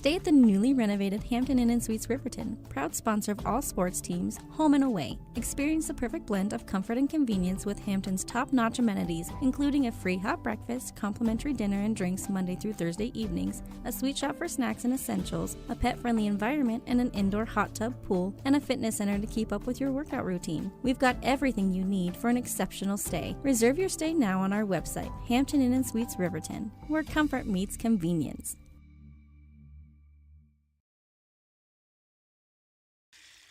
Stay at the newly renovated Hampton Inn & Suites Riverton, proud sponsor of all sports teams, home and away. Experience the perfect blend of comfort and convenience with Hampton's top-notch amenities, including a free hot breakfast, complimentary dinner and drinks Monday through Thursday evenings, a sweet shop for snacks and essentials, a pet-friendly environment and an indoor hot tub pool, and a fitness center to keep up with your workout routine. We've got everything you need for an exceptional stay. Reserve your stay now on our website, Hampton Inn & Suites Riverton, where comfort meets convenience.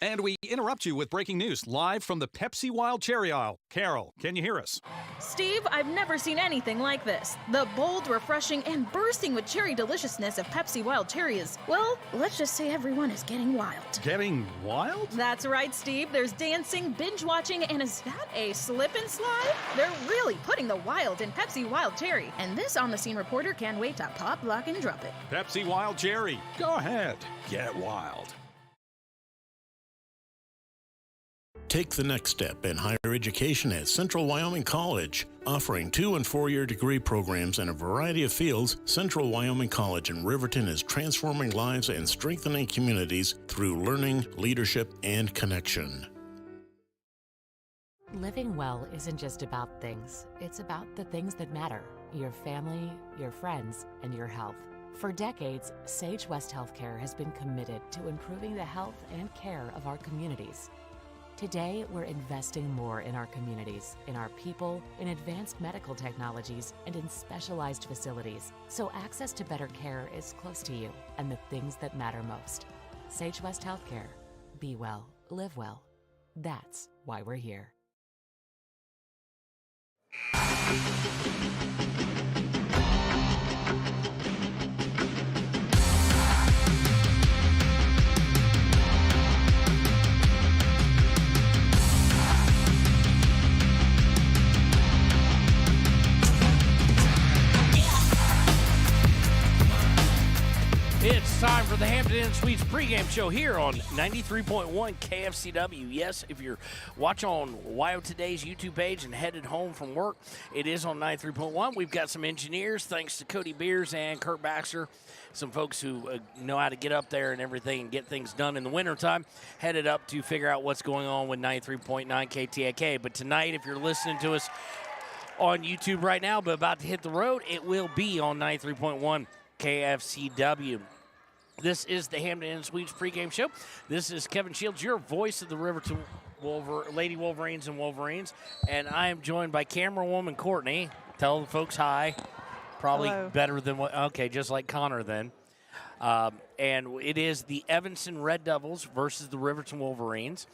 And we interrupt you with breaking news live from the Pepsi Wild Cherry aisle. Carol, can you hear us? Steve, I've never seen anything like this. The bold, refreshing, and bursting with cherry deliciousness of Pepsi Wild Cherry is, well, let's just say everyone is getting wild. Getting wild? That's right, Steve. There's dancing, binge-watching, and is that a slip and slide? They're really putting the wild in Pepsi Wild Cherry, and this on-the-scene reporter can't wait to pop, lock, and drop it. Pepsi Wild Cherry. Go ahead. Get wild. Take the next step in higher education at Central Wyoming College. Offering 2- and 4-year degree programs in a variety of fields, Central Wyoming College in Riverton is transforming lives and strengthening communities through learning, leadership, and connection. Living well isn't just about things. It's about the things that matter. Your family, your friends, and your health. For decades, Sage West Healthcare has been committed to improving the health and care of our communities. Today, we're investing more in our communities, in our people, in advanced medical technologies, and in specialized facilities, so access to better care is close to you and the things that matter most. Sage West Healthcare. Be well, live well. That's why we're here. It's time for the Hampton Inn Suites pregame show here on 93.1 KFCW. Yes, if you're watching on WYO Today's YouTube page and headed home from work, it is on 93.1. We've got some engineers, thanks to Cody Beers and Kurt Baxter, some folks who know how to get up there and everything and get things done in the wintertime, headed up to figure out what's going on with 93.9 KTAK. But tonight, if you're listening to us on YouTube right now but about to hit the road, it will be on 93.1 KFCW. This is the Hampton Inn Suites pregame show. This is Kevin Shields, your voice of the Riverton Lady Wolverines and Wolverines, and I am joined by camerawoman Courtney. Tell the folks hi. Probably Hello. better than what? Okay, just like Connor then. And it is the Evanston Red Devils versus the Riverton Wolverines.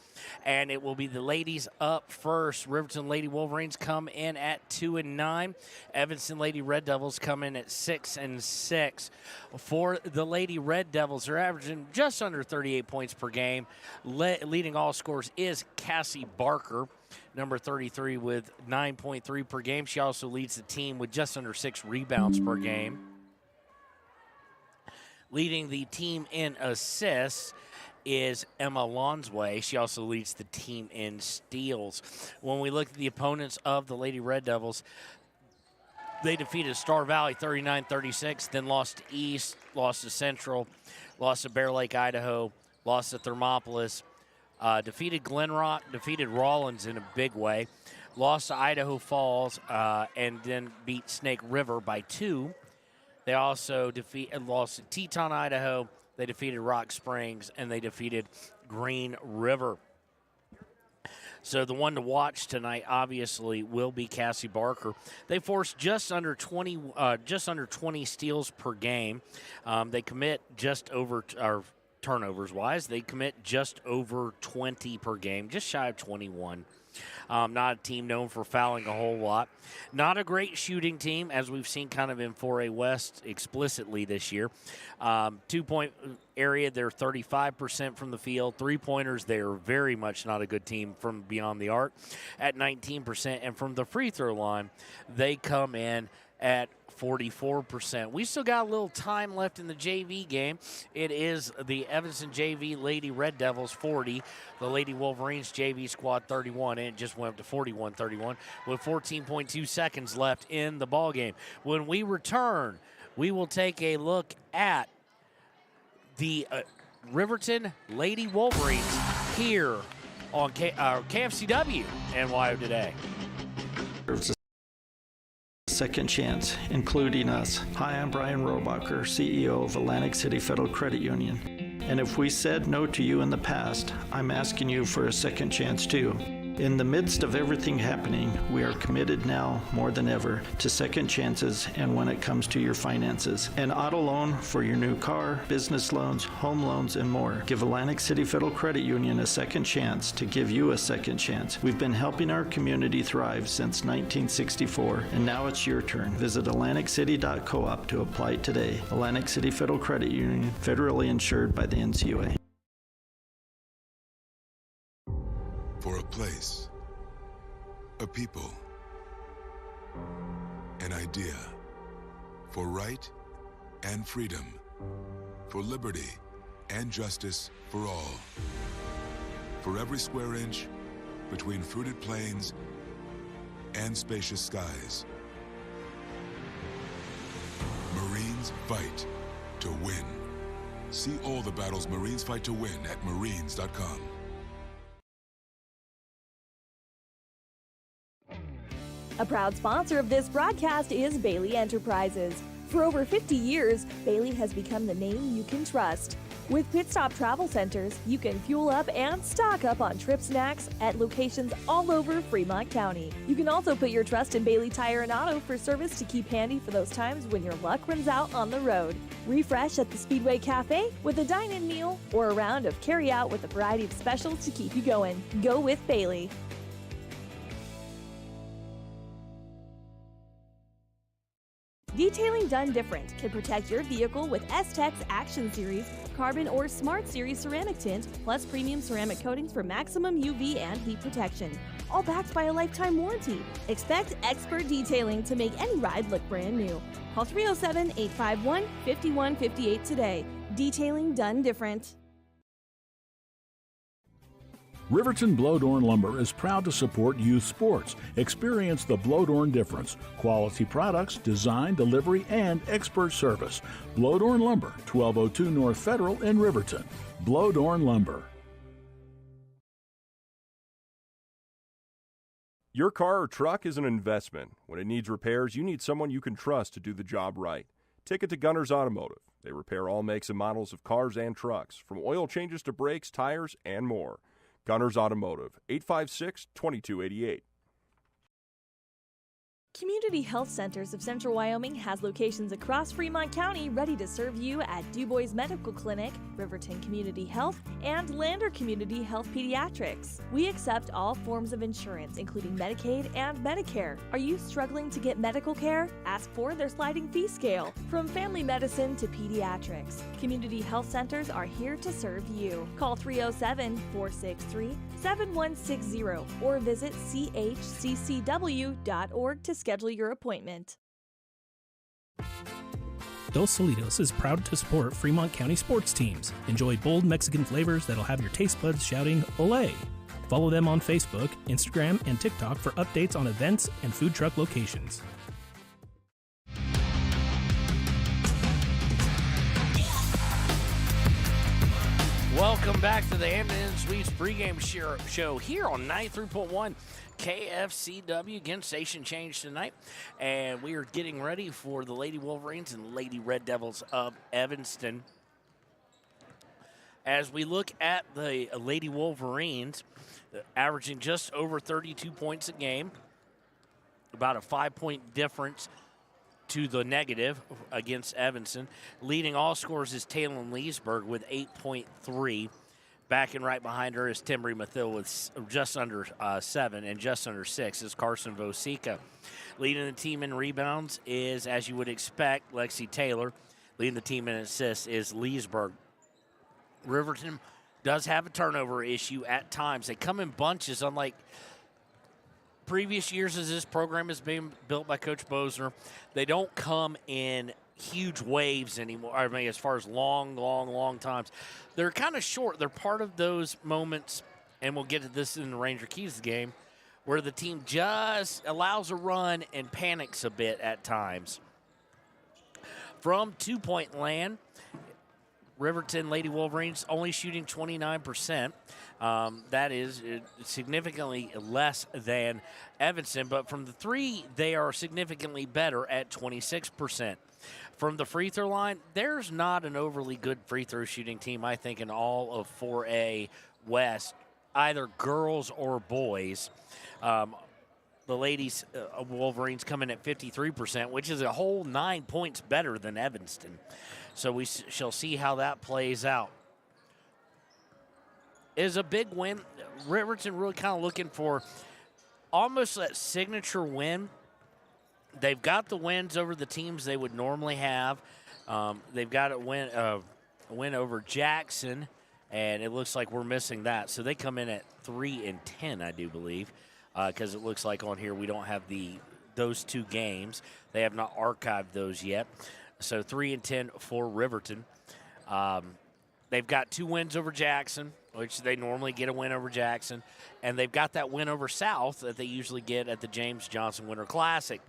And it will be the ladies up first. Riverton Lady Wolverines come in at 2-9. Evanston Lady Red Devils come in at 6-6. For the Lady Red Devils, they're averaging just under 38 points per game. Leading all scores is Cassie Barker, number 33, with 9.3 per game. She also leads the team with just under 6 rebounds per game. Leading the team in assists is Emma Lonsway. She also leads the team in steals. When we look at the opponents of the Lady Red Devils, they defeated Star Valley 39-36, then lost to East, lost to Central, lost to Bear Lake, Idaho, lost to Thermopolis, defeated Glen Rock, defeated Rawlins in a big way, lost to Idaho Falls, and then beat Snake River by 2. They also lost to Teton, Idaho. They defeated Rock Springs, and they defeated Green River. So the one to watch tonight, obviously, will be Cassie Barker. They forced just under 20 steals per game. They commit just over, or turnovers-wise, they commit just over 20 per game, just shy of 21. Not a team known for fouling a whole lot. Not a great shooting team, as we've seen kind of in 4A West explicitly this year. 2-point area, they're 35% from the field. 3-pointers, they're very much not a good team from beyond the arc at 19%. And from the free throw line, they come in at 44%. We still got a little time left in the JV game. It is the Evanston JV Lady Red Devils 40, the Lady Wolverines JV squad 31, and it just went up to 41-31 with 14.2 seconds left in the ball game. When we return, we will take a look at the Riverton Lady Wolverines here on KFCW NYO Today. Second chance, including us. Hi, I'm Brian Robacher, CEO of Atlantic City Federal Credit Union. And if we said no to you in the past, I'm asking you for a second chance too. In the midst of everything happening, we are committed now more than ever to second chances and when it comes to your finances. An auto loan for your new car, business loans, home loans, and more. Give Atlantic City Federal Credit Union a second chance to give you a second chance. We've been helping our community thrive since 1964, and now it's your turn. Visit AtlanticCity.coop to apply today. Atlantic City Federal Credit Union, federally insured by the NCUA. For a place, a people, an idea, for right and freedom, for liberty and justice for all. For every square inch between fruited plains and spacious skies. Marines fight to win. See all the battles Marines fight to win at marines.com. A proud sponsor of this broadcast is Bailey Enterprises. For over 50 years, Bailey has become the name you can trust. With Pit Stop Travel Centers, you can fuel up and stock up on trip snacks at locations all over Fremont County. You can also put your trust in Bailey Tire and Auto for service to keep handy for those times when your luck runs out on the road. Refresh at the Speedway Cafe with a dine-in meal or a round of carry-out with a variety of specials to keep you going. Go with Bailey. Detailing done different can protect your vehicle with S-Tech's Action Series, Carbon or Smart Series ceramic tint, plus premium ceramic coatings for maximum UV and heat protection. All backed by a lifetime warranty. Expect expert detailing to make any ride look brand new. Call 307-851-5158 today. Detailing done different. Riverton Blowdorn Lumber is proud to support youth sports. Experience the Blowdorn difference. Quality products, design, delivery, and expert service. Blowdorn Lumber, 1202 North Federal in Riverton. Blowdorn Lumber. Your car or truck is an investment. When it needs repairs, you need someone you can trust to do the job right. Take it to Gunners Automotive. They repair all makes and models of cars and trucks, from oil changes to brakes, tires, and more. Gunners Automotive, 856-2288. Community Health Centers of Central Wyoming has locations across Fremont County ready to serve you at DuBois Medical Clinic, Riverton Community Health, and Lander Community Health Pediatrics. We accept all forms of insurance, including Medicaid and Medicare. Are you struggling to get medical care? Ask for their sliding fee scale. From family medicine to pediatrics, Community Health Centers are here to serve you. Call 307-463-7160 or visit chccw.org to schedule your appointment. Dos Solitos is proud to support Fremont County sports teams. Enjoy bold Mexican flavors that'll have your taste buds shouting, "Olé!" Follow them on Facebook, Instagram, and TikTok for updates on events and food truck locations. Welcome back to the Hampton Inn Suites pregame show here on 93.1 KFCW. Again, station change tonight, and we are getting ready for the Lady Wolverines and Lady Red Devils of Evanston. As we look at the Lady Wolverines, averaging just over 32 points a game, about a 5-point difference to the negative against Evanston. Leading all scorers is Taylor Leesburg with 8.3. Back and right behind her is Timbri Mathill with just under 7, and just under 6 is Carson Vosica. Leading the team in rebounds is, as you would expect, Lexi Taylor. Leading the team in assists is Leesburg. Riverton does have a turnover issue at times. They come in bunches, unlike previous years as this program is being built by Coach Bosner. They don't come in huge waves anymore. I mean, as far as long times. They're kind of short. They're part of those moments, and we'll get to this in the Ranger Keys game, where the team just allows a run and panics a bit at times. From two-point land, Riverton Lady Wolverines only shooting 29%. That is significantly less than Evanston, but from the three, they are significantly better at 26%. From the free throw line, there's not an overly good free throw shooting team, I think, in all of 4A West, either girls or boys. The ladies Wolverines come in at 53%, which is a whole 9 points better than Evanston. So we shall see how that plays out. Is a big win. Riverton really kind of looking for almost that signature win. They've got the wins over the teams they would normally have. They've got a win over Jackson, and it looks like we're missing that. So they come in at 3-10, I do believe, because it looks like on here we don't have those two games. They have not archived those yet. So 3-10 for Riverton. They've got 2 wins over Jackson, which they normally get a win over Jackson. And they've got that win over South that they usually get at the James Johnson Winter Classic.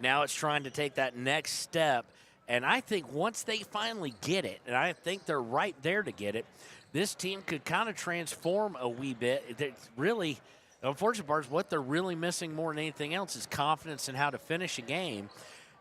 Now it's trying to take that next step. And I think once they finally get it, and I think they're right there to get it, this team could kind of transform a wee bit. It's really, the unfortunate part is what they're really missing more than anything else is confidence in how to finish a game.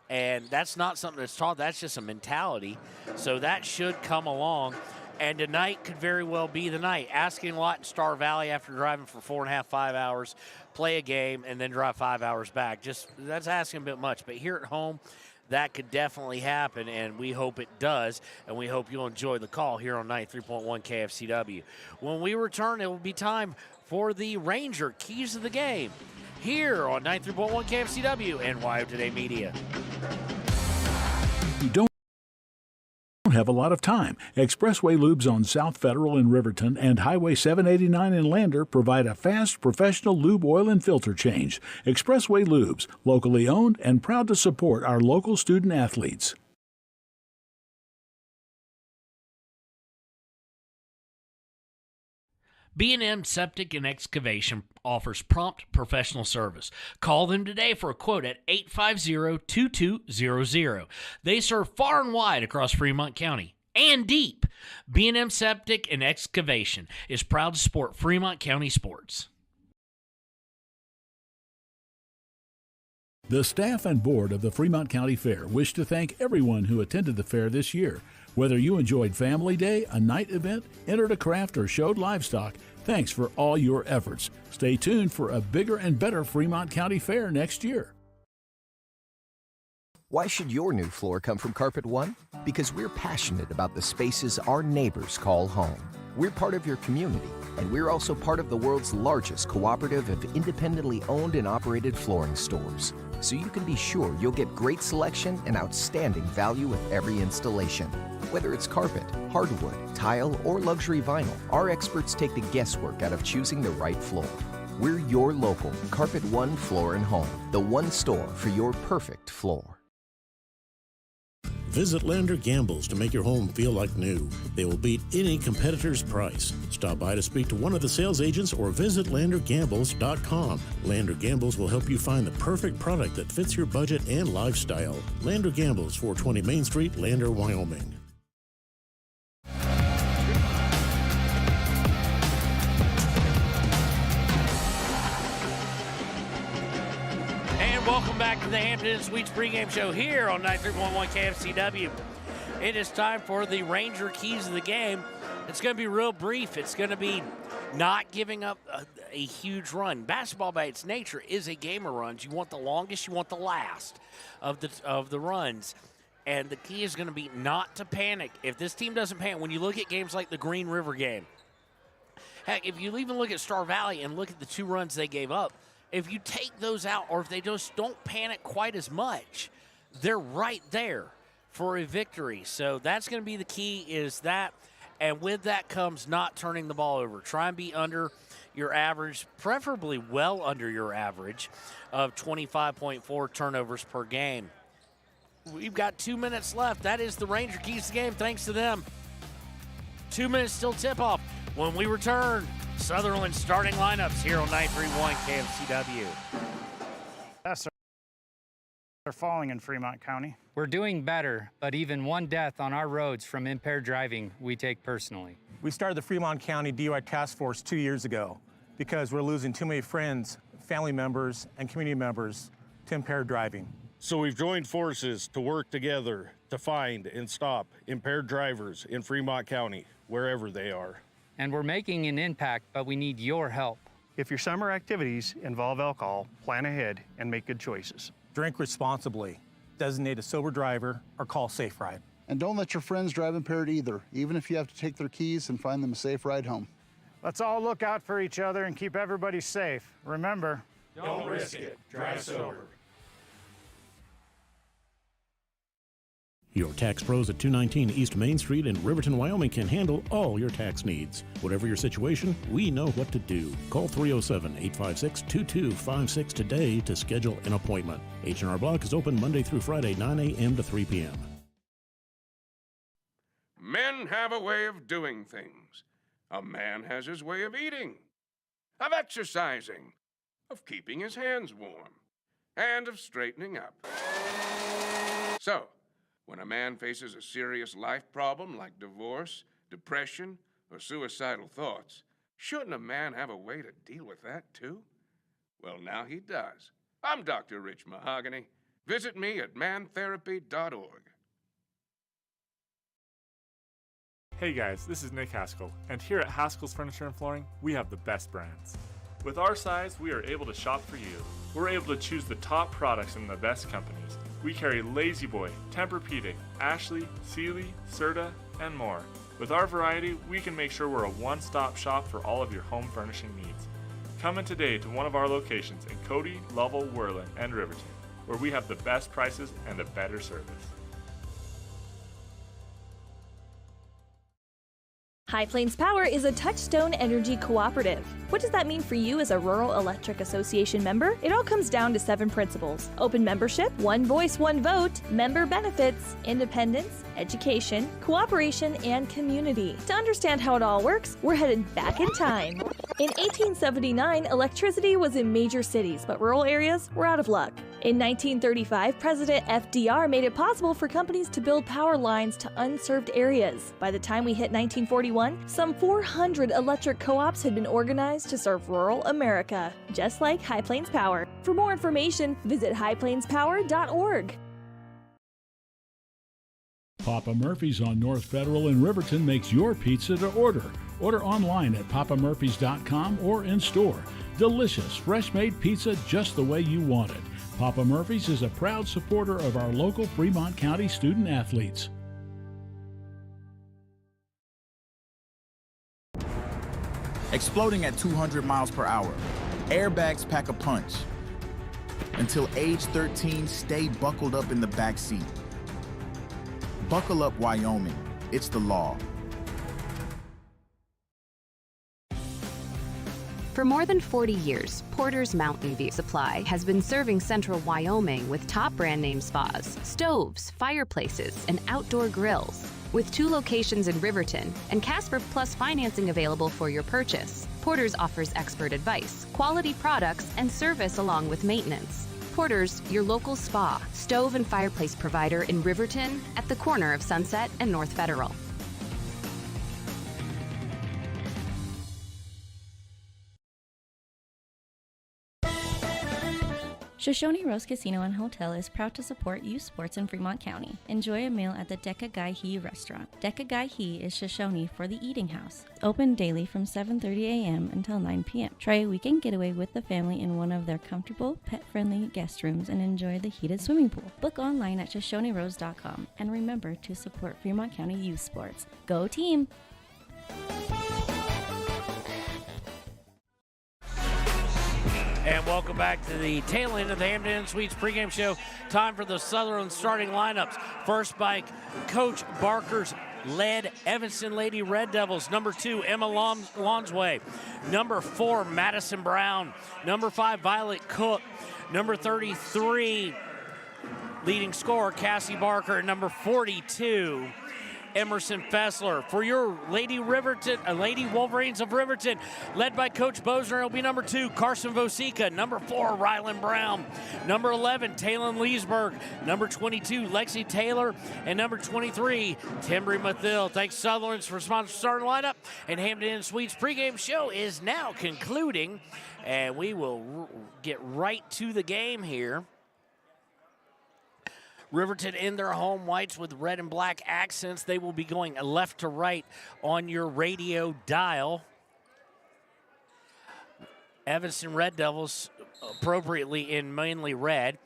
And that's not something that's taught. That's just a mentality. So that should come along. And tonight could very well be the night. Asking a lot in Star Valley after driving for 4.5, 5 hours, play a game, and then drive 5 hours back. That's asking a bit much. But here at home, that could definitely happen, and we hope it does. And we hope you'll enjoy the call here on 93.1 KFCW. When we return, it will be time for the Ranger Keys of the Game here on 93.1 KFCW and WYO Today Media. You don't have a lot of time. Expressway Lubes on South Federal in Riverton and Highway 789 in Lander provide a fast, professional lube, oil, and filter change. Expressway Lubes, locally owned and proud to support our local student athletes. B&M Septic and Excavation offers prompt professional service. Call them today for a quote at 850-2200. They serve far and wide across Fremont County and deep. B&M Septic and Excavation is proud to support Fremont County sports. The staff and board of the Fremont County Fair wish to thank everyone who attended the fair this year. Whether you enjoyed Family Day, a night event, entered a craft, or showed livestock, thanks for all your efforts. Stay tuned for a bigger and better Fremont County Fair next year. Why should your new floor come from Carpet One? Because we're passionate about the spaces our neighbors call home. We're part of your community, and we're also part of the world's largest cooperative of independently owned and operated flooring stores. So you can be sure you'll get great selection and outstanding value with every installation. Whether it's carpet, hardwood, tile, or luxury vinyl, our experts take the guesswork out of choosing the right floor. We're your local Carpet One Floor and Home, the one store for your perfect floor. Visit Lander Gambles to make your home feel like new. They will beat any competitor's price. Stop by to speak to one of the sales agents or visit LanderGambles.com. Lander Gambles will help you find the perfect product that fits your budget and lifestyle. Lander Gambles, 420 Main Street, Lander, Wyoming. Welcome back to the Hampton Suites pregame show here on 93.1 KFCW. It is time for the Ranger Keys of the Game. It's going to be real brief. It's going to be not giving up a huge run. Basketball, by its nature, is a game of runs. You want the longest, you want the last of the runs. And the key is going to be not to panic. If this team doesn't panic, when you look at games like the Green River game, heck, if you even look at Star Valley and look at the 2 runs they gave up, if you take those out, or if they just don't panic quite as much, they're right there for a victory. So that's going to be the key, is that. And with that comes not turning the ball over. Try and be under your average, preferably well under your average of 25.4 turnovers per game. We've got 2 minutes left. That is the Ranger Keys to the Game. Thanks to them. 2 minutes till tip-off. When we return, Sutherland starting lineups here on 93.1 KFCW. are falling in Fremont County. We're doing better, but even one death on our roads from impaired driving, we take personally. We started the Fremont County DUI Task Force 2 years ago because we're losing too many friends, family members, and community members to impaired driving. So we've joined forces to work together to find and stop impaired drivers in Fremont County, wherever they are. And we're making an impact, but we need your help. If your summer activities involve alcohol, plan ahead and make good choices. Drink responsibly, designate a sober driver, or call Safe Ride. And don't let your friends drive impaired either, even if you have to take their keys and find them a safe ride home. Let's all look out for each other and keep everybody safe. Remember, don't risk it. Drive sober. Your tax pros at 219 East Main Street in Riverton, Wyoming can handle all your tax needs. Whatever your situation, we know what to do. Call 307-856-2256 today to schedule an appointment. H&R Block is open Monday through Friday, 9 a.m. to 3 p.m. Men have a way of doing things. A man has his way of eating, of exercising, of keeping his hands warm, and of straightening up. So, when a man faces a serious life problem like divorce, depression, or suicidal thoughts, shouldn't a man have a way to deal with that too? Well, now he does. I'm Dr. Rich Mahogany. Visit me at mantherapy.org. Hey guys, this is Nick Haskell, and here at Haskell's Furniture and Flooring, we have the best brands. With our size, we are able to shop for you. We're able to choose the top products from the best companies. We carry Lazy Boy, Tempur-Pedic, Ashley, Sealy, Serta, and more. With our variety, we can make sure we're a one-stop shop for all of your home furnishing needs. Come in today to one of our locations in Cody, Lovell, Worland, and Riverton, where we have the best prices and a better service. High Plains Power is a Touchstone Energy cooperative. What does that mean for you as a Rural Electric Association member? It all comes down to 7 principles: open membership, one voice, one vote, member benefits, independence, education, cooperation, and community. To understand how it all works, we're headed back in time. In 1879, electricity was in major cities, but rural areas were out of luck. In 1935, President FDR made it possible for companies to build power lines to unserved areas. By the time we hit 1941, some 400 electric co-ops had been organized to serve rural America, just like High Plains Power. For more information, visit highplainspower.org. Papa Murphy's on North Federal in Riverton makes your pizza to order. Order online at papamurphys.com or in store. Delicious, fresh-made pizza just the way you want it. Papa Murphy's is a proud supporter of our local Fremont County student athletes. Exploding at 200 miles per hour. Airbags pack a punch. Until age 13, stay buckled up in the back seat. Buckle up, Wyoming. It's the law. For more than 40 years, Porter's Mountain View Supply has been serving central Wyoming with top brand name spas, stoves, fireplaces, and outdoor grills. With 2 locations in Riverton and Casper Plus financing available for your purchase, Porter's offers expert advice, quality products, and service along with maintenance. Porter's, your local spa, stove, and fireplace provider in Riverton at the corner of Sunset and North Federal. Shoshone Rose Casino and Hotel is proud to support youth sports in Fremont County. Enjoy a meal at the Deca Gai He restaurant. Deca Gai He is Shoshone for the eating house. Open daily from 7:30 a.m. until 9 p.m. Try a weekend getaway with the family in one of their comfortable, pet-friendly guest rooms and enjoy the heated swimming pool. Book online at ShoshoneRose.com and remember to support Fremont County youth sports. Go team! And welcome back to the tail end of the Hampton Inn Suites pregame show. Time for the Sutherland starting lineups. First by Coach Barker's led Evanston Lady Red Devils. Number 2, Emma Lonsway. Number 4, Madison Brown. Number 5, Violet Cook. Number 33, leading scorer Cassie Barker. Number 42, Emerson Fessler. For your Lady Wolverines of Riverton, led by Coach Bosner, it'll be number 2, Carson Vosica. Number 4, Rylan Brown. Number 11, Talon Leesburg. Number 22, Lexi Taylor. And number 23, Timbry Mathill. Thanks, Sutherland's, for sponsoring starting lineup. And Hampton Inn Suites pregame show is now concluding. And we will get right to the game here. Riverton in their home whites with red and black accents. They will be going left to right on your radio dial. Evanston Red Devils appropriately in mainly red.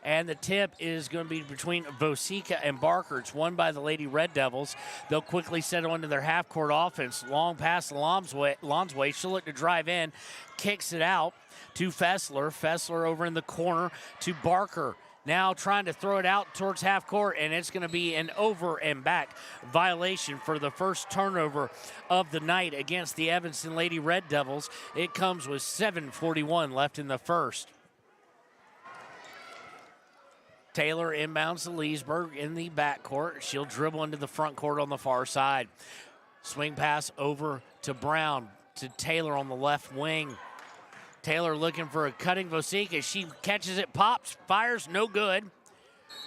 And the tip is going to be between Vosica and Barker. It's won by the Lady Red Devils. They'll quickly settle into their half-court offense. Long pass to Lonsway. She'll look to drive in. Kicks it out to Fessler. Fessler over in the corner to Barker. Now trying to throw it out towards half court, and it's going to be an over and back violation for the first turnover of the night against the Evanston Lady Red Devils. It comes with 7:41 left in the first. Taylor inbounds to Leesburg in the backcourt. She'll dribble into the front court on the far side. Swing pass over to Brown, to Taylor on the left wing. Taylor looking for a cutting Vosica. She catches it, pops, fires, no good.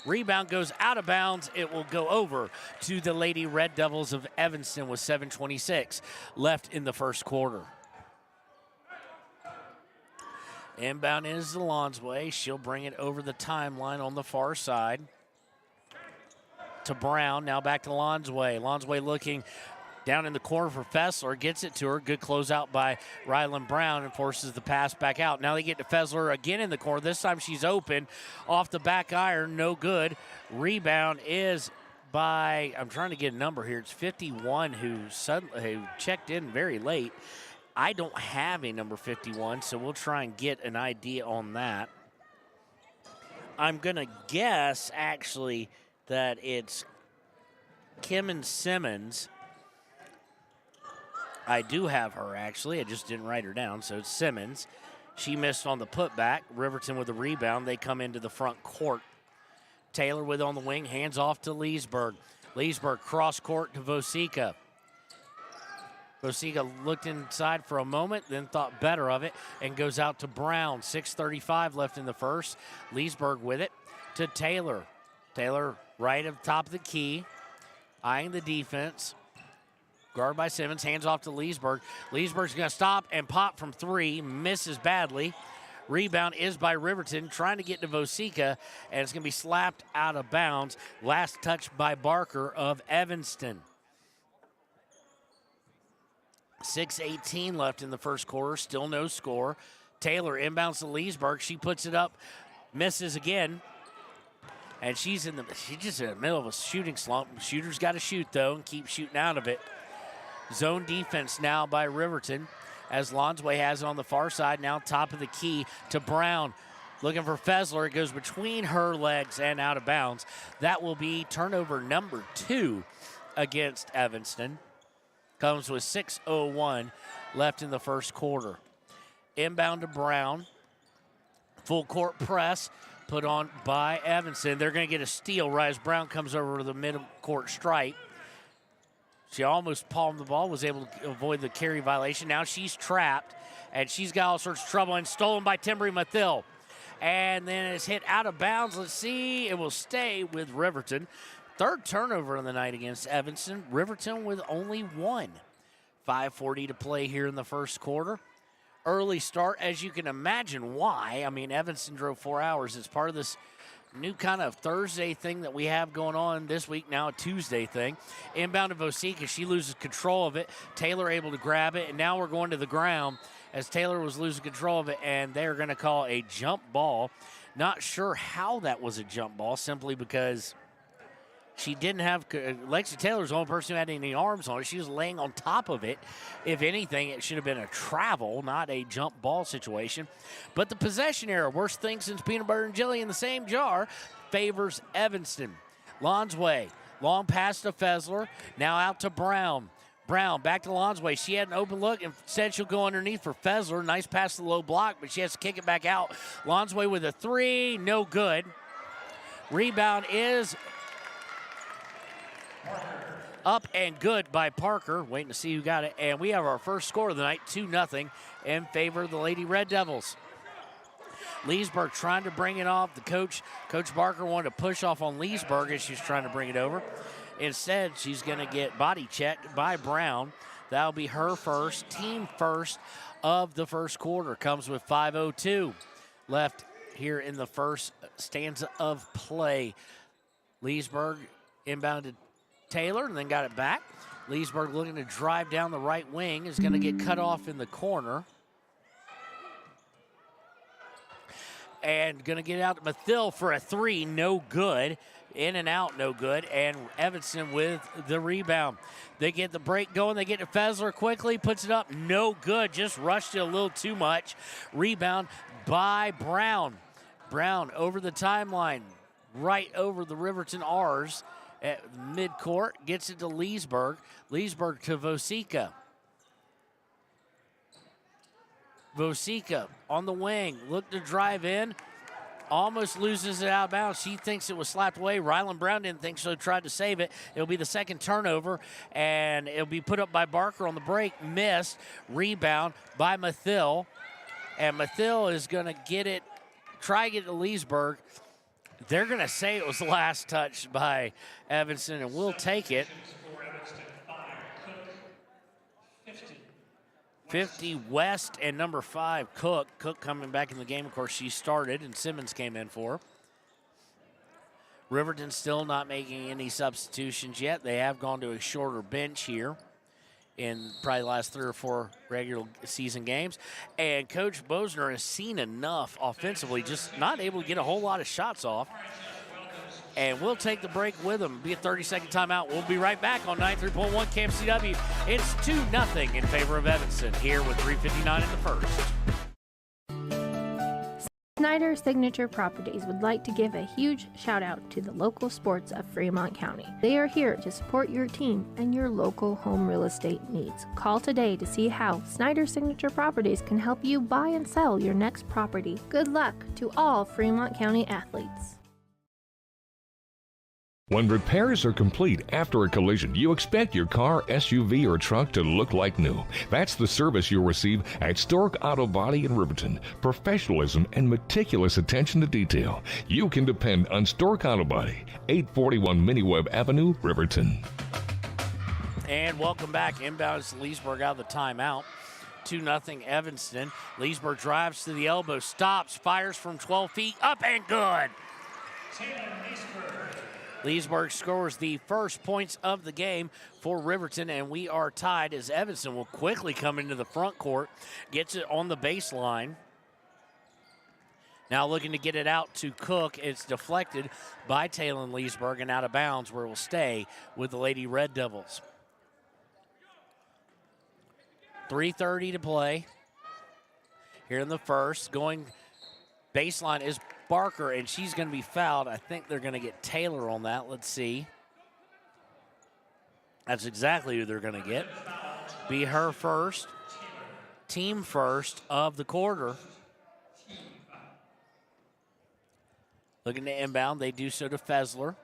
Rebound goes out of bounds. It will go over to the Lady Red Devils of Evanston with 7:26 left in the first quarter. Inbound is the Lonsway. She'll bring it over the timeline on the far side to Brown. Now back to Lonsway. Lonsway looking down in the corner for Fessler, gets it to her. Good closeout by Rylan Brown and forces the pass back out. Now they get to Fessler again in the corner. This time she's open. Off the back iron, no good. Rebound is by, I'm trying to get a number here. It's 51 who checked in very late. I don't have a number 51, so we'll try and get an idea on that. I'm going to guess, actually, that it's Kim Simmons. I do have her, actually. I just didn't write her down, so it's Simmons. She missed on the putback. Riverton with the rebound. They come into the front court. Taylor with on the wing, hands off to Leesburg. Leesburg cross court to Vosica. Vosica looked inside for a moment, then thought better of it, and goes out to Brown. 6:35 left in the first. Leesburg with it to Taylor. Taylor right at the top of the key, eyeing the defense. Guard by Simmons, hands off to Leesburg. Leesburg's going to stop and pop from 3, misses badly. Rebound is by Riverton, trying to get to Vosica, and it's going to be slapped out of bounds. Last touch by Barker of Evanston. 6:18 left in the first quarter, still no score. Taylor inbounds to Leesburg. She puts it up, misses again. And she's just in the middle of a shooting slump. Shooter's got to shoot, though, and keep shooting out of it. Zone defense now by Riverton as Lonsway has it on the far side. Now top of the key to Brown. Looking for Fessler. It goes between her legs and out of bounds. That will be turnover number 2 against Evanston. Comes with 6:01 left in the first quarter. Inbound to Brown. Full court press put on by Evanston. They're going to get a steal right as Brown comes over to the mid-court stripe. She almost palmed the ball, was able to avoid the carry violation. Now she's trapped, and she's got all sorts of trouble, and stolen by Timbry Mathill. And then it's hit out of bounds. Let's see. It will stay with Riverton. Third turnover of the night against Evanston. Riverton with only 1. 5:40 to play here in the first quarter. Early start, as you can imagine why. I mean, Evanston drove 4 hours. It's part of this new kind of Thursday thing that we have going on this week, now a Tuesday thing. Inbound to Vosica. She loses control of it. Taylor able to grab it, and now we're going to the ground as Taylor was losing control of it, and they're going to call a jump ball. Not sure how that was a jump ball, simply because she didn't have – Lexi Taylor's the only person who had any arms on it. She was laying on top of it. If anything, it should have been a travel, not a jump ball situation. But the possession error, worst thing since peanut butter and jelly in the same jar, favors Evanston. Lonsway, long pass to Fessler, now out to Brown. Brown back to Lonsway. She had an open look and said she'll go underneath for Fessler. Nice pass to the low block, but she has to kick it back out. Lonsway with a 3, no good. Rebound is Up and good by Parker. Waiting to see who got it. And we have our first score of the night, 2-0 in favor of the Lady Red Devils. Leesburg trying to bring it off. Coach Barker wanted to push off on Leesburg as she's trying to bring it over. Instead, she's going to get body checked by Brown. That'll be her first, team first of the first quarter. Comes with 5:02 left here in the first stanza of play. Leesburg inbounded Taylor and then got it back. Leesburg looking to drive down the right wing, is going to get cut off in the corner. And going to get out to Mathill for a three, no good. In and out, no good. And Evanston with the rebound. They get the break going. They get to Fessler quickly, puts it up, no good. Just rushed it a little too much. Rebound by Brown. Brown over the timeline, right over the Riverton R's at midcourt. Gets it to Leesburg. Leesburg to Vosica. Vosica on the wing, look to drive in, almost loses it out of bounds. She thinks it was slapped away. Rylan Brown didn't think so, tried to save it. It'll be the second turnover, and it'll be put up by Barker on the break, missed. Rebound by Mathill, and Mathill is going to get it, try to get it to Leesburg. They're going to say it was last touched by Evanston, and we'll take it. 50 West and number 5, Cook. Cook coming back in the game. Of course, she started, and Simmons came in for her. Riverton still not making any substitutions yet. They have gone to a shorter bench here in probably the last 3 or 4 regular season games. And Coach Bosner has seen enough offensively, just not able to get a whole lot of shots off. And we'll take the break with them. Be a 30-second timeout. We'll be right back on 93.1 KFCW. It's 2-0 in favor of Evanston here with 3:59 in the first. Snyder Signature Properties would like to give a huge shout out to the local sports of Fremont County. They are here to support your team and your local home real estate needs. Call today to see how Snyder Signature Properties can help you buy and sell your next property. Good luck to all Fremont County athletes. When repairs are complete after a collision, you expect your car, SUV, or truck to look like new. That's the service you'll receive at Stork Auto Body in Riverton. Professionalism and meticulous attention to detail. You can depend on Stork Auto Body, 841 Miniweb Avenue, Riverton. And welcome back. Inbound is Leesburg out of the timeout. 2-0 Evanston. Leesburg drives to the elbow, stops, fires from 12 feet, up and good. Leesburg scores the first points of the game for Riverton, and we are tied as Evanston will quickly come into the front court, gets it on the baseline. Now looking to get it out to Cook. It's deflected by Taylor Leesburg and out of bounds, where it will stay with the Lady Red Devils. 3:30 to play here in the first. Going baseline is Barker, and she's going to be fouled. I think they're going to get Taylor on that. Let's see. That's exactly who they're going to get. Be her first, team first of the quarter. Looking to inbound. They do so to Fessler.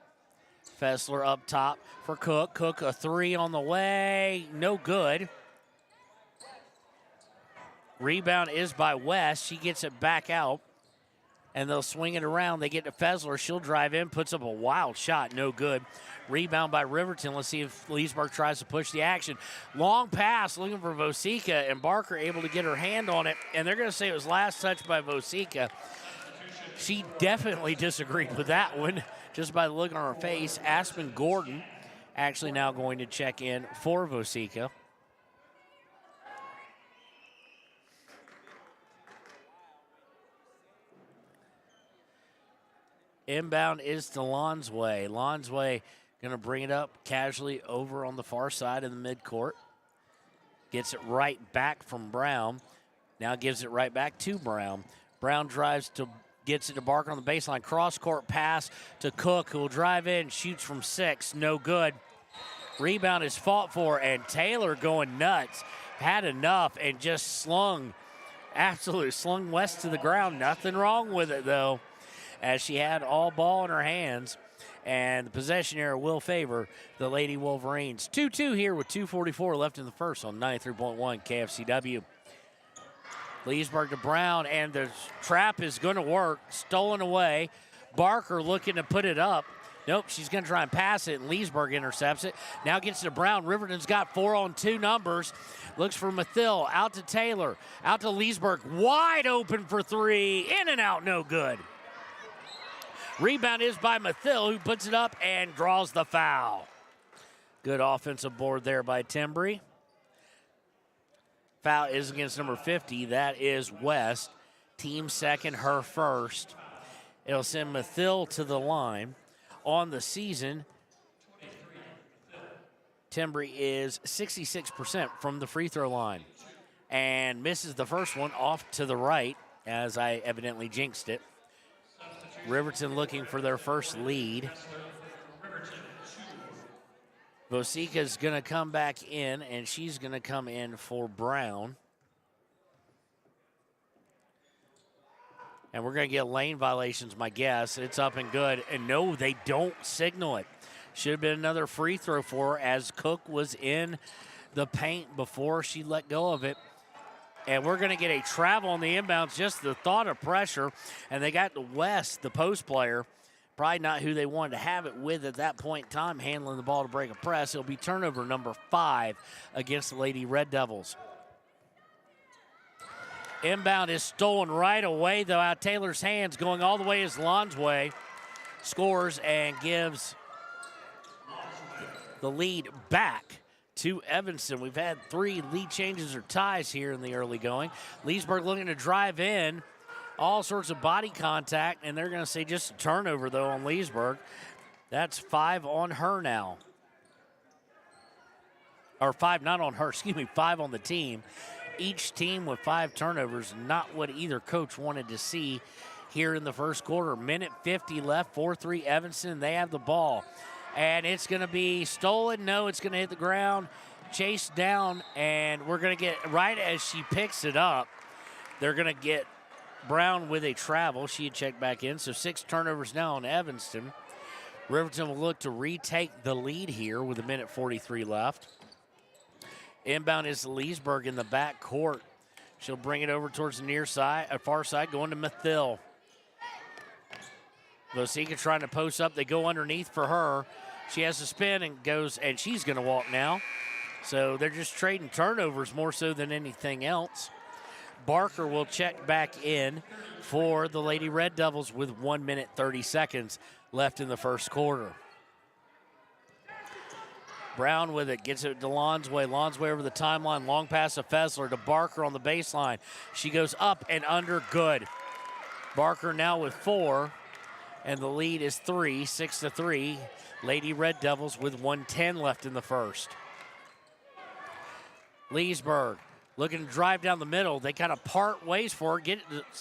Fessler up top for Cook. Cook a three on the way. No good. Rebound is by West. She gets it back out. And they'll swing it around. They get to Fessler. She'll drive in, puts up a wild shot. No good. Rebound by Riverton. Let's see if Leesburg tries to push the action. Long pass looking for Vosica, and Barker able to get her hand on it. And they're going to say it was last touched by Vosica. She definitely disagreed with that one just by the look on her face. Aspen Gordon actually now going to check in for Vosica. Inbound is to Lonsway. Lonsway going to bring it up casually over on the far side of the midcourt. Gets it right back from Brown. Now gives it right back to Brown. Brown drives to, gets it to Barker on the baseline. Cross-court pass to Cook, who will drive in, shoots from 6. No good. Rebound is fought for, and Taylor going nuts. Had enough and just slung West to the ground. Nothing wrong with it, though, as she had all ball in her hands. and the possession error will favor the Lady Wolverines. 2-2 here with 2:44 left in the first on 93.1 KFCW. Leesburg to Brown, and the trap is going to work. Stolen away. Barker looking to put it up. Nope, she's going to try and pass it, and Leesburg intercepts it. Now gets to Brown. Riverton's got 4-on-2 numbers. Looks for Mathill. Out to Taylor. Out to Leesburg. Wide open for three. In and out, no good. Rebound is by Mathill, who puts it up and draws the foul. Good offensive board there by Timbry. Foul is against number 50. That is West. Team second, her first. It'll send Mathill to the line. On the season, Timbry is 66% from the free throw line and misses the first one off to the right, as I evidently jinxed it. Riverton looking for their first lead. Vosika's going to come back in, and she's going to come in for Brown. And we're going to get lane violations, my guess. It's up and good. And no, they don't signal it. Should have been another free throw for her, as Cook was in the paint before she let go of it. And we're going to get a travel on the inbounds, just the thought of pressure. And they got the West, the post player, probably not who they wanted to have it with at that point in time, handling the ball to break a press. It'll be turnover number 5 against the Lady Red Devils. Inbound is stolen right away, though, out of Taylor's hands. Going all the way is Lonsway. Scores and gives the lead back to Evanston. We've had 3 lead changes or ties here in the early going. Leesburg looking to drive in. All sorts of body contact, and they're going to say just a turnover, though, on Leesburg. That's 5 on her now. Or 5 not on her, 5 on the team. Each team with 5 turnovers, not what either coach wanted to see here in the first quarter. Minute 50 left, 4-3 Evanston. They have the ball. And it's going to be stolen. No, it's going to hit the ground, chased down, and we're going to get, right as she picks it up, they're going to get Brown with a travel. She had checked back in, so 6 turnovers now on Evanston. Riverton will look to retake the lead here with 1:43 left. Inbound is Leesburg in the back court. She'll bring it over towards the near side, far side, going to Mathill. Vosika trying to post up. They go underneath for her. She has to spin and goes, and she's going to walk now. So they're just trading turnovers more so than anything else. Barker will check back in for the Lady Red Devils with 1:30 left in the first quarter. Brown with it, gets it to Lonsway. Lonsway over the timeline, long pass to Fessler to Barker on the baseline. She goes up and under, good. Barker now with 4, and the lead is 3, 6-3. Lady Red Devils with 1:10 left in the first. Leesburg looking to drive down the middle. They kind of part ways for her, get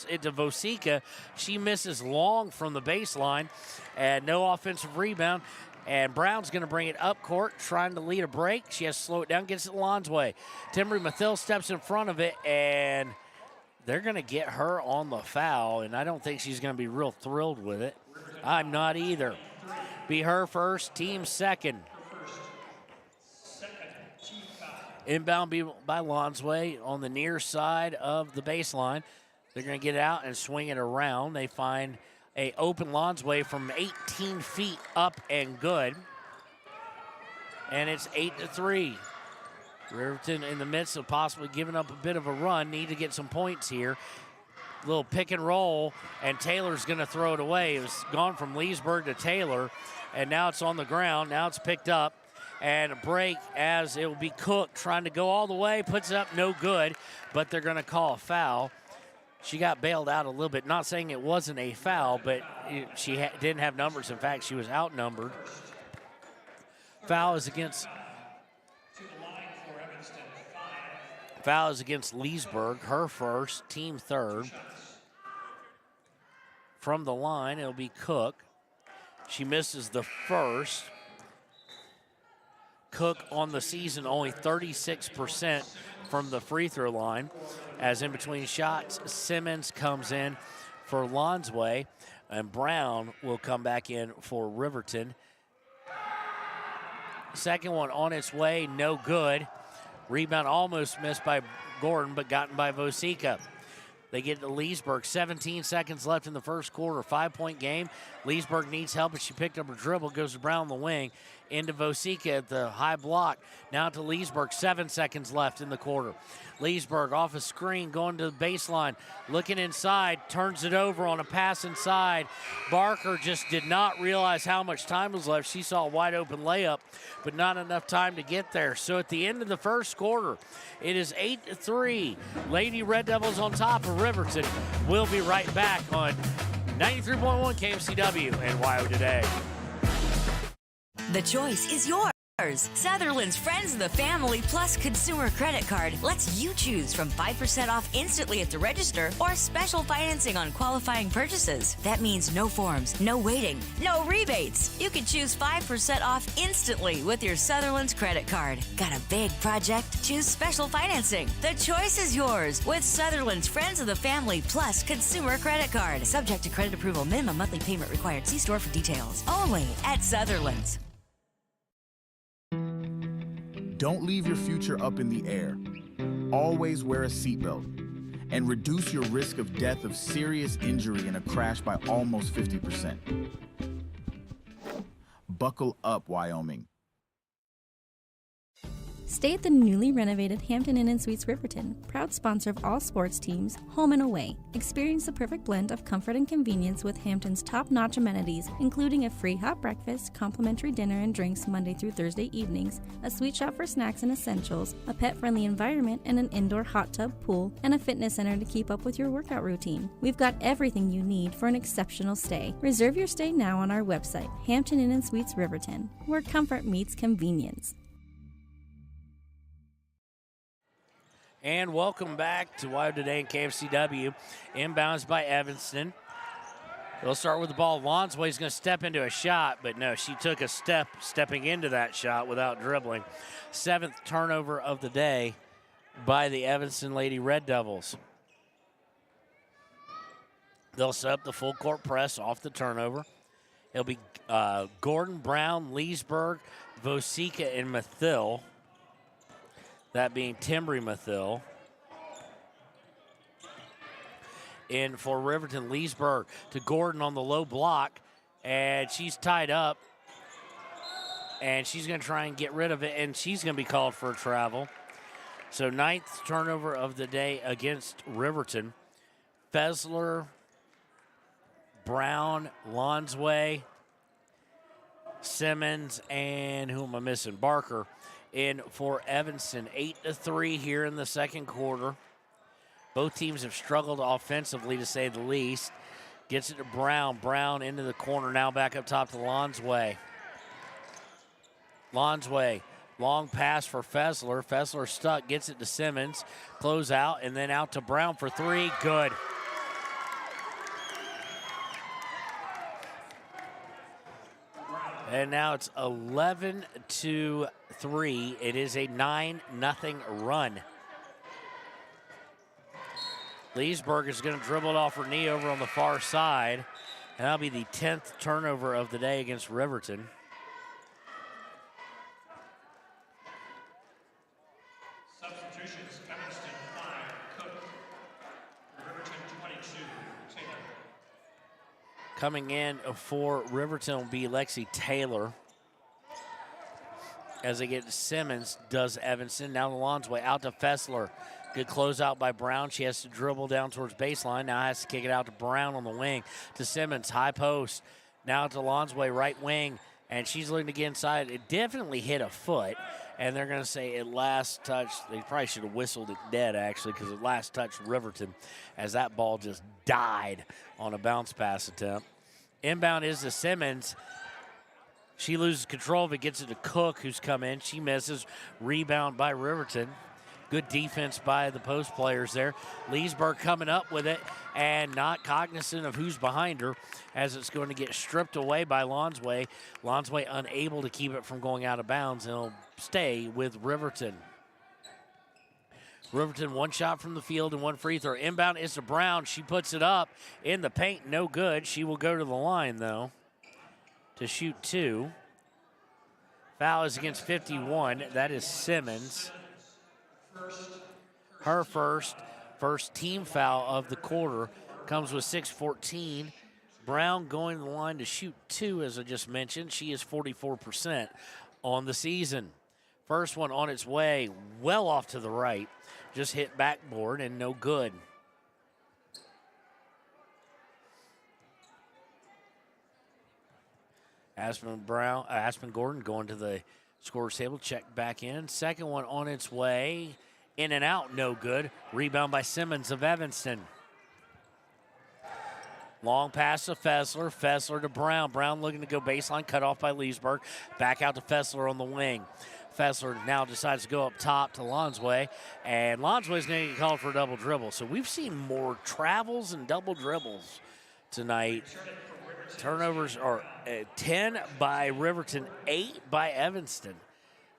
it to Vosika. She misses long from the baseline, and no offensive rebound. And Brown's going to bring it up court, trying to lead a break. She has to slow it down, gets it Lonsway. Timbry Mathill steps in front of it, and they're going to get her on the foul, and I don't think she's going to be real thrilled with it. I'm not either. Be her first, team second. Inbound by Lonsway on the near side of the baseline. They're going to get it out and swing it around. They find a open Lonsway from 18 feet up and good. And it's 8-3. Riverton in the midst of possibly giving up a bit of a run. Need to get some points here. Little pick and roll, and Taylor's going to throw it away. It was gone from Leesburg to Taylor, and now it's on the ground. Now it's picked up, and a break as it will be Cook trying to go all the way. Puts it up, no good, but they're going to call a foul. She got bailed out a little bit. Not saying it wasn't a foul, but she didn't have numbers. In fact, she was outnumbered. Foul is against Leesburg, her first, team third. From the line, it'll be Cook. She misses the first. Cook on the season only 36% from the free throw line. As in between shots, Simmons comes in for Lonsway. And Brown will come back in for Riverton. Second one on its way, no good. Rebound almost missed by Gordon, but gotten by Vosica. They get to Leesburg. 17 seconds left in the first quarter. 5-point game. Leesburg needs help, but she picked up her dribble. Goes to Brown on the wing. Into Vosica at the high block. Now to Leesburg. 7 seconds left in the quarter. Leesburg off a screen, going to the baseline. Looking inside. Turns it over on a pass inside. Barker just did not realize how much time was left. She saw a wide open layup, but not enough time to get there. So at the end of the first quarter, it is 8-3. Lady Red Devils on top of Riverton. We'll be right back on 93.1 KMCW and WYO Today. The choice is yours. Sutherland's Friends of the Family Plus Consumer Credit Card lets you choose from 5% off instantly at the register or special financing on qualifying purchases. That means no forms, no waiting, no rebates. You can choose 5% off instantly with your Sutherland's credit card. Got a big project? Choose special financing. The choice is yours with Sutherland's Friends of the Family Plus Consumer Credit Card. Subject to credit approval. Minimum monthly payment required. See store for details. Only at Sutherland's. Don't leave your future up in the air. Always wear a seatbelt and reduce your risk of death of serious injury in a crash by almost 50%. Buckle up, Wyoming. Stay at the newly renovated Hampton Inn & Suites Riverton, proud sponsor of all sports teams, home and away. Experience the perfect blend of comfort and convenience with Hampton's top-notch amenities, including a free hot breakfast, complimentary dinner and drinks Monday through Thursday evenings, a sweet shop for snacks and essentials, a pet-friendly environment, and an indoor hot tub, pool, and a fitness center to keep up with your workout routine. We've got everything you need for an exceptional stay. Reserve your stay now on our website, Hampton Inn & Suites Riverton, where comfort meets convenience. And welcome back to WYO Today in KFCW. Inbounds by Evanston. They'll start with the ball. Lonsway's going to step into a shot, but no, she took a step stepping into that shot without dribbling. 7th turnover of the day by the Evanston Lady Red Devils. They'll set up the full court press off the turnover. It'll be Gordon, Brown, Leesburg, Vosica, and Mathill. That being Timbry Mathill. In for Riverton, Leesburg to Gordon on the low block. And she's tied up. And she's going to try and get rid of it. And she's going to be called for a travel. So 9th turnover of the day against Riverton. Fessler, Brown, Lonsway, Simmons, and who am I missing? Barker. In for Evanston, 8-3 here in the second quarter. Both teams have struggled offensively, to say the least. Gets it to Brown. Brown into the corner, now back up top to Lonsway. Lonsway, long pass for Fessler. Fessler stuck, gets it to Simmons. Close out, and then out to Brown for 3. Good. And now it's 11-3. It is a 9-0 run. Leesburg is going to dribble it off her knee over on the far side. And that'll be the 10th turnover of the day against Riverton. Substitutions, Evanston 5, Cook. Riverton 22, Taylor. Coming in for Riverton will be Lexi Taylor. As they get Simmons, does Evanston. Now the Lonsway out to Fessler. Good closeout by Brown. She has to dribble down towards baseline. Now has to kick it out to Brown on the wing. To Simmons, high post. Now to Lonsway, right wing. And she's looking to get inside. It definitely hit a foot. And they're going to say it last touched. They probably should have whistled it dead, actually, because it last touched Riverton as that ball just died on a bounce pass attempt. Inbound is to Simmons. She loses control of it, gets it to Cook, who's come in. She misses. Rebound by Riverton. Good defense by the post players there. Leesburg coming up with it and not cognizant of who's behind her as it's going to get stripped away by Lonsway. Lonsway unable to keep it from going out of bounds, and it'll stay with Riverton. Riverton, one shot from the field and one free throw. Inbound is to Brown. She puts it up in the paint. No good. She will go to the line, though, to shoot 2. Foul is against 51. That is Simmons. Her first team foul of the quarter. Comes with 6:14. Brown going to the line to shoot 2, as I just mentioned. She is 44% on the season. First one on its way, well off to the right. Just hit backboard and no good. Aspen Gordon going to the scorer's table, check back in. Second one on its way, in and out, no good. Rebound by Simmons of Evanston. Long pass to Fessler. Fessler to Brown. Brown looking to go baseline, cut off by Leesburg. Back out to Fessler on the wing. Fessler now decides to go up top to Lonsway, and Lonsway's going to get called for a double dribble. So we've seen more travels and double dribbles tonight. Turnovers are 10 by Riverton, 8 by Evanston.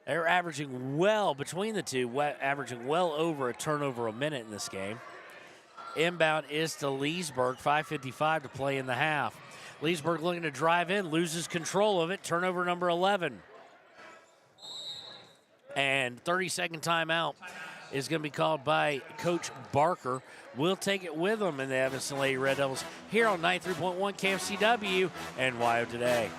They're averaging well between the two, averaging well over a turnover a minute in this game. Inbound is to Leesburg, 5:55 to play in the half. Leesburg looking to drive in, loses control of it, turnover number 11. And 30-second timeout is going to be called by Coach Barker. We'll take it with them in the Evanston Lady Red Devils here on 93.1 KFCW and WYO Today.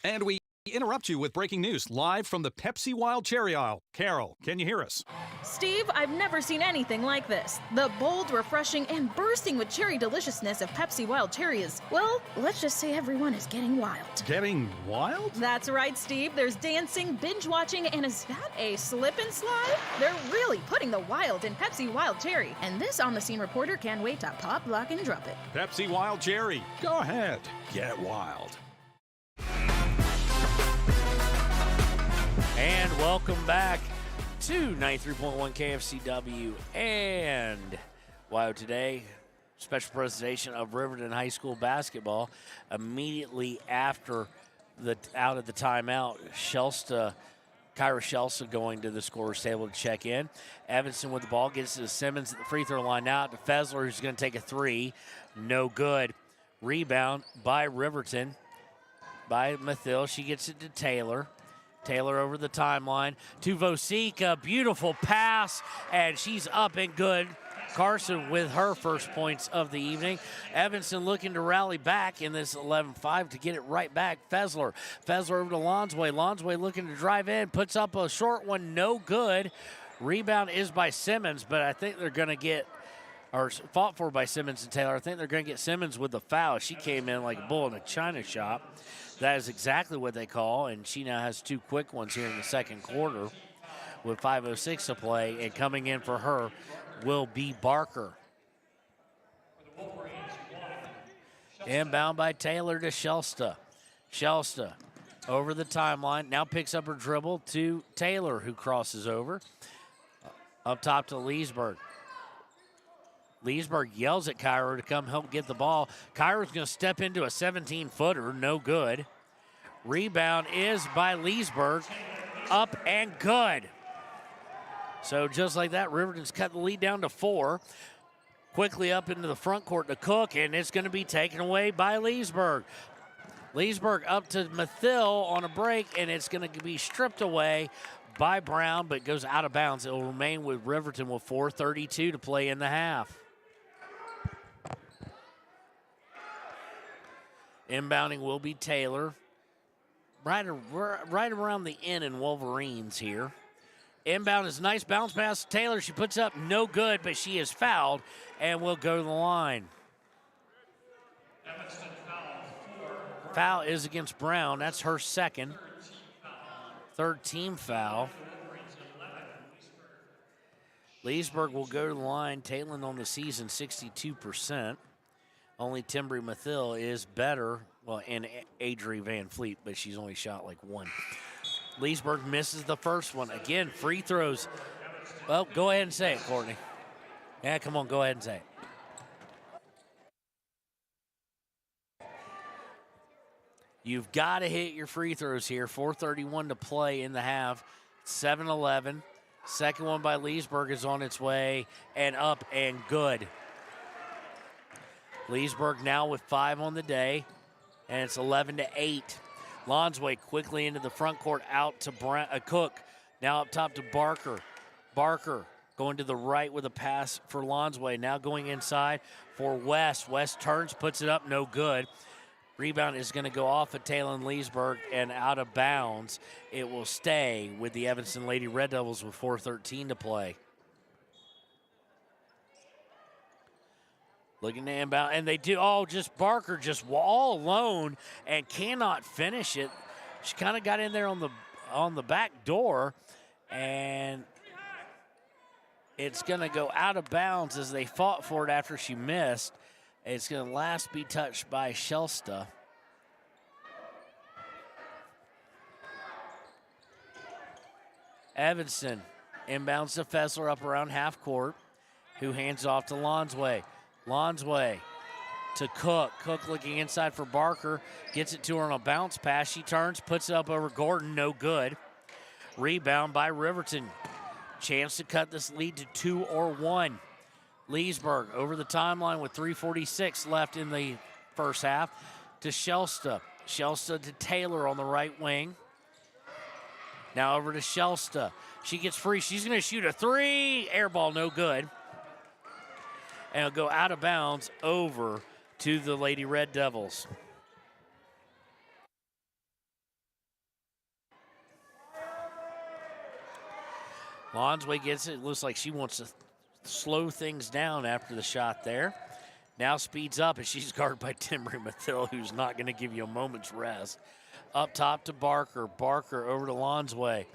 And we interrupt you with breaking news live from the Pepsi Wild Cherry aisle. Carol, can you hear us? Steve, I've never seen anything like this. The bold, refreshing, and bursting with cherry deliciousness of Pepsi Wild Cherry is, well, let's just say everyone is getting wild. Getting wild? That's right, Steve. There's dancing, binge-watching, and is that a slip and slide? They're really putting the wild in Pepsi Wild Cherry, and this on-the-scene reporter can't wait to pop, lock, and drop it. Pepsi Wild Cherry. Go ahead. Get wild. And welcome back to 93.1 KFCW and WYO Today. Special presentation of Riverton High School basketball. Immediately after out of the timeout, Kyra Shelsta going to the scorer's table to check in. Evanston with the ball, gets to Simmons at the free throw line now to Fessler, who's going to take a 3. No good. Rebound by Riverton, by Mathill. She gets it to Taylor. Taylor over the timeline to Vosika. Beautiful pass, and she's up and good. Carson with her first points of the evening. Evanston looking to rally back in this 11-5 to get it right back. Fessler over to Lonsway. Lonsway looking to drive in, puts up a short one, no good. Rebound is by Simmons, but I think they're going to get, or fought for by Simmons and Taylor. I think they're going to get Simmons with the foul. She came in like a bull in a china shop. That is exactly what they call, and she now has 2 quick ones here in the second quarter with 5:06 to play, and coming in for her will be Barker. Inbound by Taylor to Shelsta. Shelsta over the timeline, now picks up her dribble to Taylor, who crosses over. Up top to Leesburg. Leesburg yells at Kyra to come help get the ball. Kyra's going to step into a 17-footer, no good. Rebound is by Leesburg, up and good. So just like that, Riverton's cut the lead down to 4. Quickly up into the front court to Cook, and it's going to be taken away by Leesburg. Leesburg up to Mathill on a break, and it's going to be stripped away by Brown, but goes out of bounds. It will remain with Riverton with 4:32 to play in the half. Inbounding will be Taylor. Right around the end in Wolverines here. Inbound is a nice bounce pass to Taylor. She puts up no good, but she is fouled and will go to the line. Foul is against Brown. That's her second. Third team foul. Leesburg will go to the line. Taylor on the season, 62%. Only Timbry Mathill is better, well, and Adri Van Fleet, but she's only shot like 1. Leesburg misses the first one. Again, free throws. Well, go ahead and say it, Courtney. Yeah, come on, go ahead and say it. You've got to hit your free throws here. 4:31 to play in the half. 7-11. Second one by Leesburg is on its way and up and good. Leesburg now with 5 on the day, and it's 11-8. Lonsway quickly into the front court, out to Cook. Now up top to Barker. Barker going to the right with a pass for Lonsway. Now going inside for West. West turns, puts it up, no good. Rebound is going to go off of Talon Leesburg and out of bounds. It will stay with the Evanston Lady Red Devils with 4:13 to play. Looking to inbound, and they do, just Barker just all alone and cannot finish it. She kind of got in there on the back door, and it's going to go out of bounds as they fought for it after she missed. It's going to last be touched by Shelsta. Evanston inbounds to Fessler up around half court, who hands off to Lonsway. Lonsway to Cook. Cook looking inside for Barker. Gets it to her on a bounce pass. She turns, puts it up over Gordon. No good. Rebound by Riverton. Chance to cut this lead to 2 or 1. Leesburg over the timeline with 3:46 left in the first half to Shelsta. Shelsta to Taylor on the right wing. Now over to Shelsta. She gets free. She's going to shoot a 3. Air ball, no good. And it'll go out of bounds over to the Lady Red Devils. Lonsway gets it. Looks like she wants to slow things down after the shot there. Now speeds up, and she's guarded by Timber Mathil, who's not going to give you a moment's rest. Up top to Barker. Barker over to Lonsway.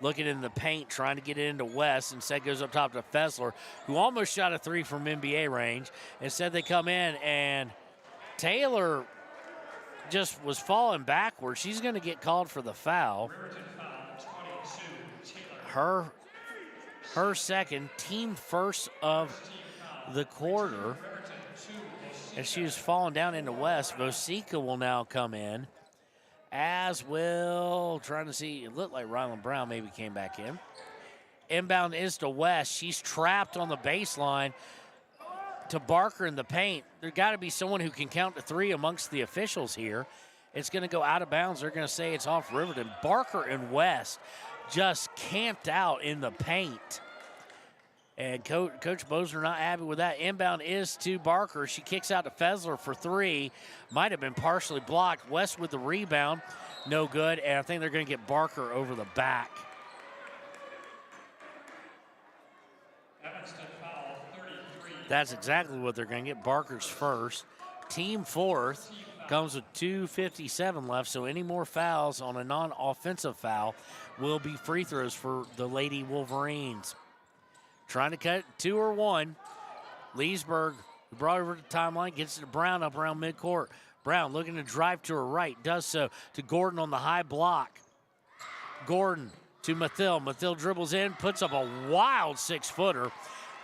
Looking in the paint, trying to get it into West. Instead goes up top to Fessler, who almost shot a 3 from NBA range. Instead they come in, and Taylor just was falling backwards. She's going to get called for the foul. Her second, team first of the quarter. And she was falling down into West. Vosika will now come in. As will, trying to see, it looked like Ryland Brown maybe came back in. Inbound is to West. She's trapped on the baseline to Barker in the paint. There got to be someone who can count to 3 amongst the officials here. It's going to go out of bounds. They're going to say it's off Riverton. Barker and West just camped out in the paint. And Coach Bosner not happy with that. Inbound is to Barker. She kicks out to Fessler for 3. Might have been partially blocked. West with the rebound. No good. And I think they're going to get Barker over the back. Evanston foul 33. That's exactly what they're going to get. Barker's first. Team fourth. Comes with 2:57 left. So any more fouls on a non-offensive foul will be free throws for the Lady Wolverines. Trying to cut 2 or 1. Leesburg brought over to the timeline, gets it to Brown up around midcourt. Brown looking to drive to her right, does so to Gordon on the high block. Gordon to Mathil. Mathil dribbles in, puts up a wild 6-footer,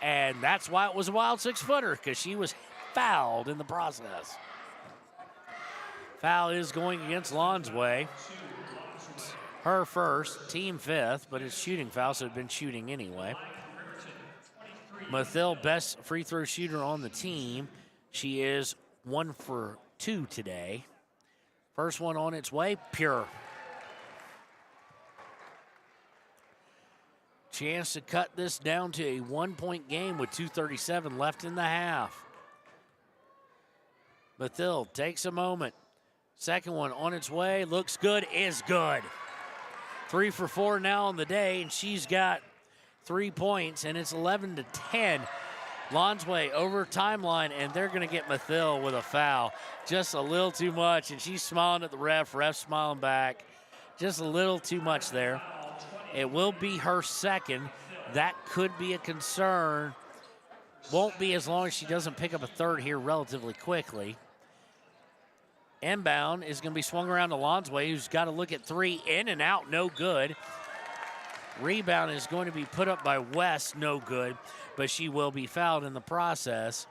and that's why it was a wild 6-footer, because she was fouled in the process. Foul is going against Lonsway. Her first, team 5th, but it's shooting foul, so it's been shooting anyway. Mathil, best free throw shooter on the team. She is 1 for 2 today. First one on its way, pure. Chance to cut this down to a 1-point game with 2:37 left in the half. Mathil takes a moment. Second one on its way, looks good, is good. 3 for 4 now on the day, and she's got 3 points, and it's 11-10. Lonsway over timeline, and they're going to get Mathil with a foul. Just a little too much, and she's smiling at the ref. Ref smiling back. Just a little too much there. It will be her second. That could be a concern. Won't be as long as she doesn't pick up a third here relatively quickly. Inbound is going to be swung around to Lonsway, who's got to look at 3, in and out, no good. Rebound is going to be put up by West, no good, but she will be fouled in the process.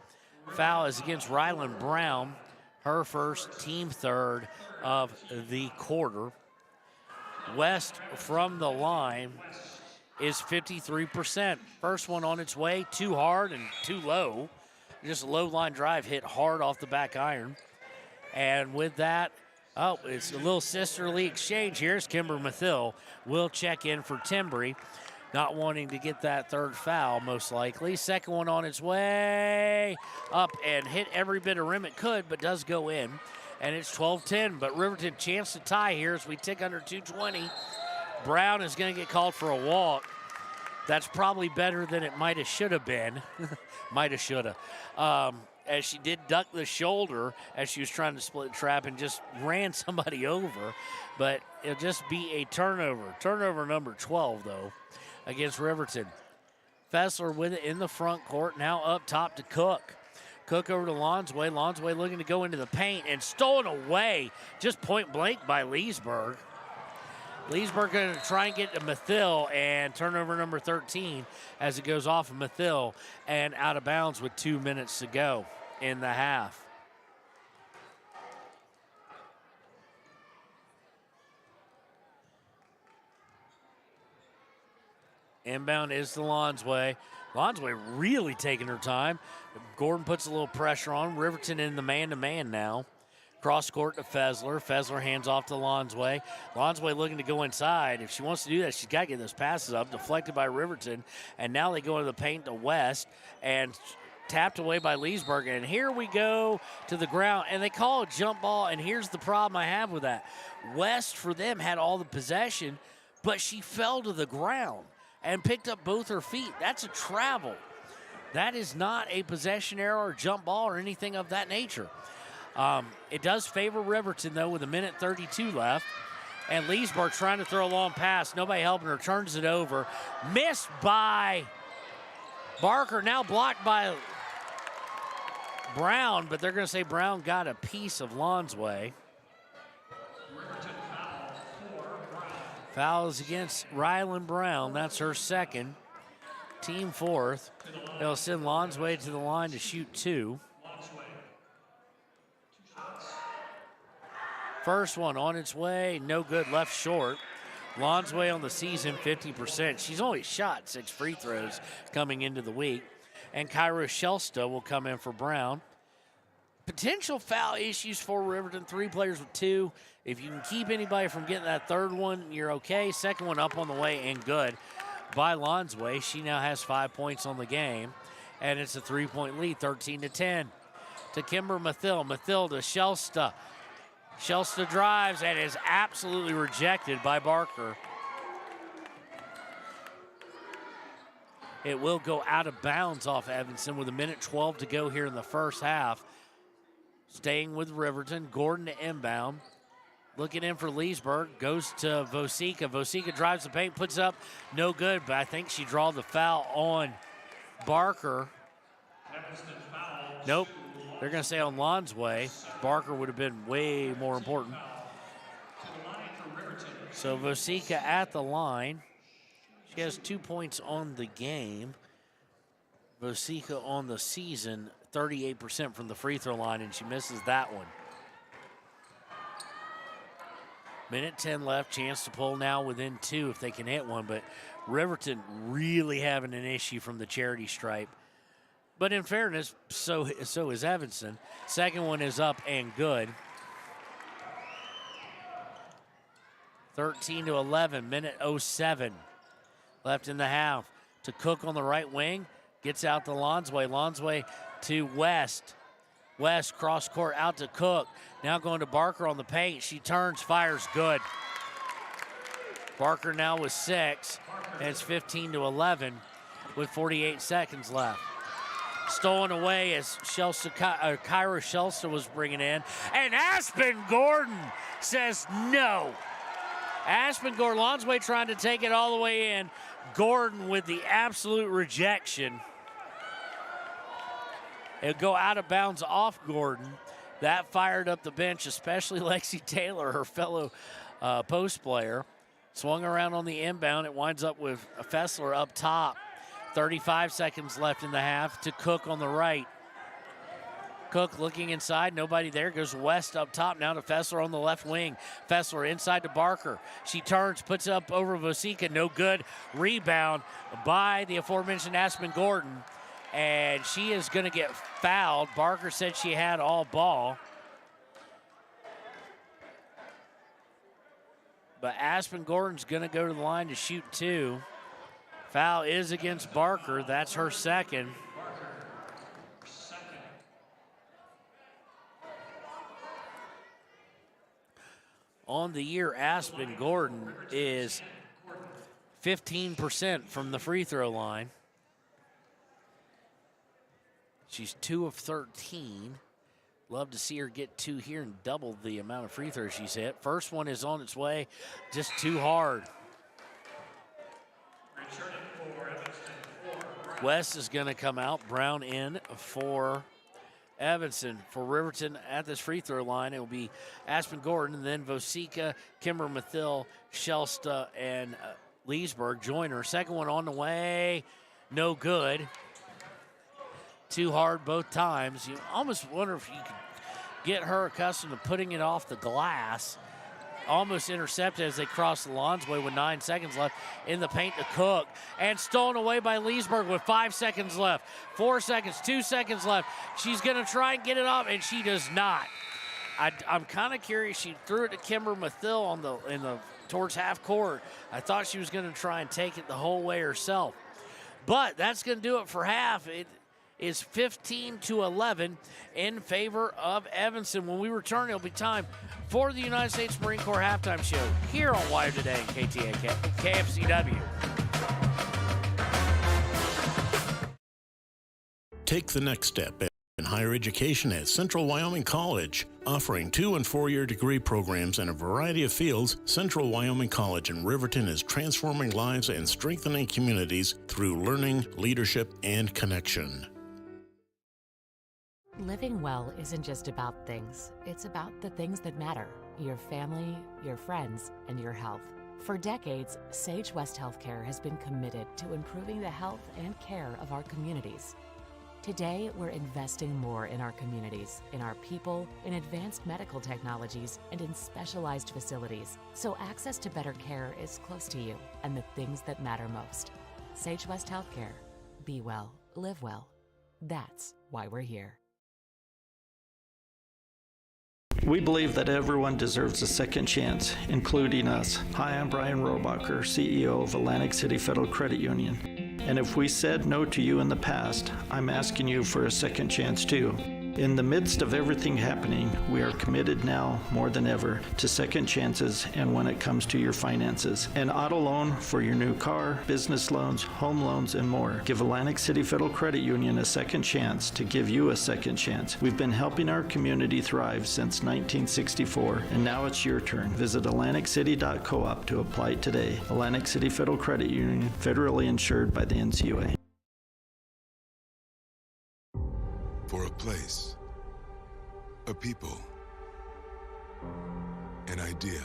Foul is against Ryland Brown, her first, team 3rd of the quarter. West from the line is 53%. First one on its way, too hard and too low. Just a low line drive hit hard off the back iron. And with that, it's a little sisterly exchange here as Kimber Mathill will check in for Timbry, not wanting to get that third foul most likely. Second one on its way up and hit every bit of rim it could, but does go in. And it's 12-10, but Riverton chance to tie here as we tick under 2:20. Brown is going to get called for a walk. That's probably better than it might have should have been. Might have should have. As she did duck the shoulder as she was trying to split trap and just ran somebody over. But it'll just be a turnover. Turnover number 12, though, against Riverton. Fessler with it in the front court, now up top to Cook. Cook over to Lonsway. Lonsway looking to go into the paint and stolen away just point blank by Leesburg. Leesburg going to try and get to Mathill, and turnover number 13 as it goes off of Mathill and out of bounds with 2 minutes to go in the half. Inbound is to Lonsway. Lonsway really taking her time. Gordon puts a little pressure on. Riverton in the man-to-man now. Cross court to Fessler. Fessler hands off to Lonsway. Lonsway looking to go inside. If she wants to do that, she's got to get those passes up. Deflected by Riverton. And now they go into the paint to West. And tapped away by Leesburg. And here we go to the ground. And they call a jump ball. And here's the problem I have with that. West, for them, had all the possession, but she fell to the ground and picked up both her feet. That's a travel. That is not a possession error or jump ball or anything of that nature. It does favor Riverton, though, with 1:32 left. And Leesburg trying to throw a long pass. Nobody helping her. Turns it over. Missed by Barker. Now blocked by Brown. But they're going to say Brown got a piece of Lonsway. Fouls against Rylan Brown. That's her second. Team fourth. They'll send Lonsway to the line to shoot 2. First one on its way, no good, left short. Lonsway on the season, 50%. She's only shot 6 free throws coming into the week. And Kyra Shelsta will come in for Brown. Potential foul issues for Riverton, 3 players with 2. If you can keep anybody from getting that third one, you're okay. Second one up on the way and good by Lonsway. She now has 5 points on the game. And it's a 3-point lead, 13-10. To Kimber Mathill. Mathill to Shelsta. Shelsta drives and is absolutely rejected by Barker. It will go out of bounds off Evanston with 1:12 to go here in the first half. Staying with Riverton, Gordon to inbound. Looking in for Leesburg, goes to Vosika. Vosika drives the paint, puts up, no good, but I think she draws the foul on Barker. Nope. They're going to say on Lonsway. Barker would have been way more important. So Vosika at the line. She has 2 points on the game. Vosika on the season, 38% from the free throw line, and she misses that one. 1:10 left, chance to pull now within 2 if they can hit one, but Riverton really having an issue from the charity stripe. But in fairness, so is Evanston. Second one is up and good. 13-11, 1:07 left in the half. To Cook on the right wing, gets out to Lonsway. Lonsway to West. West cross court out to Cook. Now going to Barker on the paint. She turns, fires, good. Barker now with 6, and it's 15-11 with 48 seconds left. Stolen away as Kyra Shelsta was bringing in. And Aspen Gordon says no. Aspen Gordon, Lonsway trying to take it all the way in. Gordon with the absolute rejection. It'll go out of bounds off Gordon. That fired up the bench, especially Lexi Taylor, her fellow post player. Swung around on the inbound. It winds up with Fessler up top. 35 seconds left in the half to Cook on the right. Cook looking inside, nobody there. Goes West up top now to Fessler on the left wing. Fessler inside to Barker. She turns, puts up over Vosica, no good. Rebound by the aforementioned Aspen Gordon, and she is going to get fouled. Barker said she had all ball. But Aspen Gordon's going to go to the line to shoot 2. Foul is against Barker. That's her second. On the year, Aspen Gordon is 15% from the free throw line. She's 2 of 13. Love to see her get 2 here and double the amount of free throws she's hit. First one is on its way, just too hard. West is going to come out. Brown in for Evanston. For Riverton at this free throw line, it will be Aspen Gordon, and then Vosica, Kimber Mathill, Shelsta, and Leesburg join her. Second one on the way, no good. Too hard both times. You almost wonder if you could get her accustomed to putting it off the glass. Almost intercepted as they cross the Lonsway with 9 seconds left in the paint to Cook. And stolen away by Leesburg with 5 seconds left. 4 seconds, 2 seconds left. She's going to try and get it off, and she does not. I'm kind of curious. She threw it to Kimber Mathill towards half court. I thought she was going to try and take it the whole way herself. But that's going to do it for half. It is 15-11 in favor of Evanston. When we return, it'll be time for the United States Marine Corps halftime show here on Wire Today and KFCW. Take the next step in higher education at Central Wyoming College. Offering 2- and 4-year degree programs in a variety of fields, Central Wyoming College in Riverton is transforming lives and strengthening communities through learning, leadership, and connection. Living well isn't just about things. It's about the things that matter. Your family, your friends, and your health. For decades, Sage West Healthcare has been committed to improving the health and care of our communities. Today, we're investing more in our communities, in our people, in advanced medical technologies, and in specialized facilities, so access to better care is close to you and the things that matter most. Sage West Healthcare. Be well, live well. That's why we're here. We believe that everyone deserves a second chance, including us. Hi, I'm Brian Robacher, CEO of Atlantic City Federal Credit Union. And if we said no to you in the past, I'm asking you for a second chance too. In the midst of everything happening, we are committed now more than ever to second chances and when it comes to your finances. An auto loan for your new car, business loans, home loans, and more. Give Atlantic City Federal Credit Union a second chance to give you a second chance. We've been helping our community thrive since 1964, and now it's your turn. Visit AtlanticCity.coop to apply today. Atlantic City Federal Credit Union, federally insured by the NCUA. For a place, a people, an idea,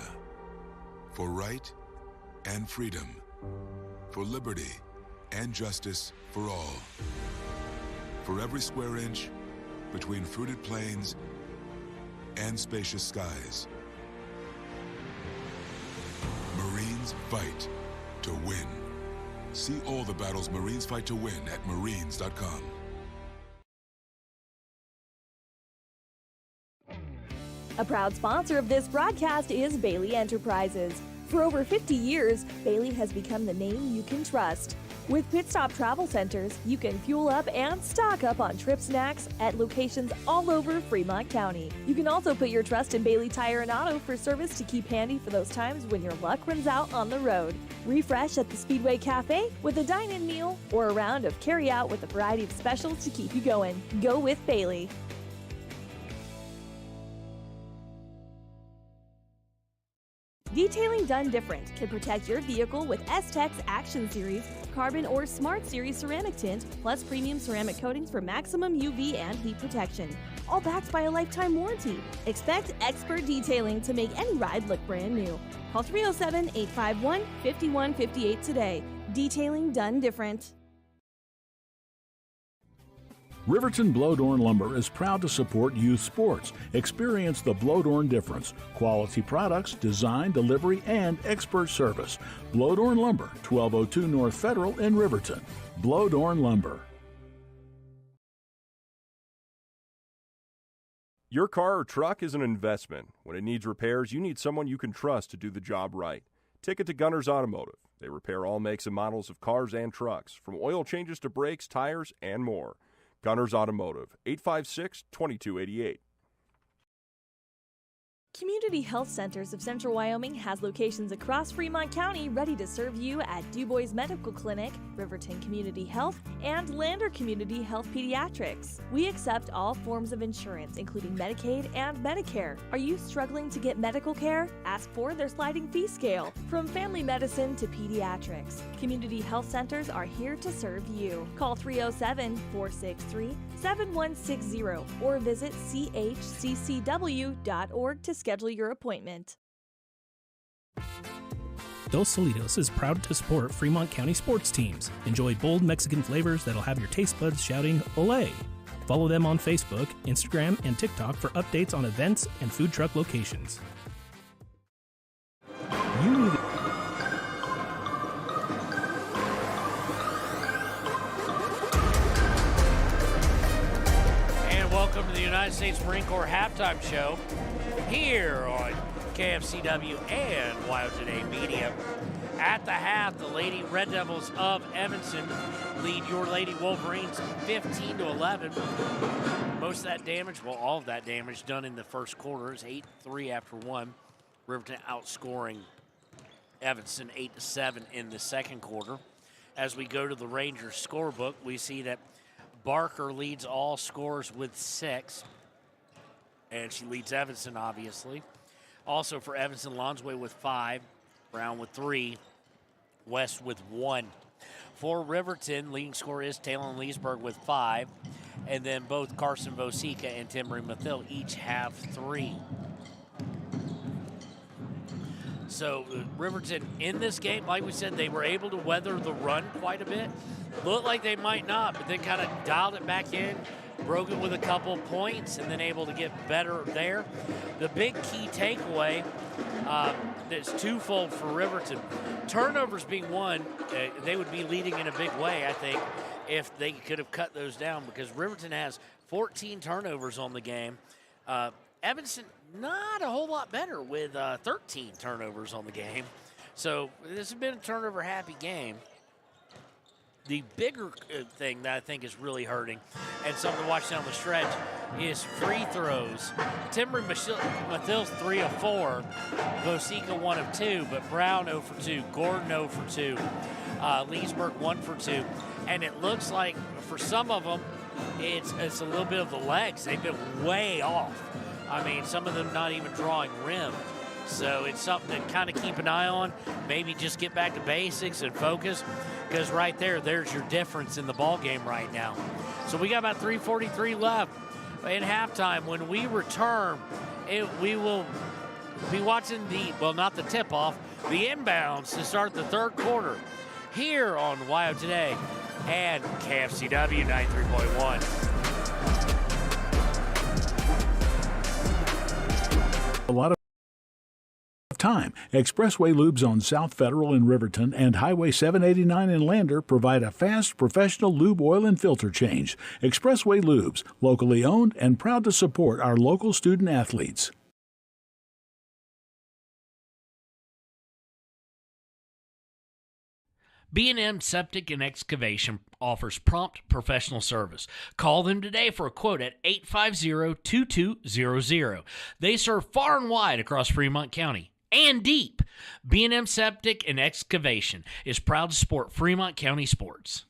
for right and freedom, for liberty and justice for all. For every square inch between fruited plains and spacious skies. Marines fight to win. See all the battles Marines fight to win at Marines.com. A proud sponsor of this broadcast is Bailey Enterprises. For over 50 years, Bailey has become the name you can trust. With Pit Stop Travel Centers, you can fuel up and stock up on trip snacks at locations all over Fremont County. You can also put your trust in Bailey Tire and Auto for service to keep handy for those times when your luck runs out on the road. Refresh at the Speedway Cafe with a dine-in meal or a round of carry-out with a variety of specials to keep you going. Go with Bailey. Detailing done different can protect your vehicle with S-Tech's Action Series, Carbon or Smart Series ceramic tint, plus premium ceramic coatings for maximum UV and heat protection. All backed by a lifetime warranty. Expect expert detailing to make any ride look brand new. Call 307-851-5158 today. Detailing done different. Riverton Blowdorn Lumber is proud to support youth sports. Experience the Blowdorn difference. Quality products, design, delivery, and expert service. Blowdorn Lumber, 1202 North Federal in Riverton. Blowdorn Lumber. Your car or truck is an investment. When it needs repairs, you need someone you can trust to do the job right. Take it to Gunners Automotive. They repair all makes and models of cars and trucks, from oil changes to brakes, tires, and more. Gunners Automotive, 856-2288. Community Health Centers of Central Wyoming has locations across Fremont County ready to serve you at DuBois Medical Clinic, Riverton Community Health, and Lander Community Health Pediatrics. We accept all forms of insurance, including Medicaid and Medicare. Are you struggling to get medical care? Ask for their sliding fee scale. From family medicine to pediatrics, Community Health Centers are here to serve you. Call 307-463-7160 or visit chccw.org to schedule your appointment. Dos Solitos is proud to support Fremont County sports teams. Enjoy bold Mexican flavors that'll have your taste buds shouting "Olé!" Follow them on Facebook, Instagram, and TikTok for updates on events and food truck locations. And welcome to the United States Marine Corps halftime show here on KFCW and Wyo Today Media. At the half, the Lady Red Devils of Evanston lead your Lady Wolverines 15-11. Most of that damage, well, all of that damage done in the first quarter is 8-3 after one. Riverton outscoring Evanston 8-7 in the second quarter. As we go to the Rangers scorebook, we see that Barker leads all scorers with 6, and she leads Evanston, obviously. Also for Evanston, Lonsway with 5, Brown with 3, West with 1. For Riverton, leading scorer is Talon Leesburg with 5, and then both Carson Vosica and Timbery Mathil each have 3. So Riverton in this game, like we said, they were able to weather the run quite a bit. Looked like they might not, but then kind of dialed it back in, broke it with a couple points, and then able to get better there. The big key takeaway that's twofold for Riverton. Turnovers being one, they would be leading in a big way, I think, if they could have cut those down, because Riverton has 14 turnovers on the game. Evanston, not a whole lot better with 13 turnovers on the game. So this has been a turnover-happy game. The bigger thing that I think is really hurting, and something to watch down the stretch, is free throws. Timbery Mathil's 3 of 4, Vosica 1 of 2, but Brown 0 for 2, Gordon 0 for 2, Leesburg 1 for 2. And it looks like for some of them, it's a little bit of the legs. They've been way off. I mean, some of them not even drawing rim. So it's something to kind of keep an eye on. Maybe just get back to basics and focus, because right there's your difference in the ball game right now. So we got about 3:43 left in halftime. When we return, we will be watching not the tip-off, the inbounds to start the third quarter here on Wyo Today and KFCW 93.1. A lot of time. Expressway lubes on South Federal in Riverton and Highway 789 in Lander provide a fast, professional lube oil and filter change. Expressway lubes, locally owned and proud to support our local student athletes. B&M Septic and Excavation offers prompt professional service. Call them today for a quote at 850-2200. They serve far and wide across Fremont County and deep. B&M Septic and Excavation is proud to support Fremont County sports.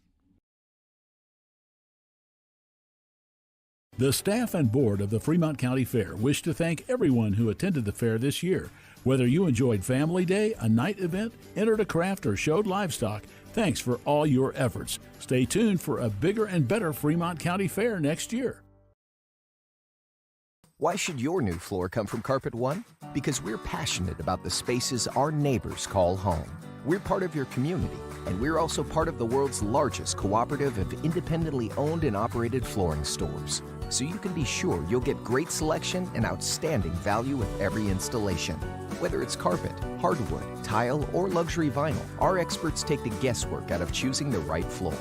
The staff and board of the Fremont County Fair wish to thank everyone who attended the fair this year. Whether you enjoyed Family Day, a night event, entered a craft, or showed livestock, thanks for all your efforts. Stay tuned for a bigger and better Fremont County Fair next year. Why should your new floor come from Carpet One? Because we're passionate about the spaces our neighbors call home. We're part of your community, and we're also part of the world's largest cooperative of independently owned and operated flooring stores. So you can be sure you'll get great selection and outstanding value with every installation. Whether it's carpet, hardwood, tile, or luxury vinyl, our experts take the guesswork out of choosing the right floor.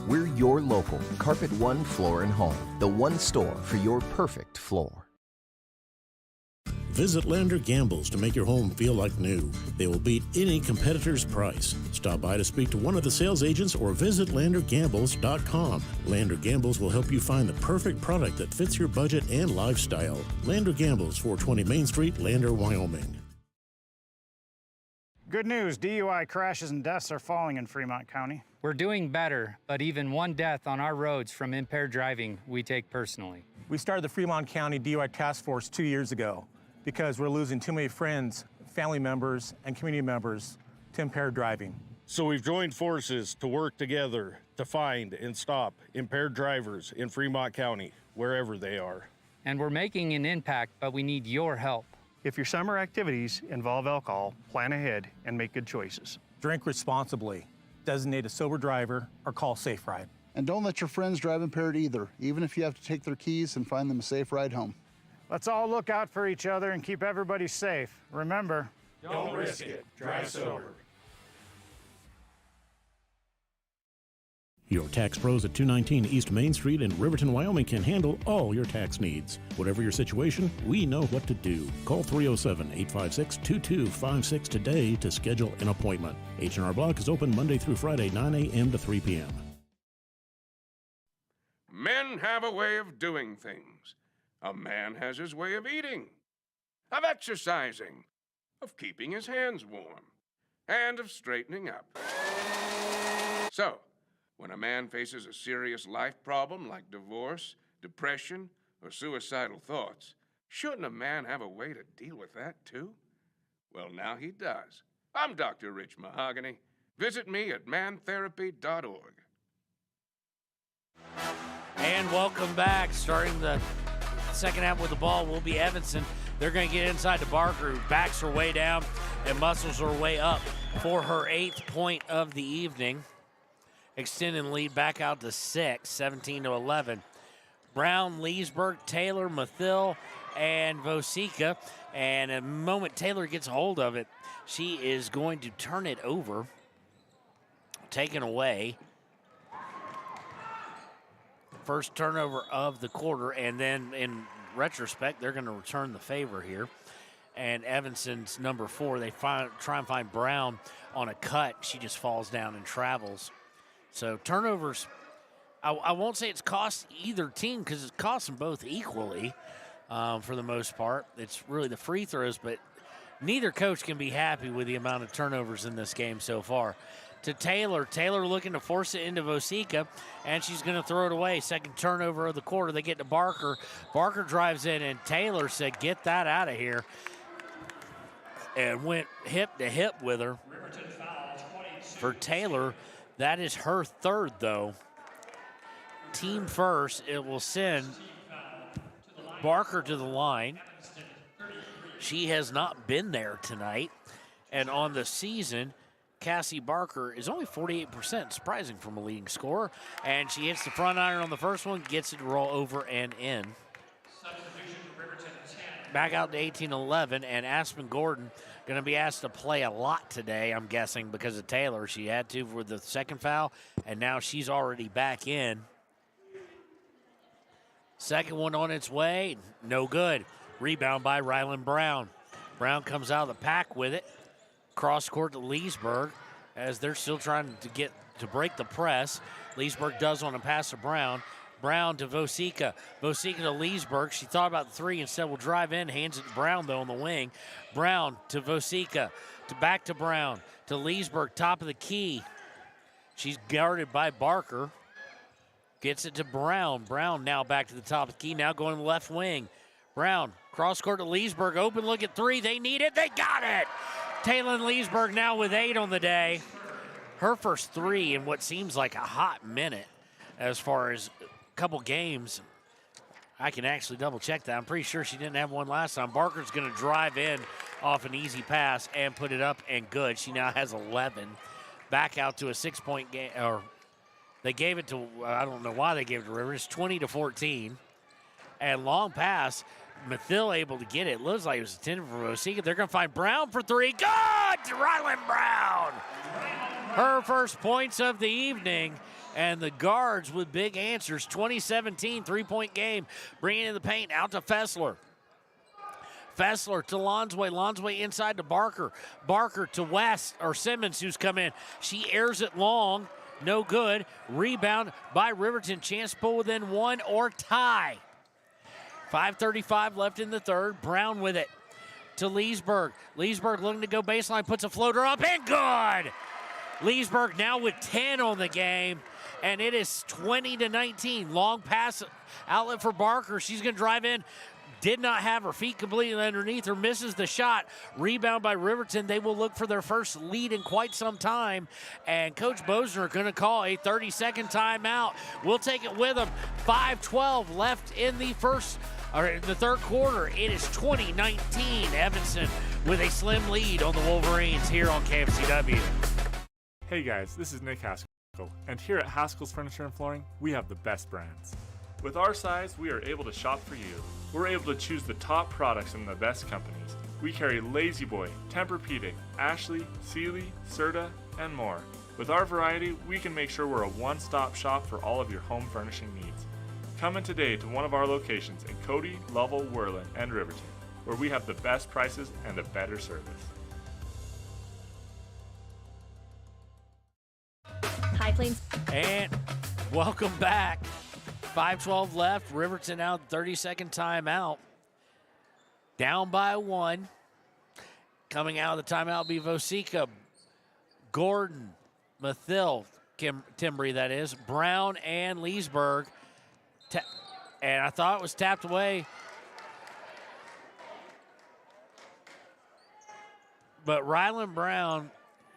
We're your local Carpet One Floor and Home, the one store for your perfect floor. Visit Lander Gambles to make your home feel like new. They will beat any competitor's price. Stop by to speak to one of the sales agents or visit LanderGambles.com. Lander Gambles will help you find the perfect product that fits your budget and lifestyle. Lander Gambles, 420 Main Street, Lander, Wyoming. Good news, DUI crashes and deaths are falling in Fremont County. We're doing better, but even one death on our roads from impaired driving, we take personally. We started the Fremont County DUI Task Force 2 years ago because we're losing too many friends, family members, and community members to impaired driving. So we've joined forces to work together to find and stop impaired drivers in Fremont County, wherever they are. And we're making an impact, but we need your help. If your summer activities involve alcohol, plan ahead and make good choices. Drink responsibly, designate a sober driver, or call Safe Ride. And don't let your friends drive impaired either, even if you have to take their keys and find them a safe ride home. Let's all look out for each other and keep everybody safe. Remember, don't risk it. Drive sober. Your tax pros at 219 East Main Street in Riverton, Wyoming can handle all your tax needs. Whatever your situation, we know what to do. Call 307-856-2256 today to schedule an appointment. H&R Block is open Monday through Friday, 9 a.m. to 3 p.m. Men have a way of doing things. A man has his way of eating, of exercising, of keeping his hands warm, and of straightening up. So, when a man faces a serious life problem like divorce, depression, or suicidal thoughts, shouldn't a man have a way to deal with that too? Well, now he does. I'm Dr. Rich Mahogany. Visit me at mantherapy.org. And welcome back. Starting the second half with the ball will be Evanston. They're going to get inside to Barker. Backs are way down and muscles are way up for her 8th point of the evening. Extending lead back out to 6, 17-11. Brown, Leesburg, Taylor, Mathill, and Vosika. And the moment Taylor gets a hold of it, she is going to turn it over. Taken away. First turnover of the quarter, and then in retrospect, they're going to return the favor here. And Evanston's number 4, they try and find Brown on a cut. She just falls down and travels. So turnovers, I won't say it's cost either team because it costs them both equally for the most part. It's really the free throws, but neither coach can be happy with the amount of turnovers in this game so far. To Taylor. Taylor looking to force it into Vosika, and she's going to throw it away. Second turnover of the quarter. They get to Barker. Barker drives in, and Taylor said, get that out of here, and went hip to hip with her. For Taylor, that is her 3rd, though. Team first. It will send Barker to the line. She has not been there tonight, and on the season, Cassie Barker is only 48%, surprising from a leading scorer. And she hits the front iron on the first one, gets it to roll over and in. Back out to 18-11, and Aspen Gordon going to be asked to play a lot today, I'm guessing, because of Taylor. She had to for the second foul, and now she's already back in. Second one on its way, no good. Rebound by Rylan Brown. Brown comes out of the pack with it. Cross court to Leesburg as they're still trying to break the press. Leesburg does on a pass to Brown. Brown to Vosika. Vosika to Leesburg. She thought about the 3 and said, we'll drive in. Hands it to Brown, though, on the wing. Brown to Vosika. Back to Brown. To Leesburg, top of the key. She's guarded by Barker. Gets it to Brown. Brown now back to the top of the key. Now going to the left wing. Brown, cross court to Leesburg. Open look at 3. They need it. They got it. Taylor Leesburg now with 8 on the day. Her first 3 in what seems like a hot minute as far as a couple games. I can actually double check that. I'm pretty sure she didn't have one last time. Barker's going to drive in off an easy pass and put it up and good. She now has 11. Back out to a 6-point game, or they gave it to, I don't know why they gave it to River. It's 20-14. And long pass, Mathill able to get it. Looks like it was intended for Vosika. They're going to find Brown for three. Good! Rylan Brown! Her first points of the evening. And the guards with big answers. 2017 3-point game. Bringing in the paint out to Fessler. Fessler to Lonsway. Lonsway inside to Barker. Barker to West, or Simmons, who's come in. She airs it long. No good. Rebound by Riverton. Chance to pull within one or tie. 5:35 left in the third. Brown with it to Leesburg. Leesburg looking to go baseline. Puts a floater up and good. Leesburg now with 10 on the game. And it is 20-19. Long pass outlet for Barker. She's going to drive in. Did not have her feet completely underneath her. Misses the shot. Rebound by Riverton. They will look for their first lead in quite some time. And Coach Bosner going to call a 30-second timeout. We'll take it with them. 5:12 left in the third quarter. It is 20-19. Evanston with a slim lead on the Wolverines here on KFCW. Hey guys, this is Nick Haskell. And here at Haskell's Furniture and Flooring, we have the best brands. With our size, we are able to shop for you. We're able to choose the top products from the best companies. We carry Lazy Boy, Tempur-Pedic, Ashley, Sealy, Serta, and more. With our variety, we can make sure we're a one-stop shop for all of your home furnishing needs. Come in today to one of our locations in Cody, Lovell, Worland, and Riverton, where we have the best prices and a better service. High Plains. And welcome back. 5:12 left. Riverton out, 30-second timeout. Down by one. Coming out of the timeout will be Vosika, Gordon, Mathill, Timbry that is, Brown and Leesburg. And I thought it was tapped away. But Rylan Brown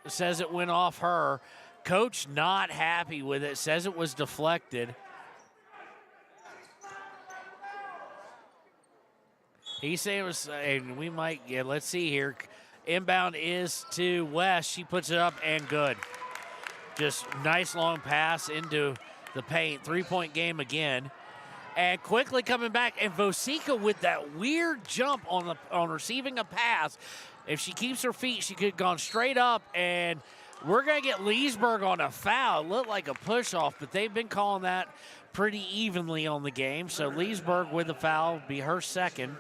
says it went off her. Coach not happy with it, says it was deflected. He's saying it was, and we might, let's see here. Inbound is to West. She puts it up and good. Just nice long pass into the paint. 3-point game again. And quickly coming back, and Vosika with that weird jump on receiving a pass. If she keeps her feet, she could have gone straight up, and we're going to get Leesburg on a foul. It looked like a push-off, but they've been calling that pretty evenly on the game. So Leesburg with the foul will be her second,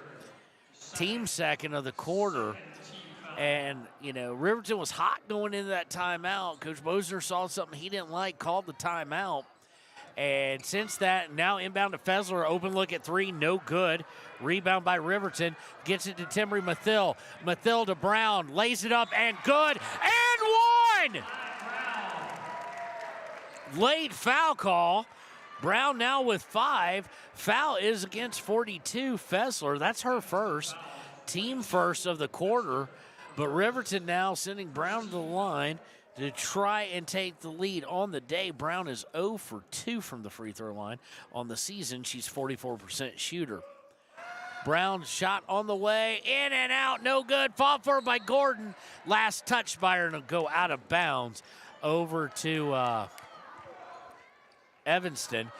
team second of the quarter. And, Riverton was hot going into that timeout. Coach Bosner saw something he didn't like, called the timeout. And since that, now inbound to Fessler. Open look at three, no good. Rebound by Riverton. Gets it to Timbry Mathill. Mathill to Brown. Lays it up and good. And one! Late foul call. Brown now with 5. Foul is against 42. Fessler, that's her first. Team first of the quarter. But Riverton now sending Brown to the line to try and take the lead on the day. Brown is 0 for 2 from the free throw line. On the season, she's 44% shooter. Brown shot on the way, in and out, no good. Fought for by Gordon. Last touch by her to go out of bounds over to Evanston.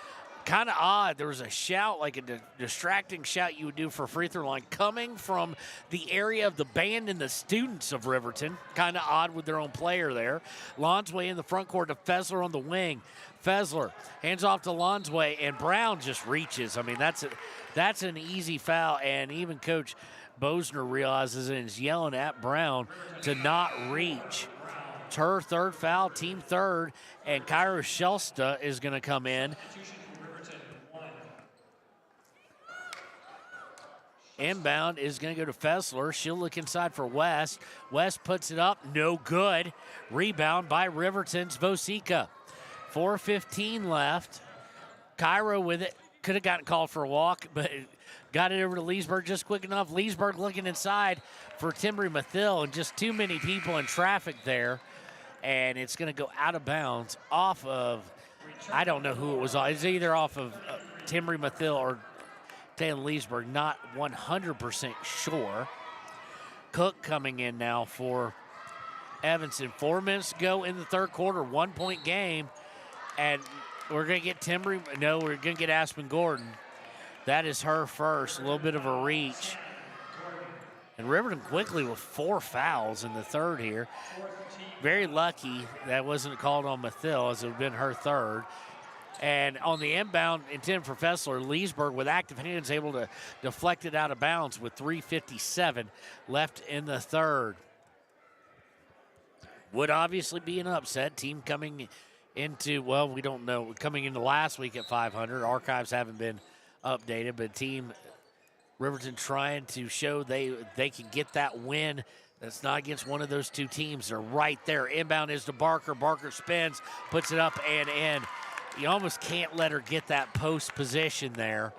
Kind of odd. There was a shout, like a distracting shout you would do for a free throw line, coming from the area of the band and the students of Riverton. Kind of odd with their own player there. Lonsway in the front court to Fessler on the wing. Fessler hands off to Lonsway, and Brown just reaches. I mean, that's an easy foul, and even Coach Bosner realizes it and is yelling at Brown to not reach. It's her third foul, team third, and Kyra Shelsta is going to come in. Inbound is going to go to Fessler. She'll look inside for West. West puts it up. No good. Rebound by Riverton's Vosika. 4:15 left. Kyra with it. Could have gotten called for a walk, but got it over to Leesburg just quick enough. Leesburg looking inside for Timbry Mathill, and just too many people in traffic there. And it's going to go out of bounds off of, I don't know who it was. It's either off of Timbry Mathill or Taylor Leesburg not 100% sure. Cook coming in now for Evanston. 4 minutes to go in the third quarter, 1 point game. And we're going to get Timbry. No, we're going to get Aspen Gordon. That is her first. A little bit of a reach. And Riverton quickly with 4 fouls in the third here. Very lucky that wasn't called on Mathil, as it would have been her third. And on the inbound intended for Fessler, Leesburg with active hands able to deflect it out of bounds with 3:57 left in the third. Would obviously be an upset. Team coming into, well, we don't know, coming into last week at 500. Archives haven't been updated, but team Riverton trying to show they can get that win. That's not against one of those two teams. They're right there. Inbound is to Barker. Barker spins, puts it up and in. You almost can't let her get that post position there.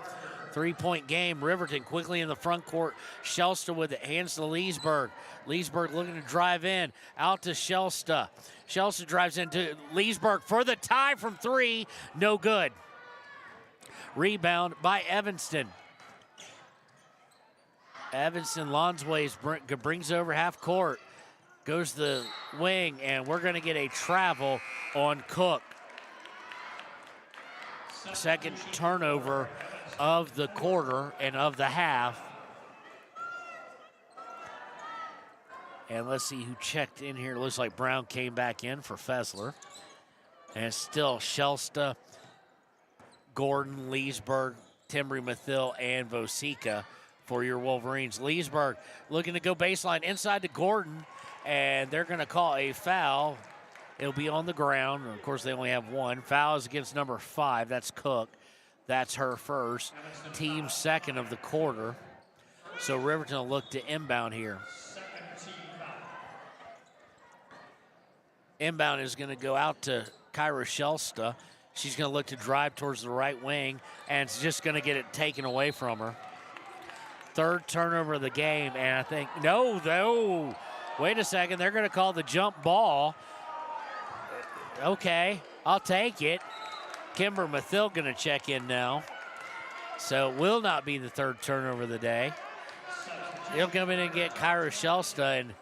3-point game. Riverton quickly in the front court. Shelsta with it. Hands to Leesburg. Leesburg looking to drive in. Out to Shelsta. Shelsta drives into Leesburg for the tie from 3. No good. Rebound by Evanston. Evanston Lonsways brings over half court. Goes to the wing, and we're going to get a travel on Cook. Second turnover of the quarter and of the half. And let's see who checked in here. Looks like Brown came back in for Fessler. And it's still Shelsta, Gordon, Leesburg, Timbry Mathil, and Vosica for your Wolverines. Leesburg looking to go baseline inside to Gordon, and they're going to call a foul. It'll be on the ground. Of course, they only have one. Foul is against number 5. That's Cook. That's her first. Team second of the quarter. So Riverton will look to inbound here. Inbound is going to go out to Kyra Shelsta. She's going to look to drive towards the right wing, and it's just going to get it taken away from her. Third turnover of the game, and I think, no, wait a second, they're going to call the jump ball. Okay, I'll take it. Kimber Mathil going to check in now. So it will not be the third turnover of the day. He'll come in and get Kyra Shelsta, and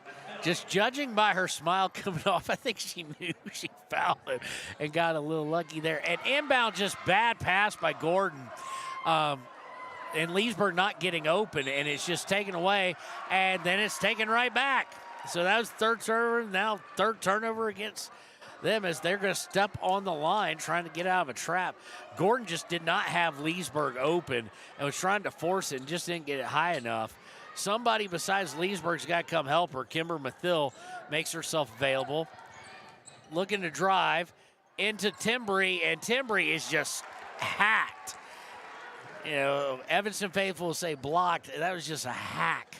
just judging by her smile coming off, I think she knew she fouled it and got a little lucky there. And inbound, just bad pass by Gordon. And Leesburg not getting open, and it's just taken away, and then it's taken right back. So that was third turnover, now third turnover against them as they're going to step on the line trying to get out of a trap. Gordon just did not have Leesburg open and was trying to force it and just didn't get it high enough. Somebody besides Leesburg's got to come help her. Kimber Mathil makes herself available. Looking to drive into Timbry, and Timbry is just hacked. You know, Evanston faithful will say blocked. That was just a hack.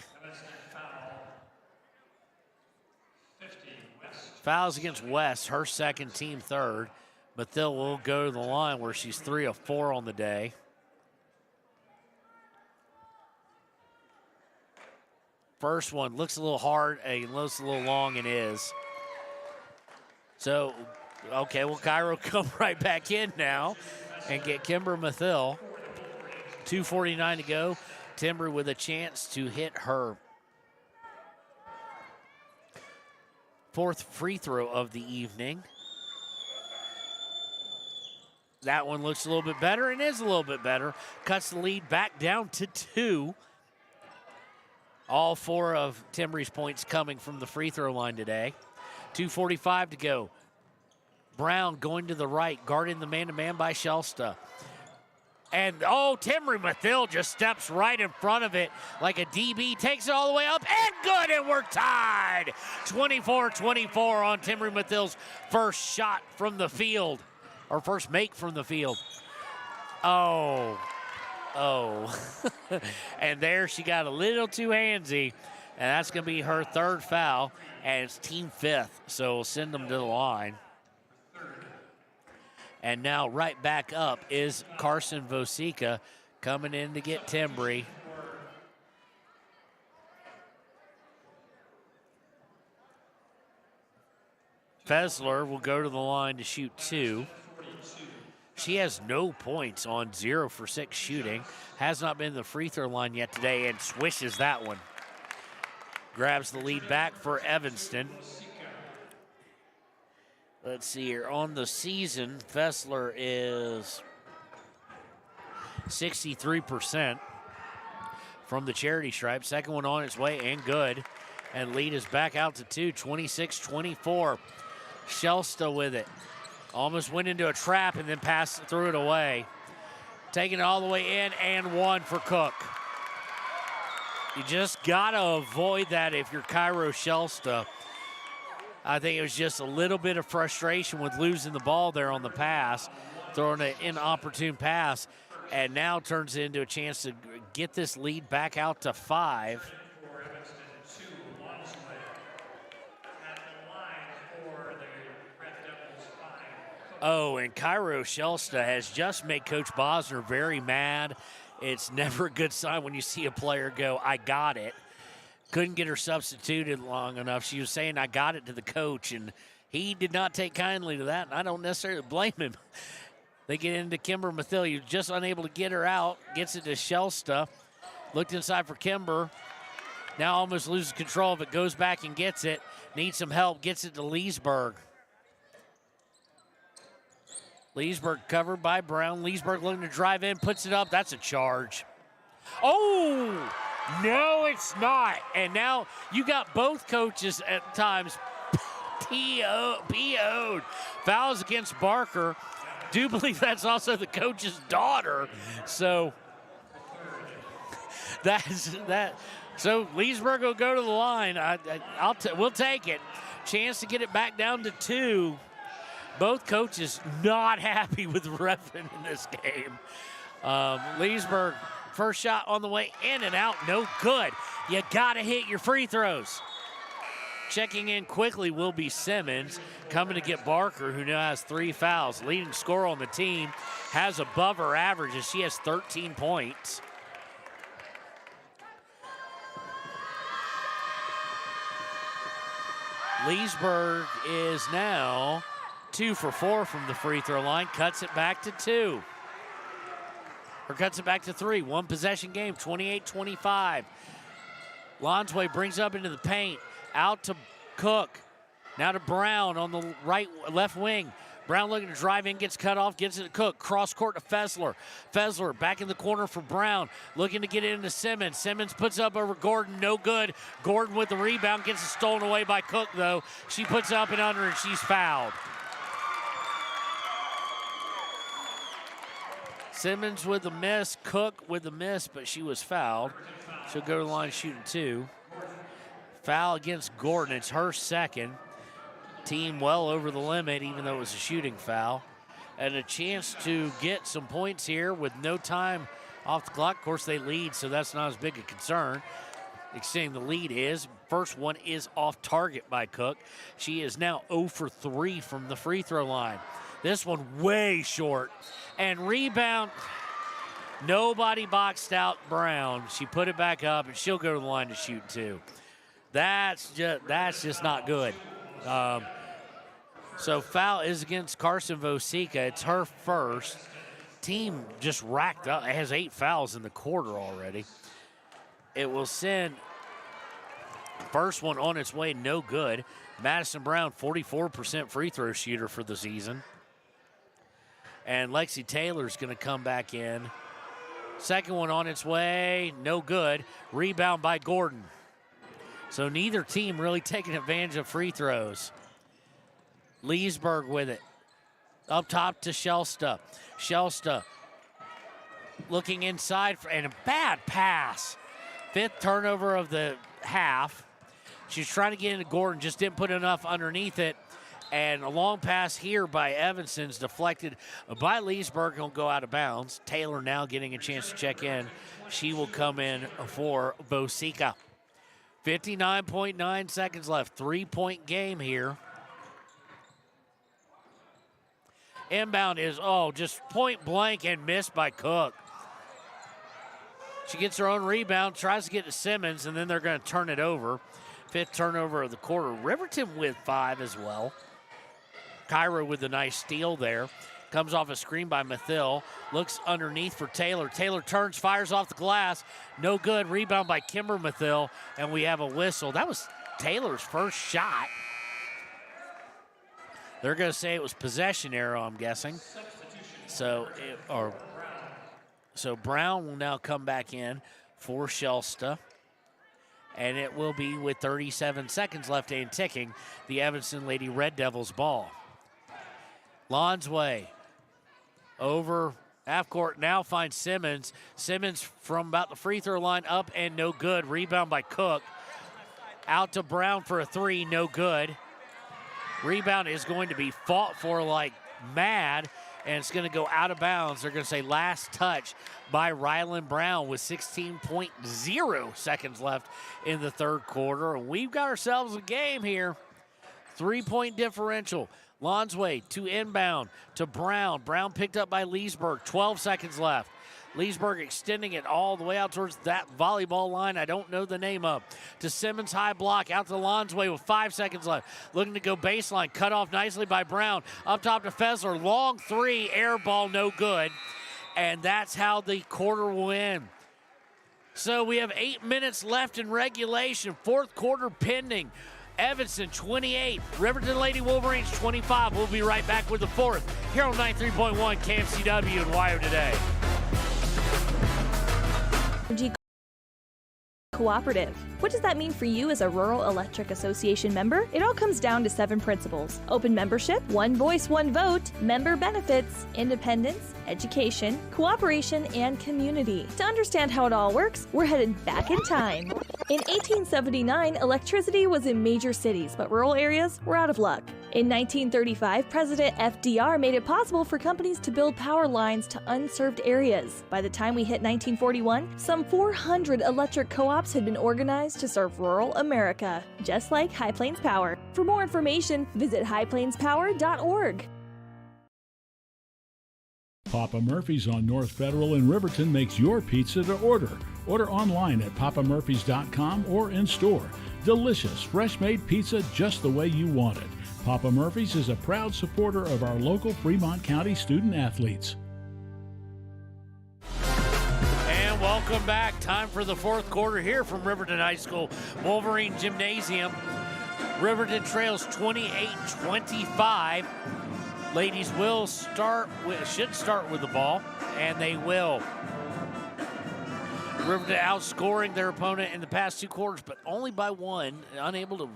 Fouls against West, her second, team third. Mathil will go to the line where she's 3 of 4 on the day. First one looks a little hard and looks a little long, and is. So, okay, well, Cairo come right back in now and get Kimber Mathil. 2:49 to go. Timber with a chance to hit her 4th free throw of the evening. That one looks a little bit better and is a little bit better. Cuts the lead back down to 2. All 4 of Timbry's points coming from the free throw line today. 2:45 to go. Brown going to the right, guarding the man-to-man by Shelsta. And, Timbry Mathil just steps right in front of it like a DB, takes it all the way up, and good, and we're tied. 24-24 on Timbry Mathil's first shot from the field, or first make from the field. And there she got a little too handsy, and that's going to be her 3rd foul, and it's team 5th, so we'll send them to the line. And now right back up is Carson Vosica coming in to get Timbry. Fessler will go to the line to shoot 2. She has no points on 0 for 6 shooting. Has not been to the free throw line yet today and swishes that one. Grabs the lead back for Evanston. Let's see here. On the season, Fessler is 63% from the charity stripe. Second one on its way and good. And lead is back out to 2, 26-24. Shelsta with it. Almost went into a trap and then threw it away. Taking it all the way in and one for Cook. You just got to avoid that if you're Cairo Shelsta. I think it was just a little bit of frustration with losing the ball there on the pass, throwing an inopportune pass, and now turns it into a chance to get this lead back out to 5. Oh, and Cairo Shelsta has just made Coach Bosner very mad. It's never a good sign when you see a player go, I got it. Couldn't get her substituted long enough. She was saying, I got it to the coach, and he did not take kindly to that, and I don't necessarily blame him. They get into Kimber Mathieu, just unable to get her out, gets it to Shelsta. Looked inside for Kimber. Now almost loses control of it, goes back and gets it. Needs some help, gets it to Leesburg. Leesburg covered by Brown. Leesburg looking to drive in, puts it up. That's a charge. Oh, no, it's not. And now you got both coaches at times PO'd. Fouls against Barker. Do believe that's also the coach's daughter. So that's that. So Leesburg will go to the line. We'll take it. Chance to get it back down to 2. Both coaches not happy with Riverton in this game. Leesburg, first shot on the way in and out, no good. You got to hit your free throws. Checking in quickly will be Simmons, coming to get Barker, who now has 3 fouls. Leading scorer on the team, has above her average as she has 13 points. Leesburg is now 2 for 4 from the free throw line, cuts it back to 2. Or cuts it back to 3. One possession game, 28-25. Lonsway brings up into the paint, out to Cook. Now to Brown on the left wing. Brown looking to drive in, gets cut off, gets it to Cook. Cross court to Fessler. Fessler back in the corner for Brown, looking to get it into Simmons. Simmons puts up over Gordon, no good. Gordon with the rebound, gets it stolen away by Cook though. She puts it up and under and she's fouled. Simmons with the miss, Cook with the miss, but she was fouled. She'll go to the line shooting 2. Foul against Gordon, it's her second. Team well over the limit, even though it was a shooting foul. And a chance to get some points here with no time off the clock. Of course, they lead, so that's not as big a concern. Extending the lead is, first one is off target by Cook. She is now 0 for 3 from the free throw line. This one way short. And rebound, nobody boxed out Brown. She put it back up, and she'll go to the line to shoot 2. That's just not good. So foul is against Carson Vosica. It's her first. Team just racked up. It has 8 fouls in the quarter already. It will send first one on its way, no good. Madison Brown, 44% free throw shooter for the season. And Lexi Taylor's going to come back in. Second one on its way, no good. Rebound by Gordon. So neither team really taking advantage of free throws. Leesburg with it. Up top to Shelsta. Shelsta looking inside and a bad pass. 5th turnover of the half. She's trying to get into Gordon, just didn't put enough underneath it. And a long pass here by Evanston's deflected by Leesburg. Will go out of bounds. Taylor now getting a chance to check in. She will come in for Vosica. 59.9 seconds left. 3-point game here. Inbound is, just point blank and missed by Cook. She gets her own rebound, tries to get to Simmons, and then they're going to turn it over. 5th turnover of the quarter. Riverton with 5 as well. Cairo with a nice steal there. Comes off a screen by Mathil. Looks underneath for Taylor. Taylor turns, fires off the glass. No good. Rebound by Kimber Mathil. And we have a whistle. That was Taylor's first shot. They're going to say it was possession arrow, I'm guessing. So Brown will now come back in for Shelsta. And it will be with 37 seconds left and ticking, the Evanston Lady Red Devils ball. Lonsway over half court, now finds Simmons. Simmons from about the free throw line, up and no good. Rebound by Cook. Out to Brown for a three, no good. Rebound is going to be fought for like mad, and it's going to go out of bounds. They're going to say last touch by Rylan Brown with 16.0 seconds left in the third quarter. And we've got ourselves a game here. 3-point differential. Lonsway to inbound to Brown. Brown picked up by Leesburg. 12 seconds left. Leesburg extending it all the way out towards that volleyball line I don't know the name of. To Simmons, high block, out to Lonsway with 5 seconds left. Looking to go baseline, cut off nicely by Brown. Up top to Fessler, long three, air ball, no good. And that's how the quarter will end. So we have 8 minutes left in regulation, fourth quarter pending. Evanston 28, Riverton Lady Wolverines 25. We'll be right back with the fourth here on 93.1 KMCW and Wire Today. Cooperative. What does that mean for you as a Rural Electric Association member? It all comes down to 7 principles: open membership, one voice, one vote, member benefits, independence, education, cooperation, and community. To understand how it all works, we're headed back in time. In 1879, electricity was in major cities, but rural areas were out of luck. In 1935, President FDR made it possible for companies to build power lines to unserved areas. By the time we hit 1941, some 400 electric co-ops had been organized to serve rural America, just like High Plains Power. For more information, visit highplainspower.org. Papa Murphy's on North Federal in Riverton makes your pizza to order. Order online at papamurphys.com or in store. Delicious, fresh-made pizza just the way you want it. Papa Murphy's is a proud supporter of our local Fremont County student athletes. And welcome back. Time for the fourth quarter here from Riverton High School Wolverine Gymnasium. Riverton trails 28-25. Ladies should start with the ball, and they will. Riverton outscoring their opponent in the past 2 quarters, but only by 1, unable to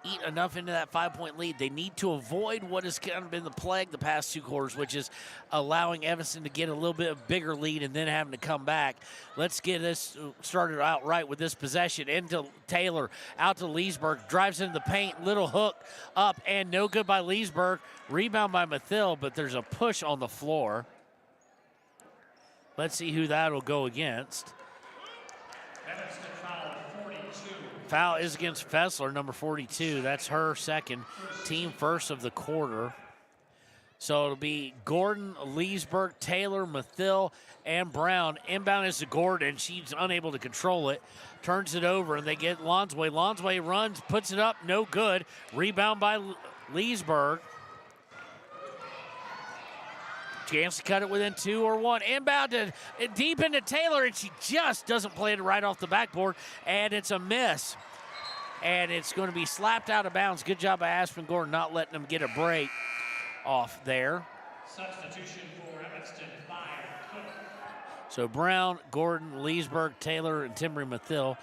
eat enough into that 5-point lead. They need to avoid what has kind of been the plague the past 2 quarters, which is allowing Evanston to get a little bit of bigger lead and then having to come back. Let's get this started out right with this possession. Into Taylor, out to Leesburg, drives into the paint, little hook up, and no good by Leesburg. Rebound by Mathil, but there's a push on the floor. Let's see who that'll go against. Foul is against Fessler, number 42. That's her second, team first of the quarter. So it'll be Gordon, Leesburg, Taylor, Mathil, and Brown. Inbound is to Gordon. She's unable to control it. Turns it over, and they get Lonsway. Lonsway runs, puts it up, no good. Rebound by Leesburg. Chance to cut it within 2 or 1. Inbound to, deep into Taylor, and she just doesn't play it right off the backboard, and it's a miss. And it's going to be slapped out of bounds. Good job by Aspen Gordon not letting them get a break off there. Substitution for Evanston, 5. So Brown, Gordon, Leesburg, Taylor, and Timber Mathil.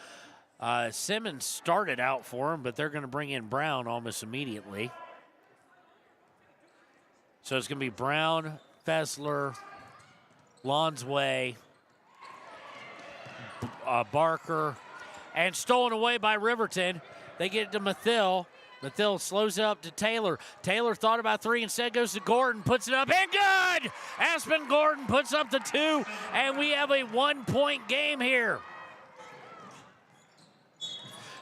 Simmons started out for him, but they're going to bring in Brown almost immediately. So it's going to be Brown, Fessler, Lonsway, Barker, and stolen away by Riverton. They get it to Mathil. Mathil slows it up to Taylor. Taylor thought about 3, instead goes to Gordon, puts it up, and good! Aspen Gordon puts up the 2, and we have a 1-point game here.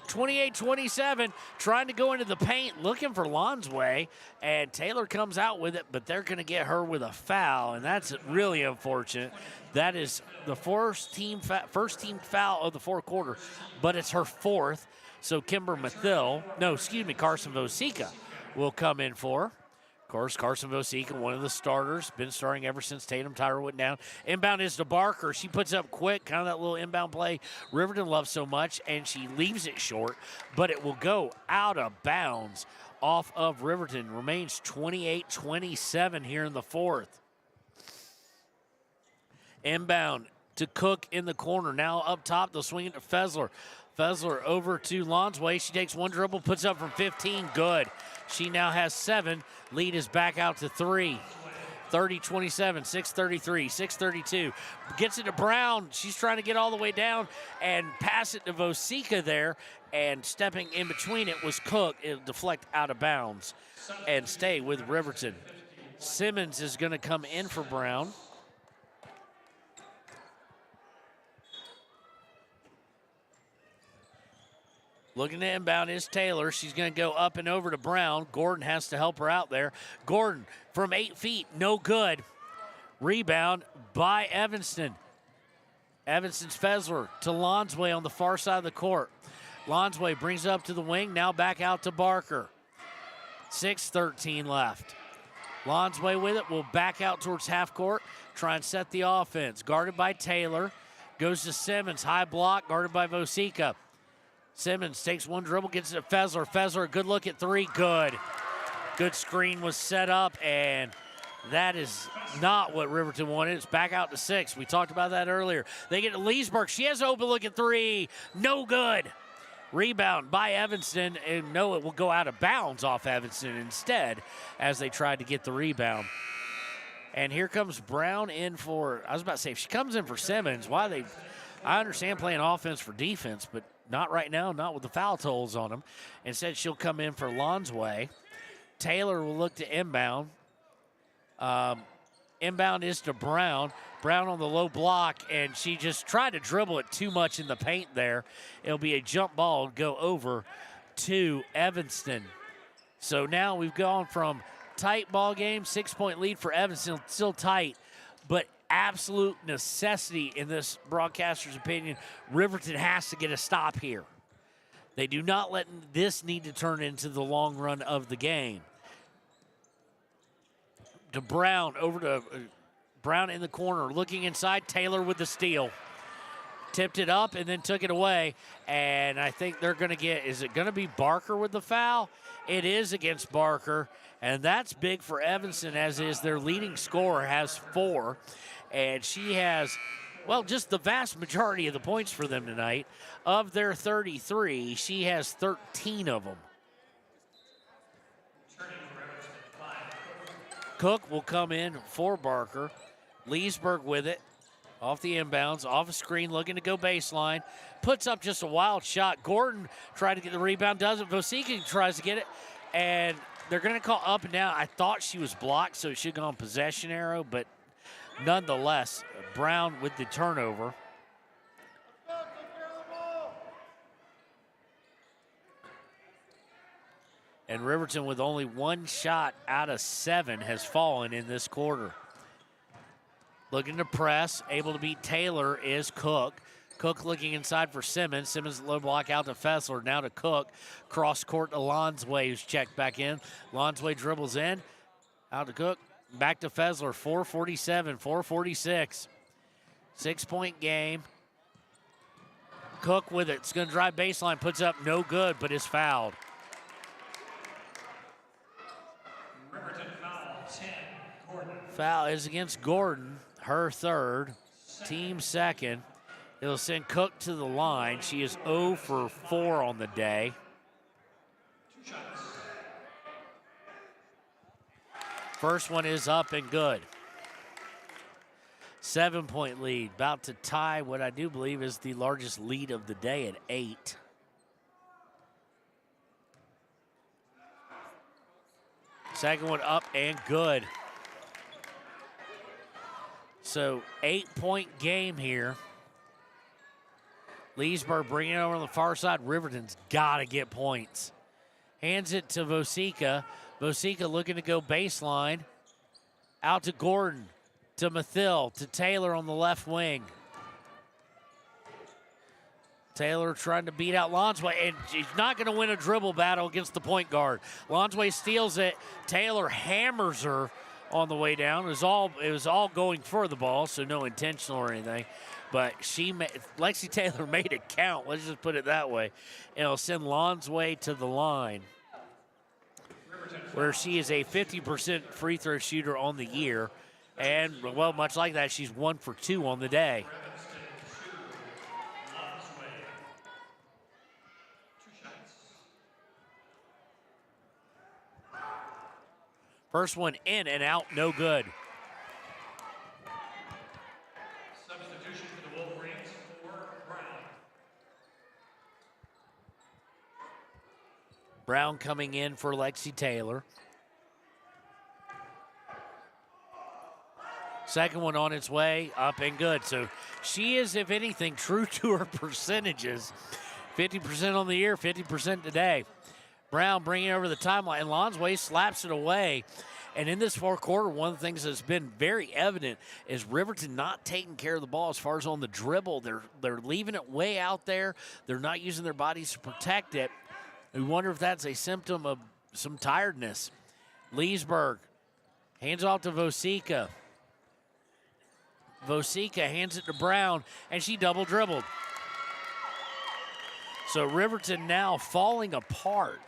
28-27, trying to go into the paint, looking for Lonsway, and Taylor comes out with it, but they're going to get her with a foul, and that's really unfortunate. That is the first team foul of the fourth quarter, but it's her 4th. So Carson Vosica will come in for her. Of course, Carson Vosica, one of the starters, been starting ever since Tatum Tyra went down. Inbound is to Barker. She puts up quick, kind of that little inbound play Riverton loves so much, and she leaves it short, but it will go out of bounds off of Riverton. Remains 28-27 here in the fourth. Inbound to Cook in the corner. Now up top, they'll swing it to Fessler. Fessler over to Lonsway. She takes one dribble, puts up from 15. Good. She now has 7. Lead is back out to 3. 30-27, 6:33, 6:32. Gets it to Brown. She's trying to get all the way down and pass it to Vosica there. And stepping in between it was Cook. It'll deflect out of bounds and stay with Riverton. Simmons is going to come in for Brown. Looking to inbound is Taylor. She's going to go up and over to Brown. Gordon has to help her out there. Gordon from 8 feet, no good. Rebound by Evanston. Evanston's Fessler to Lonsway on the far side of the court. Lonsway brings it up to the wing, now back out to Barker. 6:13 left. Lonsway with it, will back out towards half court, try and set the offense. Guarded by Taylor, goes to Simmons, high block, guarded by Vosica. Simmons takes one dribble, gets it to Fessler. Fessler, a good look at 3, good. Good screen was set up, and that is not what Riverton wanted. It's back out to 6. We talked about that earlier. They get to Leesburg. She has an open look at 3, no good. Rebound by Evanston, and no, it will go out of bounds off Evanston instead as they tried to get the rebound. And here comes Brown in for, I was about to say, if she comes in for Simmons, I understand playing offense for defense, but not right now, not with the foul tolls on them. Instead, she'll come in for Lonsway. Taylor will look to inbound. Inbound is to Brown. Brown on the low block, and she just tried to dribble it too much in the paint there. It'll be a jump ball, go over to Evanston. So now we've gone from tight ball game, 6-point lead for Evanston, still tight, but absolute necessity in this broadcaster's opinion. Riverton has to get a stop here. They do not let this need to turn into the long run of the game. To Brown, over to Brown in the corner, looking inside, Taylor with the steal. Tipped it up and then took it away, and I think they're going to get, is it going to be Barker with the foul? It is against Barker, and that's big for Evanston, as is their leading scorer, has 4. And she has, well, just the vast majority of the points for them tonight. Of their 33, she has 13 of them. Cook will come in for Barker. Leesburg with it. Off the inbounds, off a screen, looking to go baseline. Puts up just a wild shot. Gordon tried to get the rebound, doesn't. Vosica tries to get it, and they're going to call up and down. I thought she was blocked, so it should go on possession arrow, but nonetheless, Brown with the turnover. And Riverton, with only 1 shot out of 7, has fallen in this quarter. Looking to press, able to beat Taylor is Cook. Cook looking inside for Simmons. Simmons low block out to Fessler, now to Cook. Cross court to Lonsway, who's checked back in. Lonsway dribbles in, out to Cook. Back to Fessler, 4:47, 4:46. 6-point game. Cook with it. It's going to drive baseline, puts up no good, but is fouled. Riverton foul, 10, Gordon. Foul is against Gordon, her 3rd, team 2nd. It'll send Cook to the line. She is 0 for 4 on the day. 2 shots. First one is up and good. 7-point lead, about to tie what I do believe is the largest lead of the day at 8. Second one up and good. So 8-point game here. Leesburg bringing it over on the far side. Riverton's got to get points. Hands it to Vosica. Vosica looking to go baseline. Out to Gordon, to Mathill, to Taylor on the left wing. Taylor trying to beat out Lonsway, and she's not going to win a dribble battle against the point guard. Lonsway steals it. Taylor hammers her on the way down. It was all going for the ball, so no intentional or anything. But Lexi Taylor made it count. Let's just put it that way. And it'll send Lonsway to the line, where she is a 50% free throw shooter on the year. And, well, much like that, she's 1 for 2 on the day. First one in and out, no good. Substitution for the Wolverines for Brown. Brown coming in for Lexi Taylor. Second one on its way, up and good. So she is, if anything, true to her percentages. 50% on the year, 50% today. Brown bringing it over the timeline, and Lonsway slaps it away. And in this fourth quarter, one of the things that's been very evident is Riverton not taking care of the ball as far as on the dribble. They're leaving it way out there. They're not using their bodies to protect it. We wonder if that's a symptom of some tiredness. Leesburg hands off to Vosika. Vosika hands it to Brown, and she double dribbled. So Riverton now falling apart.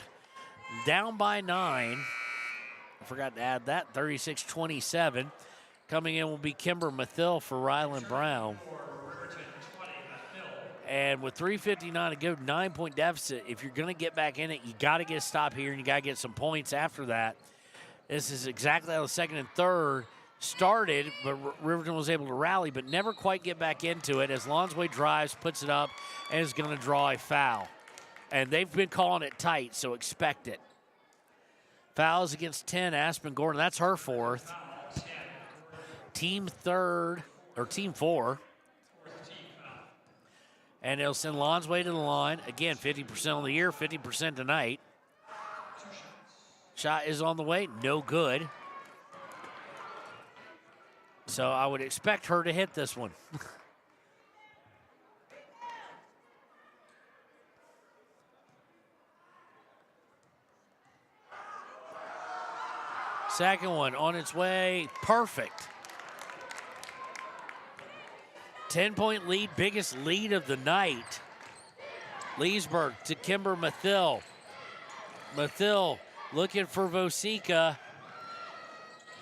Down by 9. I forgot to add that, 36-27. Coming in will be Kimber Mathill for Ryland Brown. And with 3:59 to go, 9-point deficit, if you're going to get back in it, you got to get a stop here, and you got to get some points after that. This is exactly how the second and third started, but Riverton was able to rally, but never quite get back into it as Lonsway drives, puts it up, and is going to draw a foul. And they've been calling it tight, so expect it. Fouls against 10, Aspen Gordon. That's her fourth. Team 4. And it'll send Lonsway to the line. Again, 50% on the year, 50% tonight. Shot is on the way, no good. So I would expect her to hit this one. Second one on its way, perfect. 10-point lead, biggest lead of the night. Leesburg to Kimber Mathill. Mathill looking for Vosika.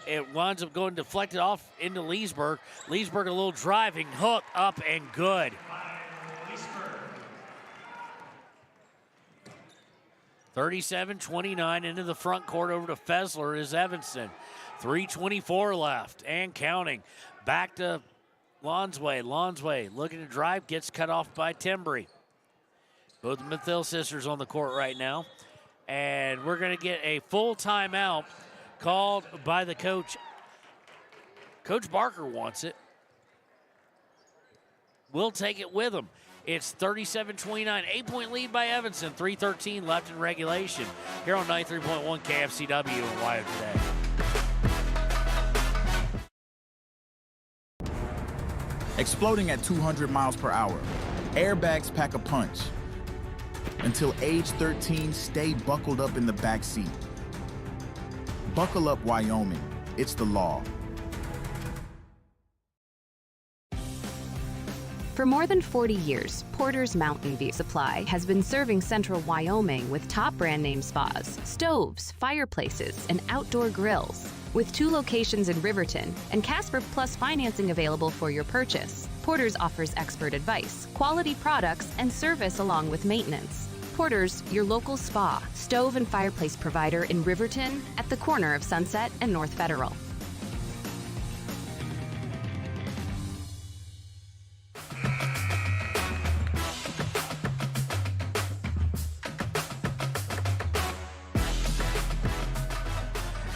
It winds up going deflected off into Leesburg. Leesburg a little driving hook up and good. 37-29 into the front court over to Fessler is Evanston. 3:24 left and counting. Back to Lonsway. Lonsway looking to drive, gets cut off by Timbry. Both Mathill sisters on the court right now. And we're going to get a full timeout called by the coach. Coach Barker wants it. We'll take it with him. It's 37-29, 8-point lead by Evanston, 3:13 left in regulation. Here on 93.1 KFCW and Wyatt today. Exploding at 200 miles per hour. Airbags pack a punch. Until age 13, stay buckled up in the back seat. Buckle up, Wyoming. It's the law. For more than 40 years, Porter's Mountain View Supply has been serving central Wyoming with top brand name spas, stoves, fireplaces, and outdoor grills. With 2 locations in Riverton and Casper Plus financing available for your purchase, Porter's offers expert advice, quality products, and service along with maintenance. Porter's, your local spa, stove, and fireplace provider in Riverton at the corner of Sunset and North Federal.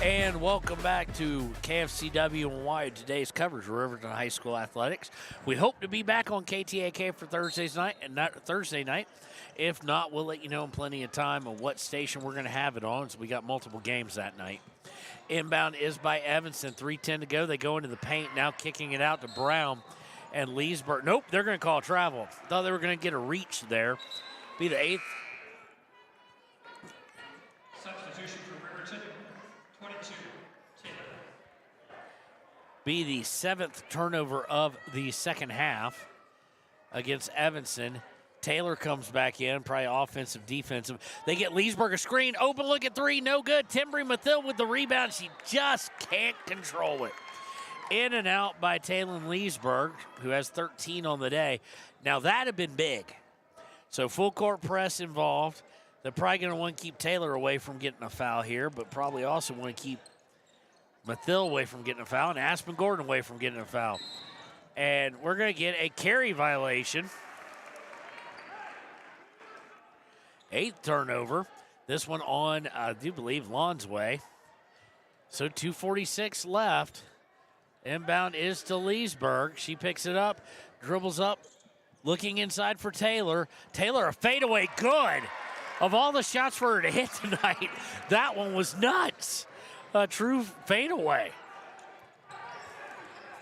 And welcome back to KFCW and Wyatt. Today's coverage of Riverton High School athletics. We hope to be back on KTAK for Thursday night. If not, we'll let you know in plenty of time on what station we're going to have it on. So we got multiple games that night. Inbound is by Evanston. 3:10 to go. They go into the paint now, kicking it out to Brown. And Leesburg, nope, they're going to call travel. Thought they were going to get a reach there. Be the 8th. Substitution for Riverton, 22, Taylor. Be the 7th turnover of the second half against Evanston. Taylor comes back in, probably offensive, defensive. They get Leesburg a screen, open look at 3, no good. Timbry Mathil with the rebound. She just can't control it. In and out by Taylor Leesburg, who has 13 on the day. Now that had been big. So full court press involved. They're probably going to want to keep Taylor away from getting a foul here, but probably also want to keep Mathil away from getting a foul and Aspen Gordon away from getting a foul. And we're going to get a carry violation. 8th turnover. This one on, I do believe, Lonsway. So 2:46 left. Inbound is to Leesburg. She picks it up, dribbles up, looking inside for Taylor. Taylor, a fadeaway, good. Of all the shots for her to hit tonight, that one was nuts. A true fadeaway.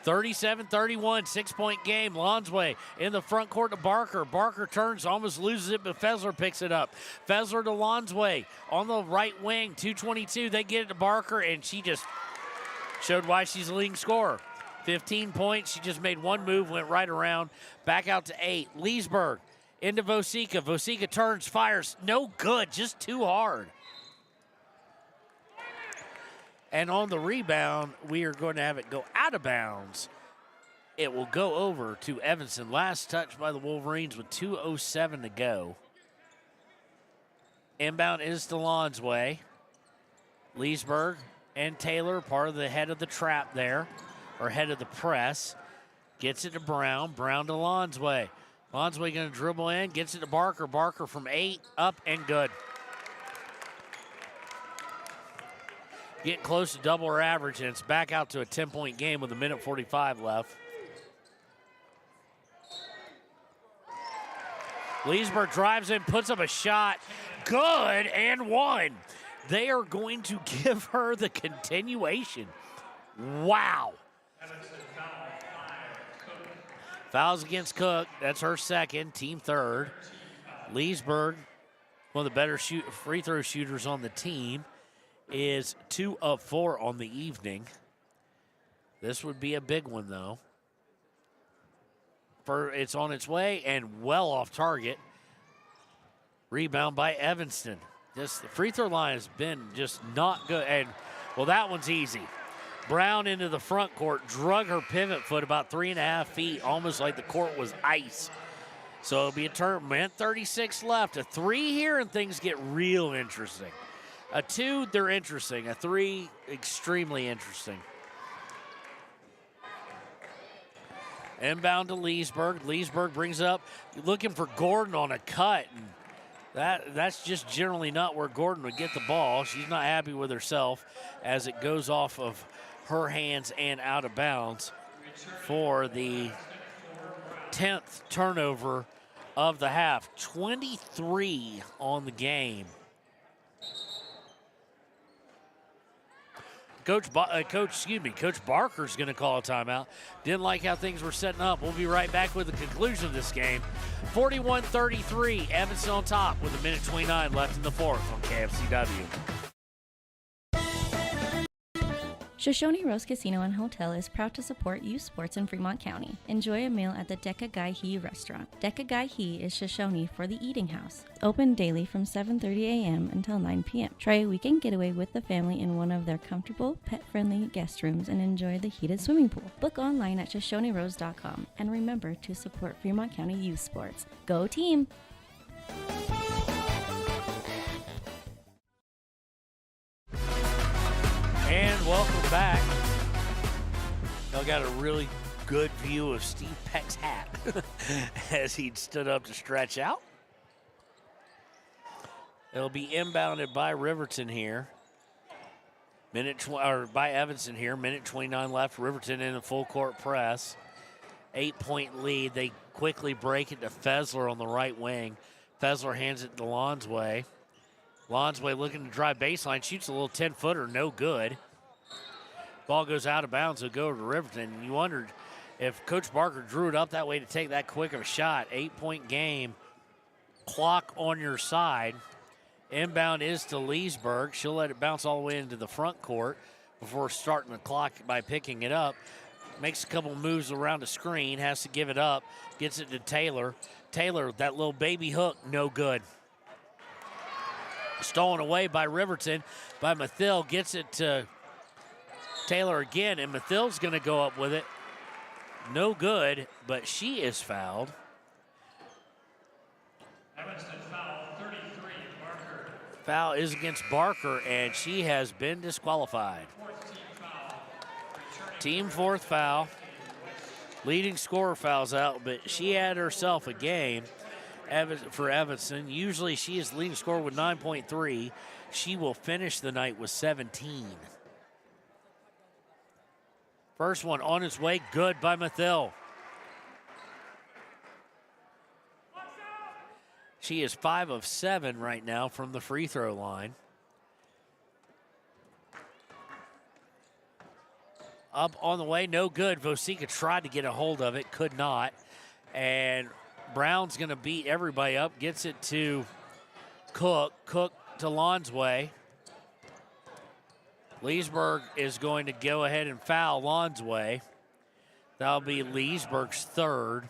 37-31, 6-point game. Lonsway in the front court to Barker. Barker turns, almost loses it, but Fessler picks it up. Fessler to Lonsway on the right wing, 2:22. They get it to Barker, and she just showed why she's the leading scorer. 15 points. She just made one move, went right around. Back out to 8. Leesburg into Vosika. Vosika turns, fires. No good, just too hard. And on the rebound, we are going to have it go out of bounds. It will go over to Evanston. Last touch by the Wolverines with 2:07 to go. Inbound is to Lonsway. Leesburg and Taylor, part of the head of the trap there, or head of the press. Gets it to Brown. Brown to Lonsway. Lonsway going to dribble in, gets it to Barker. Barker from 8, up and good. Getting close to double her average, and it's back out to a 10-point game with 1:45 left. Leesburg drives in, puts up a shot. Good, and one. They are going to give her the continuation. Wow. Fouls against Cook. That's her second, team third. Leesburg, one of the better free throw shooters on the team, is 2 of 4 on the evening. This would be a big one, though. It's on its way and well off target. Rebound by Evanston. The free throw line has been just not good. And, well, that one's easy. Brown into the front court, drug her pivot foot about 3.5 feet, almost like the court was ice. So it'll be a turn. 36 left. A 3 here, and things get real interesting. A 2, they're interesting. A 3, extremely interesting. Inbound to Leesburg. Leesburg brings up, looking for Gordon on a cut. And that's just generally not where Gordon would get the ball. She's not happy with herself as it goes off of her hands and out of bounds for the 10th turnover of the half. 23 on the game. Coach Barker's going to call a timeout. Didn't like how things were setting up. We'll be right back with the conclusion of this game. 41-33, Evanston on top with 1:29 left in the fourth on KFCW. Shoshone Rose Casino and Hotel is proud to support youth sports in Fremont County. Enjoy a meal at the Deca Gai He restaurant. Deca Gai He is Shoshone for the eating house. Open daily from 7:30 a.m. until 9 p.m. Try a weekend getaway with the family in one of their comfortable, pet-friendly guest rooms and enjoy the heated swimming pool. Book online at ShoshoneRose.com and remember to support Fremont County youth sports. Go team! And welcome back. Y'all got a really good view of Steve Peck's hat as he stood up to stretch out. It'll be inbounded by Riverton here. By Evanston here. 1:29 left. Riverton in the full court press. 8-point lead. They quickly break it to Fessler on the right wing. Fessler hands it to Lonsway. Lonsway looking to drive baseline, shoots a little 10-footer, no good. Ball goes out of bounds, it'll go to Riverton. You wondered if Coach Barker drew it up that way to take that quick of a shot. 8-point game, clock on your side. Inbound is to Leesburg. She'll let it bounce all the way into the front court before starting the clock by picking it up. Makes a couple moves around the screen, has to give it up, gets it to Taylor. Taylor, that little baby hook, no good. Stolen away by Riverton, by Mathill, gets it to Taylor again, and Mathill's going to go up with it. No good, but she is fouled. Evanston foul 33, Barker. Foul is against Barker, and she has been disqualified. Team fourth foul. Leading scorer fouls out, but she had herself a game for Evanston. Usually she is the leading scorer with 9.3. She will finish the night with 17. First one on its way, good by Mathill. She is 5 of 7 right now from the free throw line. Up on the way, no good. Vosika tried to get a hold of it, could not. And Brown's going to beat everybody up, gets it to Cook. Cook to Lonsway. Leesburg is going to go ahead and foul Lonsway. That'll be Leesburg's third.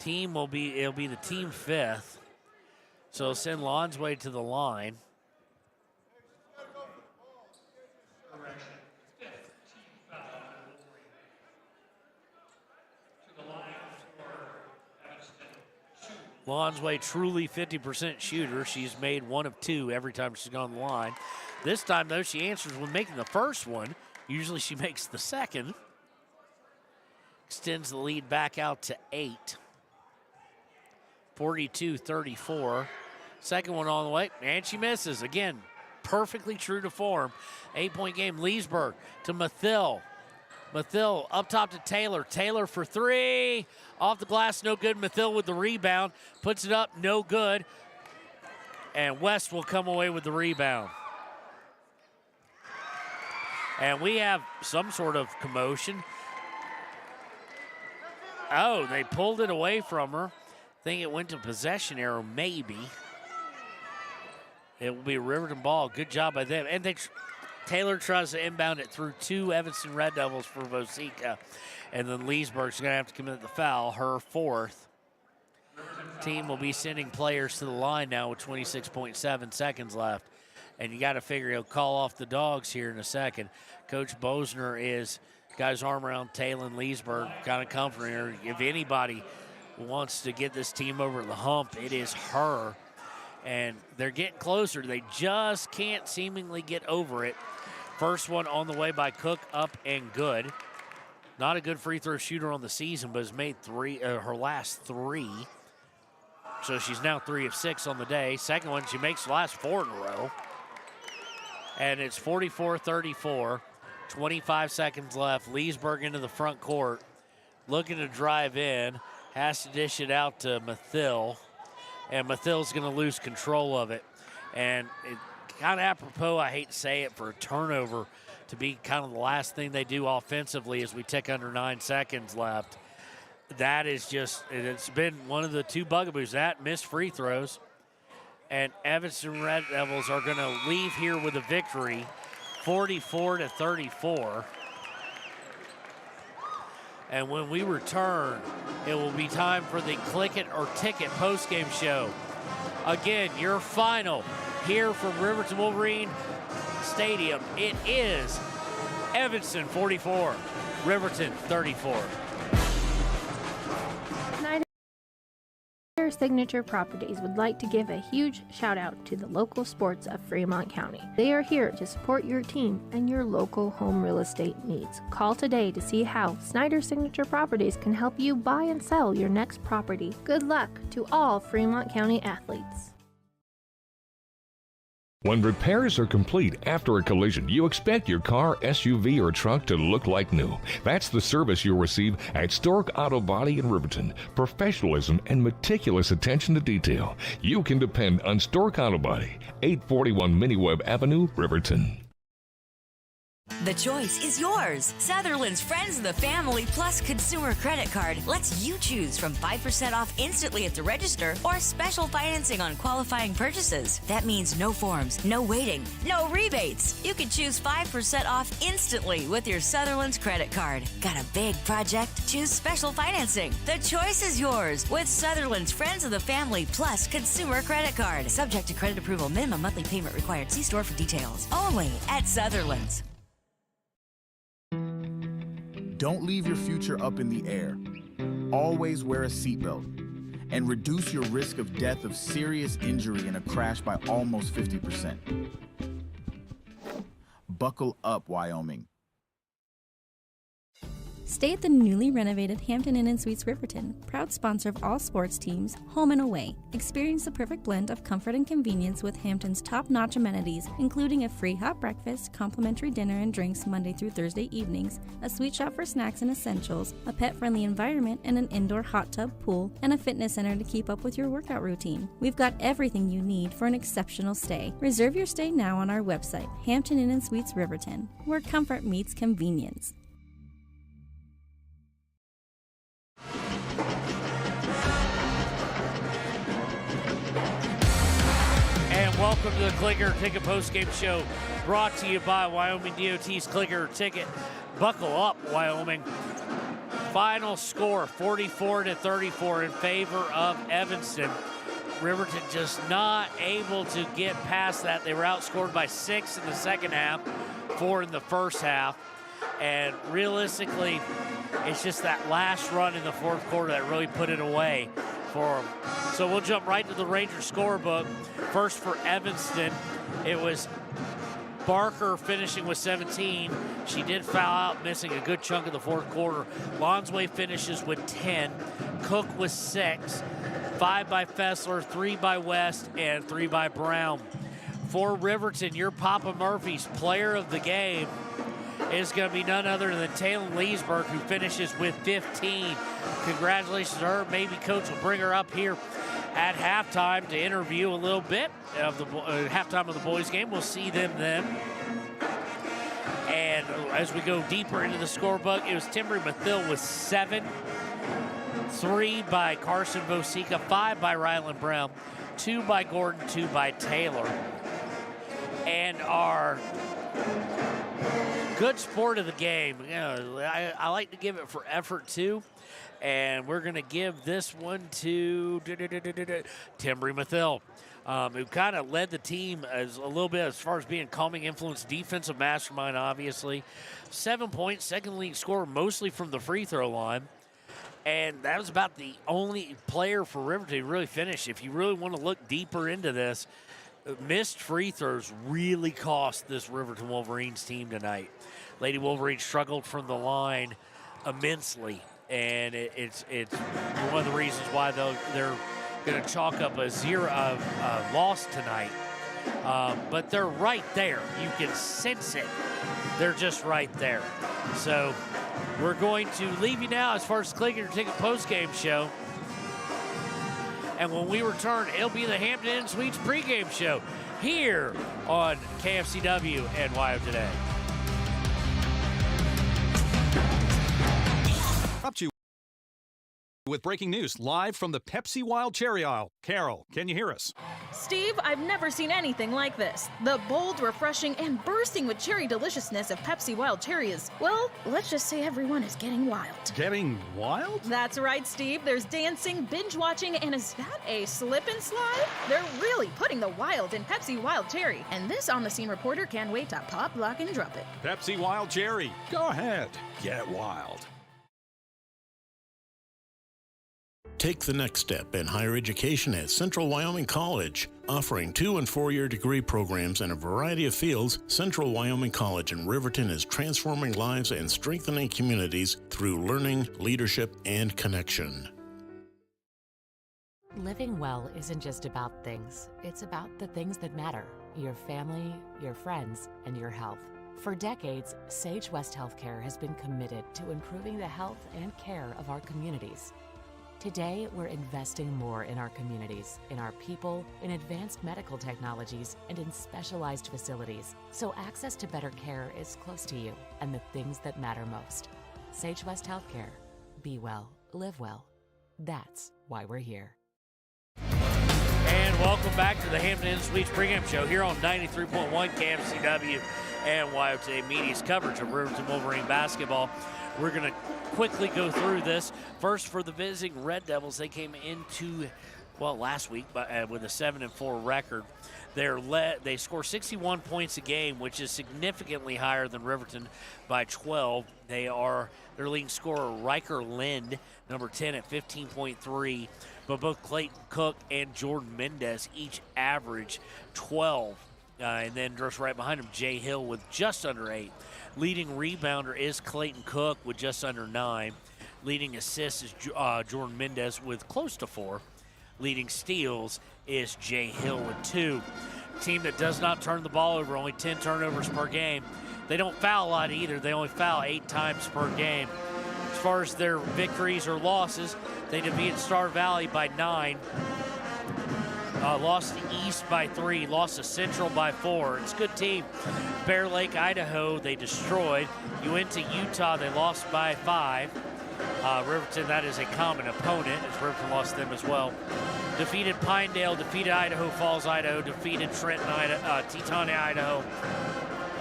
It'll be the team fifth. So send Lonsway to the line. Lonsway, truly 50% shooter. She's made 1 of 2 every time she's gone the line. This time, though, she answers when making the first one. Usually she makes the second. Extends the lead back out to 8. 42-34. Second one on the way, and she misses. Again, perfectly true to form. 8-point game, Leesburg to Mathill. Mathill up top to Taylor. Taylor for 3. Off the glass, no good. Mathill with the rebound. Puts it up, no good. And West will come away with the rebound. And we have some sort of commotion. Oh, they pulled it away from her. I think it went to possession arrow, maybe. It will be a Riverton ball. Good job by them. And Taylor tries to inbound it through 2 Evanston Red Devils for Vosika. And then Leesburg's going to have to commit the foul, her fourth. Team will be sending players to the line now with 26.7 seconds left. And you got to figure he'll call off the dogs here in a second. Coach Bosner is got his arm around Taylor Leesburg, kind of comforting her. If anybody wants to get this team over the hump, it is her. And they're getting closer. They just can't seemingly get over it. First one on the way by Cook, up and good. Not a good free throw shooter on the season, but has made her last 3. So she's now 3 of 6 on the day. Second one, she makes the last 4 in a row. And it's 44-34. 25 seconds left. Leesburg into the front court. Looking to drive in. Has to dish it out to Mathill. And Mathill's going to lose control of it. And it kind of apropos, I hate to say it, for a turnover to be kind of the last thing they do offensively as we tick under 9 seconds left. That is just, it's been one of the 2 bugaboos. That missed free throws. And Evanston Red Devils are going to leave here with a victory, 44-34. And when we return, it will be time for the Click It or Ticket postgame show. Again, your final here from Riverton Wolverine Stadium. It is Evanston 44, Riverton 34. Snyder Signature Properties would like to give a huge shout out to the local sports of Fremont County. They are here to support your team and your local home real estate needs. Call today to see how Snyder Signature Properties can help you buy and sell your next property. Good luck to all Fremont County athletes. When repairs are complete after a collision, you expect your car, SUV, or truck to look like new. That's the service you'll receive at Stork Auto Body in Riverton. Professionalism and meticulous attention to detail. You can depend on Stork Auto Body, 841 Miniweb Avenue, Riverton. The choice is yours. Sutherland's Friends of the Family Plus Consumer Credit Card lets you choose from 5% off instantly at the register or special financing on qualifying purchases. That means no forms, no waiting, no rebates. You can choose 5% off instantly with your Sutherland's credit card. Got a big project? Choose special financing. The choice is yours with Sutherland's Friends of the Family Plus Consumer Credit Card. Subject to credit approval. Minimum monthly payment required. See store for details. Only at Sutherland's. Don't leave your future up in the air. Always wear a seatbelt and reduce your risk of death of serious injury in a crash by almost 50%. Buckle up, Wyoming. Stay at the newly renovated Hampton Inn & Suites Riverton, proud sponsor of all sports teams, home and away. Experience the perfect blend of comfort and convenience with Hampton's top-notch amenities, including a free hot breakfast, complimentary dinner and drinks Monday through Thursday evenings, a sweet shop for snacks and essentials, a pet-friendly environment and an indoor hot tub pool, and a fitness center to keep up with your workout routine. We've got everything you need for an exceptional stay. Reserve your stay now on our website, Hampton Inn & Suites Riverton, where comfort meets convenience. And welcome to the Clicker Ticket Postgame Show, brought to you by Wyoming DOT's Clicker Ticket. Buckle up, Wyoming. Final score, 44-34 in favor of Evanston. Riverton just not able to get past that. They were outscored by 6 in the second half, 4 in the first half. And realistically, it's just that last run in the fourth quarter that really put it away for them. So we'll jump right to the Rangers scorebook. First for Evanston, it was Barker finishing with 17. She did foul out, missing a good chunk of the fourth quarter. Lonsway finishes with 10. Cook with 6. 5 by Fessler, 3 by West, and 3 by Brown. For Riverton, your Papa Murphy's player of the game is going to be none other than Taylor Leesburg, who finishes with 15. Congratulations to her. Maybe Coach will bring her up here at halftime to interview a little bit of the halftime of the boys' game. We'll see them then. And as we go deeper into the scorebook, it was Timbery Mathill with 7. 3 by Carson Vosica, 5 by Ryland Brown, 2 by Gordon, 2 by Taylor. And our good sport of the game, you know, I like to give it for effort too. And we're going to give this one to Timbery Mathill, who kind of led the team as a little bit as far as being calming influence, defensive mastermind, obviously. 7 points, second league scorer, mostly from the free throw line. And that was about the only player for Riverton to really finish. If you really want to look deeper into this, missed free throws really cost this Riverton Wolverines team tonight. Lady Wolverines struggled from the line immensely, and it's one of the reasons why they're going to chalk up a loss tonight. But they're right there. You can sense it. They're just right there. So we're going to leave you now as far as the Clicker Ticket postgame show. And when we return, it'll be the Hampton Inn Suites pregame show here on KFCW and WYO Today. Up to you with breaking news live from the Pepsi Wild Cherry Aisle. Carol, can you hear us? Steve, I've never seen anything like this. The bold, refreshing, and bursting with cherry deliciousness of Pepsi Wild Cherry is, well, let's just say everyone is getting wild. Getting wild? That's right, Steve. There's dancing, binge-watching, and is that a slip and slide? They're really putting the wild in Pepsi Wild Cherry, and this on-the-scene reporter can't wait to pop, lock, and drop it. Pepsi Wild Cherry. Go ahead. Get wild. Take the next step in higher education at Central Wyoming College. Offering 2- and 4-year degree programs in a variety of fields, Central Wyoming College in Riverton is transforming lives and strengthening communities through learning, leadership, and connection. Living well isn't just about things. It's about the things that matter. Your family, your friends, and your health. For decades, Sage West Healthcare has been committed to improving the health and care of our communities. Today, we're investing more in our communities, in our people, in advanced medical technologies, and in specialized facilities, so access to better care is close to you and the things that matter most. Sage West Healthcare. Be well, live well. That's why we're here. And welcome back to the Hampton Inn Suites pregame show here on 93.1 KFCW and WYO Today Media's coverage of Riverton Wolverine basketball. We're going to quickly go through this. First, for the visiting Red Devils, they came into, last week with a 7-4 record. They score 61 points a game, which is significantly higher than Riverton by 12. Their leading scorer, Riker Lind, number 10 at 15.3. But both Clayton Cook and Jordan Mendez each average 12. And then just right behind him, Jay Hill with just under 8. Leading rebounder is Clayton Cook with just under 9. Leading assists is Jordan Mendez with close to 4. Leading steals is Jay Hill with 2. Team that does not turn the ball over, only 10 turnovers per game. They don't foul a lot either. They only foul 8 times per game. As far as their victories or losses, they defeated Star Valley by 9. Lost to East by 3, lost to Central by 4. It's a good team. Bear Lake, Idaho, they destroyed. You went to Utah, they lost by 5. Riverton, that is a common opponent, as Riverton lost them as well. Defeated Pinedale, defeated Idaho Falls, Idaho, defeated Trenton, Teton, Idaho.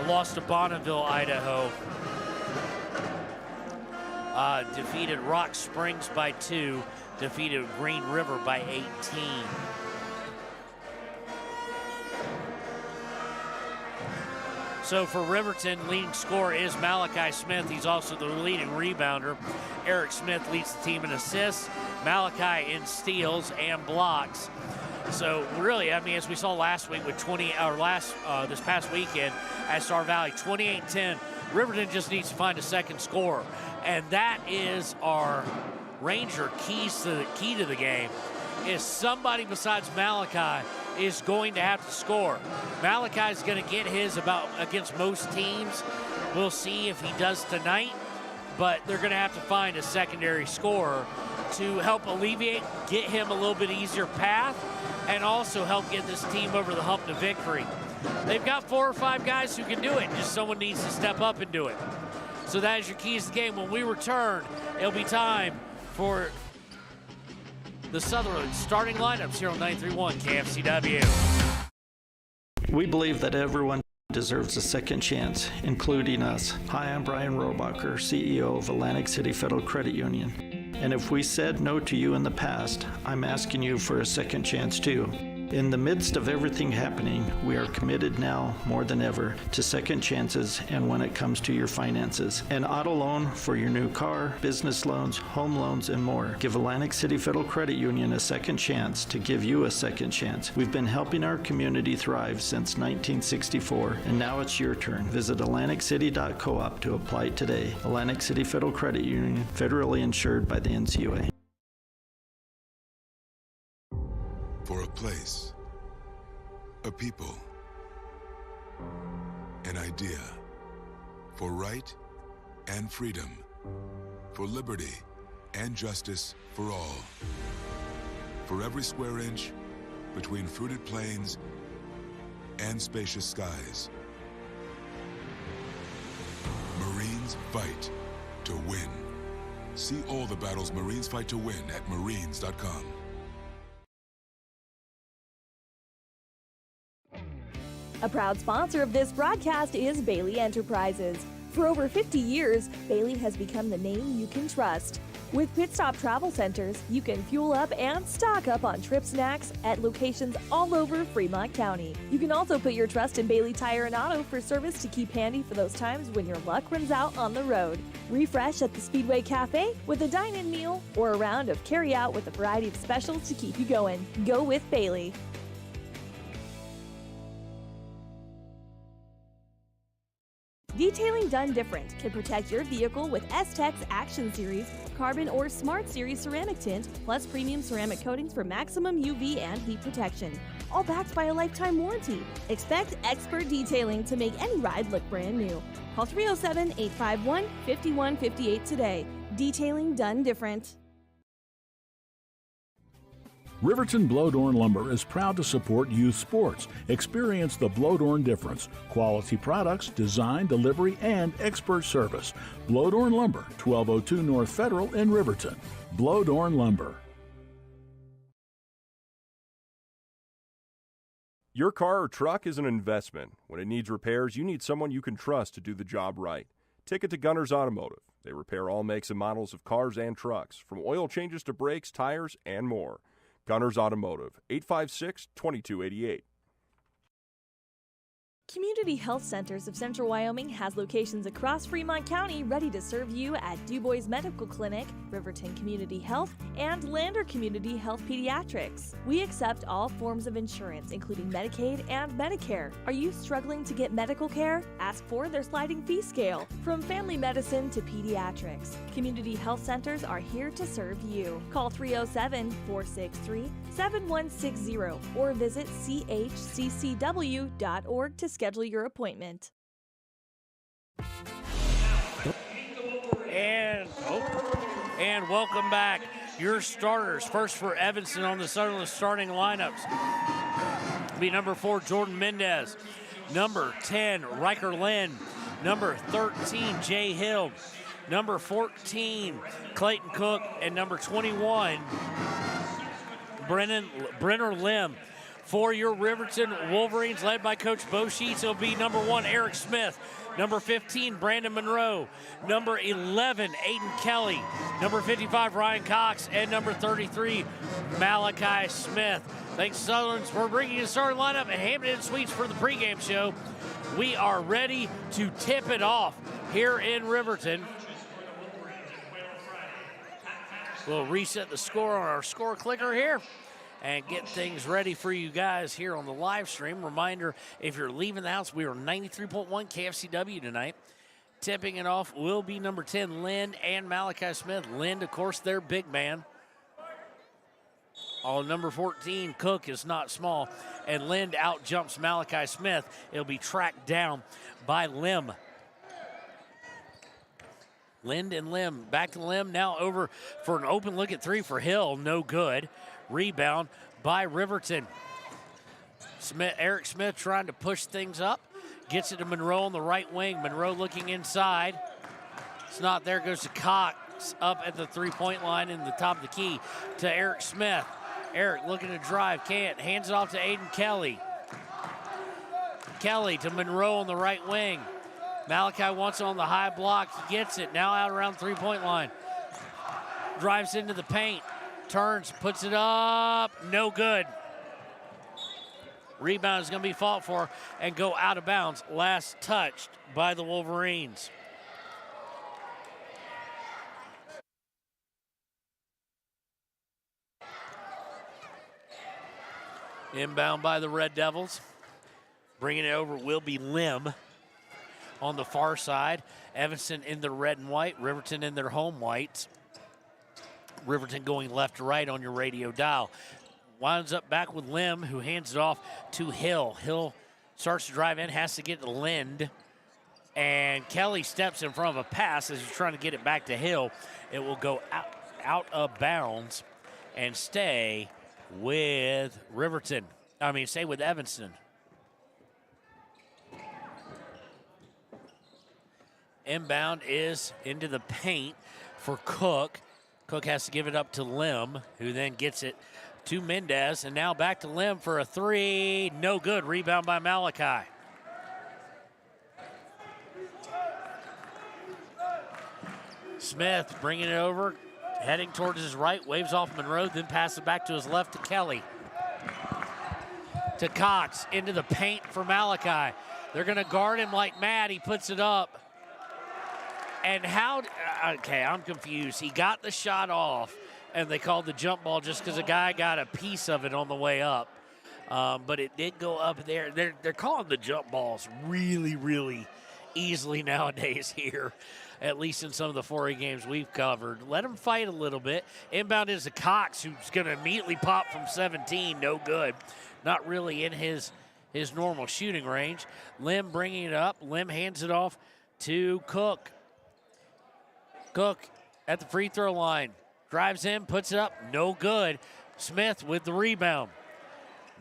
Lost to Bonneville, Idaho. Defeated Rock Springs by 2. Defeated Green River by 18. So for Riverton, leading scorer is Malachi Smith. He's also the leading rebounder. Eric Smith leads the team in assists, Malachi in steals and blocks. So really, as we saw last week with this past weekend at Star Valley, 28-10. Riverton just needs to find a second scorer, and that is our Ranger key to the game. Is somebody besides Malachi is going to have to score. Malachi's going to get his against most teams. We'll see if he does tonight, but they're going to have to find a secondary scorer to help get him a little bit easier path, and also help get this team over the hump to victory. They've got 4 or 5 guys who can do it, just someone needs to step up and do it. So that is your keys to the game. When we return, it'll be time for the Sutherland starting lineups here on 93.1 KFCW. We believe that everyone deserves a second chance, including us. Hi, I'm Brian Robacher, CEO of Atlantic City Federal Credit Union. And if we said no to you in the past, I'm asking you for a second chance too. In the midst of everything happening, we are committed now more than ever to second chances and when it comes to your finances. An auto loan for your new car, business loans, home loans, and more. Give Atlantic City Federal Credit Union a second chance to give you a second chance. We've been helping our community thrive since 1964, and now it's your turn. Visit AtlanticCity.coop to apply today. Atlantic City Federal Credit Union, federally insured by the NCUA. For a place, a people, an idea, for right and freedom, for liberty and justice for all. For every square inch between fruited plains and spacious skies. Marines fight to win. See all the battles Marines fight to win at Marines.com. A proud sponsor of this broadcast is Bailey Enterprises. For over 50 years, Bailey has become the name you can trust. With Pit Stop Travel Centers, you can fuel up and stock up on trip snacks at locations all over Fremont County. You can also put your trust in Bailey Tire and Auto for service to keep handy for those times when your luck runs out on the road. Refresh at the Speedway Cafe with a dine-in meal or a round of carry-out with a variety of specials to keep you going. Go with Bailey. Detailing done different can protect your vehicle with S-Tech's Action Series, Carbon or Smart Series ceramic tint, plus premium ceramic coatings for maximum UV and heat protection. All backed by a lifetime warranty. Expect expert detailing to make any ride look brand new. Call 307-851-5158 today. Detailing done different. Riverton Blowdorn Lumber is proud to support youth sports. Experience the Blowdorn difference. Quality products, design, delivery, and expert service. Blowdorn Lumber, 1202 North Federal in Riverton. Blowdorn Lumber. Your car or truck is an investment. When it needs repairs, you need someone you can trust to do the job right. Take it to Gunners Automotive. They repair all makes and models of cars and trucks, from oil changes to brakes, tires, and more. Gunners Automotive, 856-2288. Community Health Centers of Central Wyoming has locations across Fremont County ready to serve you at DuBois Medical Clinic, Riverton Community Health, and Lander Community Health Pediatrics. We accept all forms of insurance, including Medicaid and Medicare. Are you struggling to get medical care? Ask for their sliding fee scale. From family medicine to pediatrics, Community Health Centers are here to serve you. Call 307-463-7160 or visit chccw.org to schedule your appointment. And welcome back. Your starters, first for Evanston on the Sutherland starting lineups. Be number 4, Jordan Mendez. Number 10, Riker Lynn. Number 13, Jay Hill. Number 14, Clayton Cook. And number 21, Brenner Lim. For your Riverton Wolverines, led by Coach Bo Sheets, it'll be number 1, Eric Smith. Number 15, Brandon Monroe. Number 11, Aiden Kelly. Number 55, Ryan Cox. And number 33, Malachi Smith. Thanks, Sutherland, for bringing you the starting lineup at Hampton Inn Suites for the pregame show. We are ready to tip it off here in Riverton. We'll reset the score on our score clicker here and get things ready for you guys here on the live stream. Reminder, if you're leaving the house, we are 93.1 KFCW tonight. Tipping it off will be number 10, Lind and Malachi Smith. Lind, of course, their big man. Number 14, Cook, is not small, and Lind out jumps Malachi Smith. It'll be tracked down by Lim. Lind and Lim. Back to Lim, now over for an open look at 3 for Hill. No good. Rebound by Riverton. Eric Smith trying to push things up. Gets it to Monroe on the right wing. Monroe looking inside. It's not there. Goes to Cox up at the three-point line in the top of the key to Eric Smith. Eric looking to drive. Can't. Hands it off to Aiden Kelly. Kelly to Monroe on the right wing. Malachi wants it on the high block. He gets it. Now out around the three-point line. Drives into the paint. Turns, puts it up, no good. Rebound is going to be fought for and go out of bounds. Last touched by the Wolverines. Inbound by the Red Devils. Bringing it over will be Lim on the far side. Evanston in their red and white, Riverton in their home whites. Riverton going left to right on your radio dial. Winds up back with Lim, who hands it off to Hill. Hill starts to drive in, has to get to Lind. And Kelly steps in front of a pass as he's trying to get it back to Hill. It will go out of bounds and stay with stay with Evanston. Inbound is into the paint for Cook. Cook has to give it up to Lim, who then gets it to Mendez. And now back to Lim for a 3. No good. Rebound by Malachi. Smith bringing it over, heading towards his right, waves off Monroe, then passes it back to his left to Kelly. To Cox, into the paint for Malachi. They're going to guard him like mad. He puts it up. And I'm confused. He got the shot off, and they called the jump ball just because a guy got a piece of it on the way up. But it did go up there. They're calling the jump balls really, really easily nowadays here, at least in some of the 4A games we've covered. Let them fight a little bit. Inbound is to Cox, who's going to immediately pop from 17. No good. Not really in his normal shooting range. Lim bringing it up. Lim hands it off to Cook. Cook at the free throw line. Drives in, puts it up. No good. Smith with the rebound.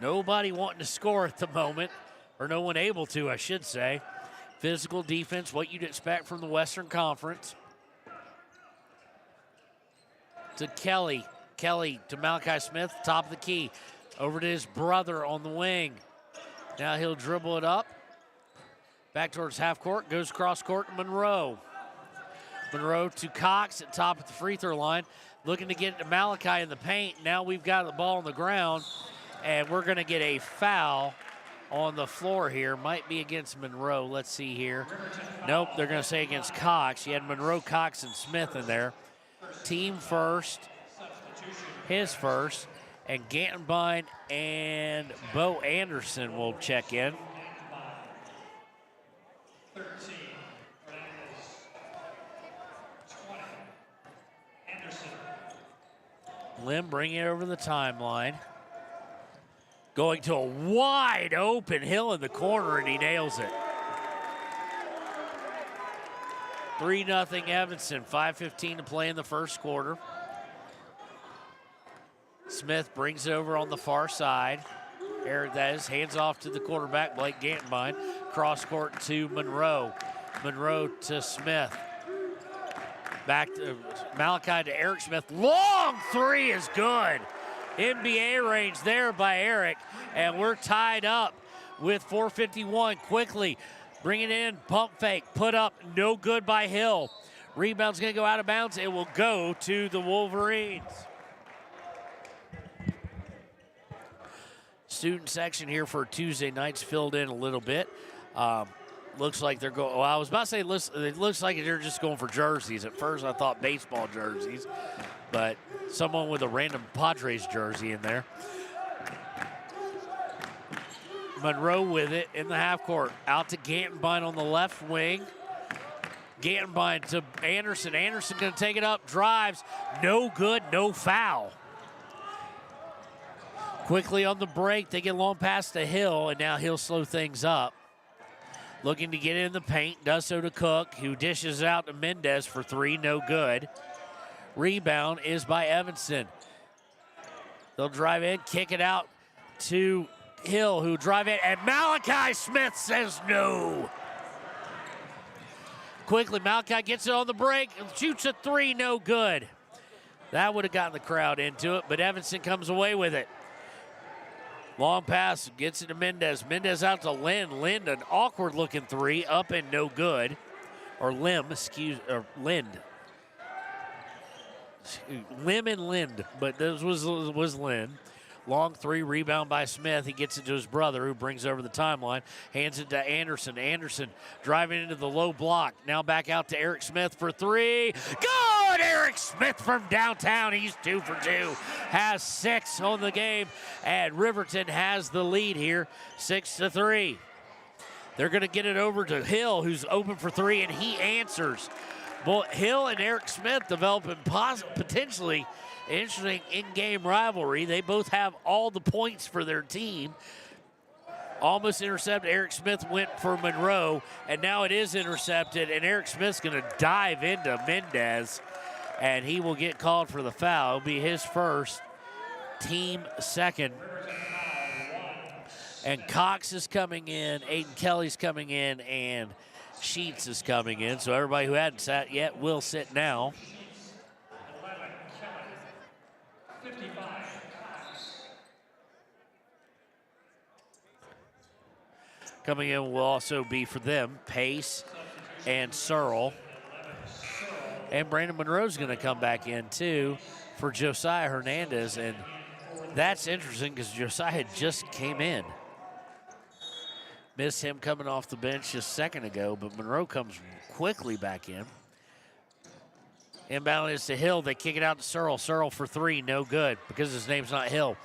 Nobody wanting to score at the moment, or no one able to, I should say. Physical defense, what you'd expect from the Western Conference. To Kelly. Kelly to Malachi Smith, top of the key. Over to his brother on the wing. Now he'll dribble it up. Back towards half court, goes cross court to Monroe. Monroe to Cox at top of the free throw line. Looking to get it to Malachi in the paint. Now we've got the ball on the ground, and we're going to get a foul on the floor here. Might be against Monroe. Let's see here. Nope, they're going to say against Cox. You had Monroe, Cox, and Smith in there. Team first, his first, and Gantenbein and Bo Anderson will check in. Lim bringing it over the timeline. Going to a wide open Hill in the corner, and he nails it. 3-0 Evanston, 5:15 to play in the first quarter. Smith brings it over on the far side. Eric, that is, hands off to the quarterback, Blake Gantenbein. Cross court to Monroe. Monroe to Smith. Back to Malachi to Eric Smith. Long three is good. NBA range there by Eric. And we're tied up with 4:51. Quickly bring it in. Pump fake. Put up. No good by Hill. Rebound's going to go out of bounds. It will go to the Wolverines. Student section here for Tuesday nights filled in a little bit. Looks like they're going, well, I was about to say, it looks like they're just going for jerseys. At first I thought baseball jerseys, but someone with a random Padres jersey in there. Monroe with it in the half court. Out to Gantenbein on the left wing. Gantenbein to Anderson. Anderson going to take it up, drives. No good, no foul. Quickly on the break, they get long past the Hill, and now he'll slow things up. Looking to get in the paint, does so to Cook, who dishes it out to Mendez for three, no good. Rebound is by Evanston. They'll drive in, kick it out to Hill, who drive in, and Malachi Smith says no. Quickly, Malachi gets it on the break, shoots a three, no good. That would have gotten the crowd into it, but Evanston comes away with it. Long pass, gets it to Mendez. Mendez out to Lind. Lind, an awkward-looking three, up and no good. Or Lim, Lind. Lim and Lind, but this was Lind. Long three, rebound by Smith. He gets it to his brother, who brings over the timeline. Hands it to Anderson. Anderson driving into the low block. Now back out to Eric Smith for three. Good! Eric Smith from downtown. He's 2 for 2. Has 6 on the game. And Riverton has the lead here, 6-3. They're going to get it over to Hill, who's open for three, and he answers. Well, Hill and Eric Smith developing potentially interesting in-game rivalry. They both have all the points for their team. Almost intercepted. Eric Smith went for Monroe, and now it is intercepted, and Eric Smith's going to dive into Mendez, and he will get called for the foul. It'll be his first, team second. And Cox is coming in, Aiden Kelly's coming in, and Sheets is coming in. So everybody who hadn't sat yet will sit now. Coming in will also be for them, Pace and Searle. And Brandon Monroe's going to come back in, too, for Josiah Hernandez. And that's interesting because Josiah just came in. Missed him coming off the bench just a second ago, but Monroe comes quickly back in. Inbound is to Hill. They kick it out to Searle. Searle for three, no good because his name's not Hill.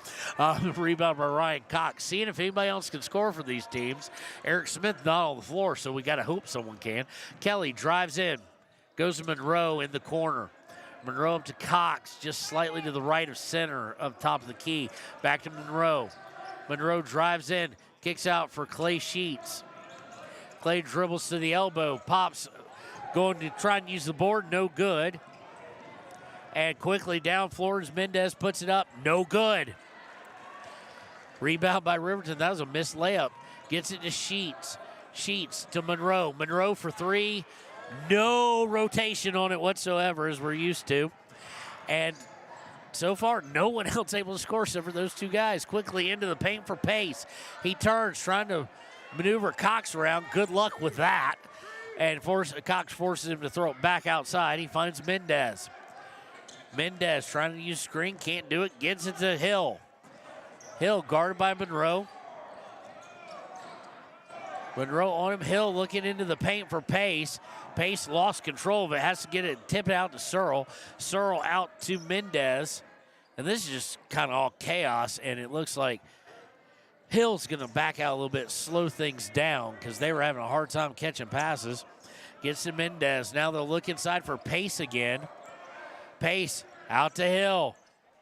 Rebound by Ryan Cox. Seeing if anybody else can score for these teams. Eric Smith not on the floor, so we got to hope someone can. Kelly drives in. Goes to Monroe in the corner. Monroe up to Cox, just slightly to the right of center of top of the key. Back to Monroe. Monroe drives in. Kicks out for Clay Sheets. Clay dribbles to the elbow. Pops going to try and use the board. No good. And quickly down Flores. Mendez puts it up. No good. Rebound by Riverton. That was a missed layup. Gets it to Sheets. Sheets to Monroe. Monroe for three. No rotation on it whatsoever, as we're used to. And so far, no one else able to score except for those two guys. Quickly into the paint for Pace. He turns, trying to maneuver Cox around. Good luck with that. And Cox forces him to throw it back outside. He finds Mendez. Mendez trying to use screen, can't do it. Gets it to Hill. Hill guarded by Monroe. Monroe on him. Hill looking into the paint for Pace. Pace lost control of it. Has to get it, tip it out to Searle. Searle out to Mendez. And this is just kind of all chaos, and it looks like Hill's going to back out a little bit, slow things down because they were having a hard time catching passes. Gets to Mendez. Now they'll look inside for Pace again. Pace out to Hill.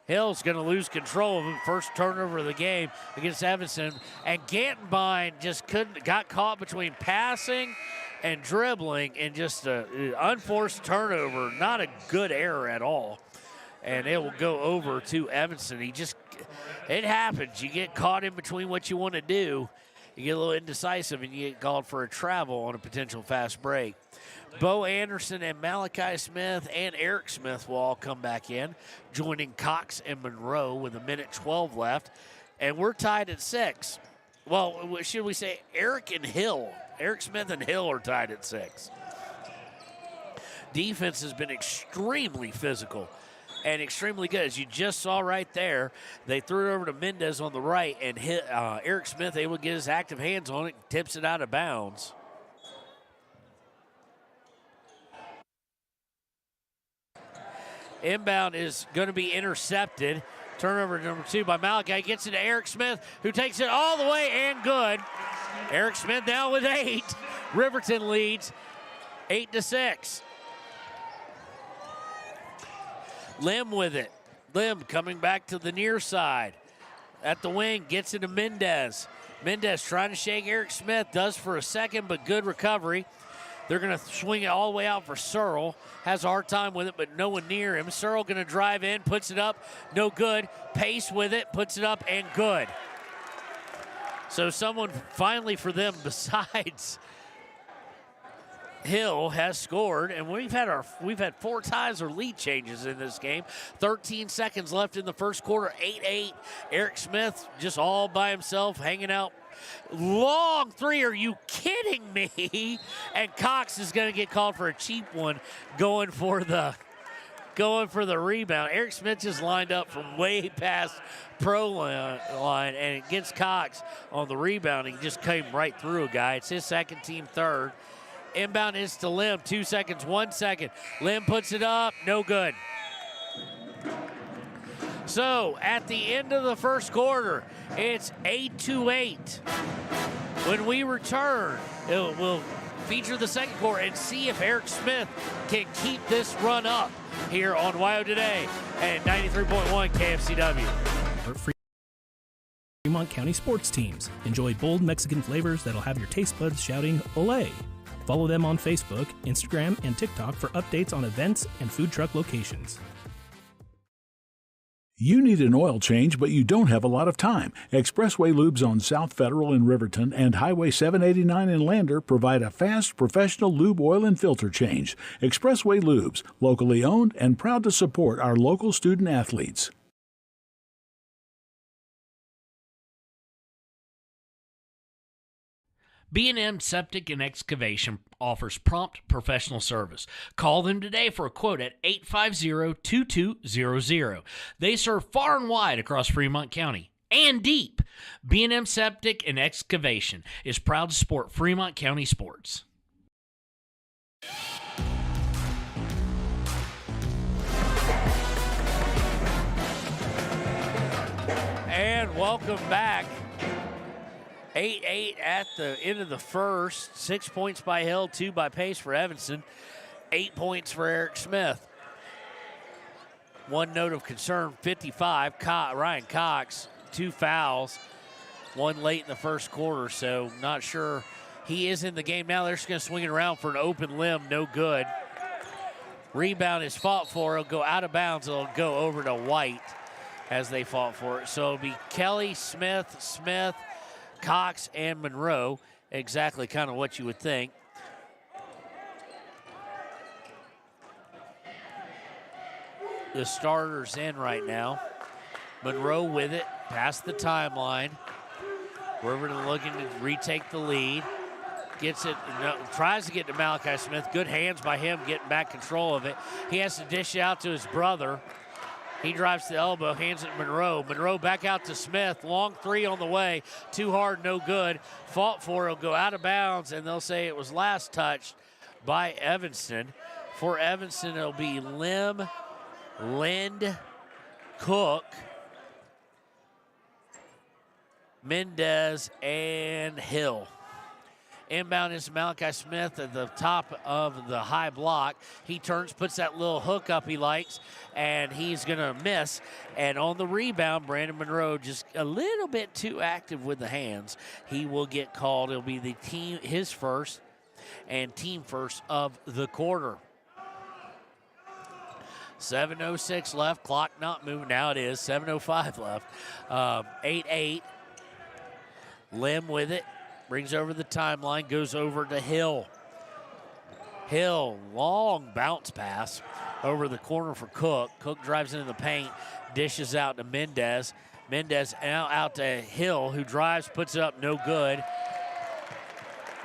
Hill's going to lose control of him. First turnover of the game against Evanston. And Gantenbein just got caught between passing and dribbling and just an unforced turnover. Not a good error at all. And it will go over to Evanston. It happens. You get caught in between what you want to do. You get a little indecisive and you get called for a travel on a potential fast break. Bo Anderson and Malachi Smith and Eric Smith will all come back in, joining Cox and Monroe with 1:12 left. And we're tied at 6. Well, should we say Eric and Hill? Eric Smith and Hill are tied at 6. Defense has been extremely physical and extremely good. As you just saw right there, they threw it over to Mendez on the right, and Eric Smith able to get his active hands on it, tips it out of bounds. Inbound is going to be intercepted. Turnover number 2 by Malachi. Gets it to Eric Smith, who takes it all the way and good. Eric Smith now with 8. Riverton leads 8-6. Lim with it. Lim coming back to the near side. At the wing, gets it to Mendez. Mendez trying to shake Eric Smith. Does for a second, but good recovery. They're going to swing it all the way out for Searle. Has a hard time with it, but no one near him. Searle going to drive in, puts it up. No good. Pace with it, puts it up, and good. So someone finally for them besides Hill has scored, and we've had 4 ties or lead changes in this game. 13 seconds left in the first quarter, 8-8. Eric Smith just all by himself, hanging out. Long 3, are you kidding me? And Cox is going to get called for a cheap one, going for the rebound. Eric Smith just lined up from way past pro line, and it gets Cox on the rebound. He just came right through a guy. It's his second, team third. Inbound is to Lim. 2 seconds, 1 second. Lim puts it up, no good. So at the end of the first quarter, it's 8-8. When we return, we'll feature the second quarter and see if Eric Smith can keep this run up here on WYO Today and 93.1 KFCW. Fremont County sports teams. Enjoy bold Mexican flavors that'll have your taste buds shouting "Olé!" Follow them on Facebook, Instagram, and TikTok for updates on events and food truck locations. You need an oil change, but you don't have a lot of time. Expressway Lubes on South Federal in Riverton and Highway 789 in Lander provide a fast, professional lube oil and filter change. Expressway Lubes, locally owned and proud to support our local student athletes. B&M Septic and Excavation offers prompt professional service. Call them today for a quote at 850-2200. They serve far and wide across Fremont County and deep. B&M Septic and Excavation is proud to support Fremont County sports. And welcome back. 8-8 at the end of the first. 6 points by Hill, 2 by Pace for Evanston. 8 points for Eric Smith. One note of concern, 55, Ryan Cox, 2 fouls. One late in the first quarter, so not sure he is in the game now. They're just going to swing it around for an open limb, no good. Rebound is fought for. It'll go out of bounds. It'll go over to White as they fought for it. So it'll be Kelly, Smith, Cox, and Monroe. Exactly kind of what you would think. The starter's in right now. Monroe with it, past the timeline. Riverton looking to retake the lead. Gets it, tries to get to Malachi Smith. Good hands by him getting back control of it. He has to dish it out to his brother. He drives to the elbow, hands it to Monroe. Monroe back out to Smith. Long three on the way. Too hard, no good. Fought for, it'll go out of bounds, and they'll say it was last touched by Evanston. For Evanston, it'll be Lim, Lind, Cook, Mendez, and Hill. Inbound is Malachi Smith at the top of the high block. He turns, puts that little hook up he likes, and he's going to miss. And on the rebound, Brandon Monroe just a little bit too active with the hands. He will get called. It'll be his first and team first of the quarter. 7:06 left, clock not moving. Now it is 7:05 left. 8-8. Lim with it. Brings over the timeline, goes over to Hill. Hill, long bounce pass over the corner for Cook. Cook drives into the paint, dishes out to Mendez. Mendez out to Hill, who drives, puts it up, no good.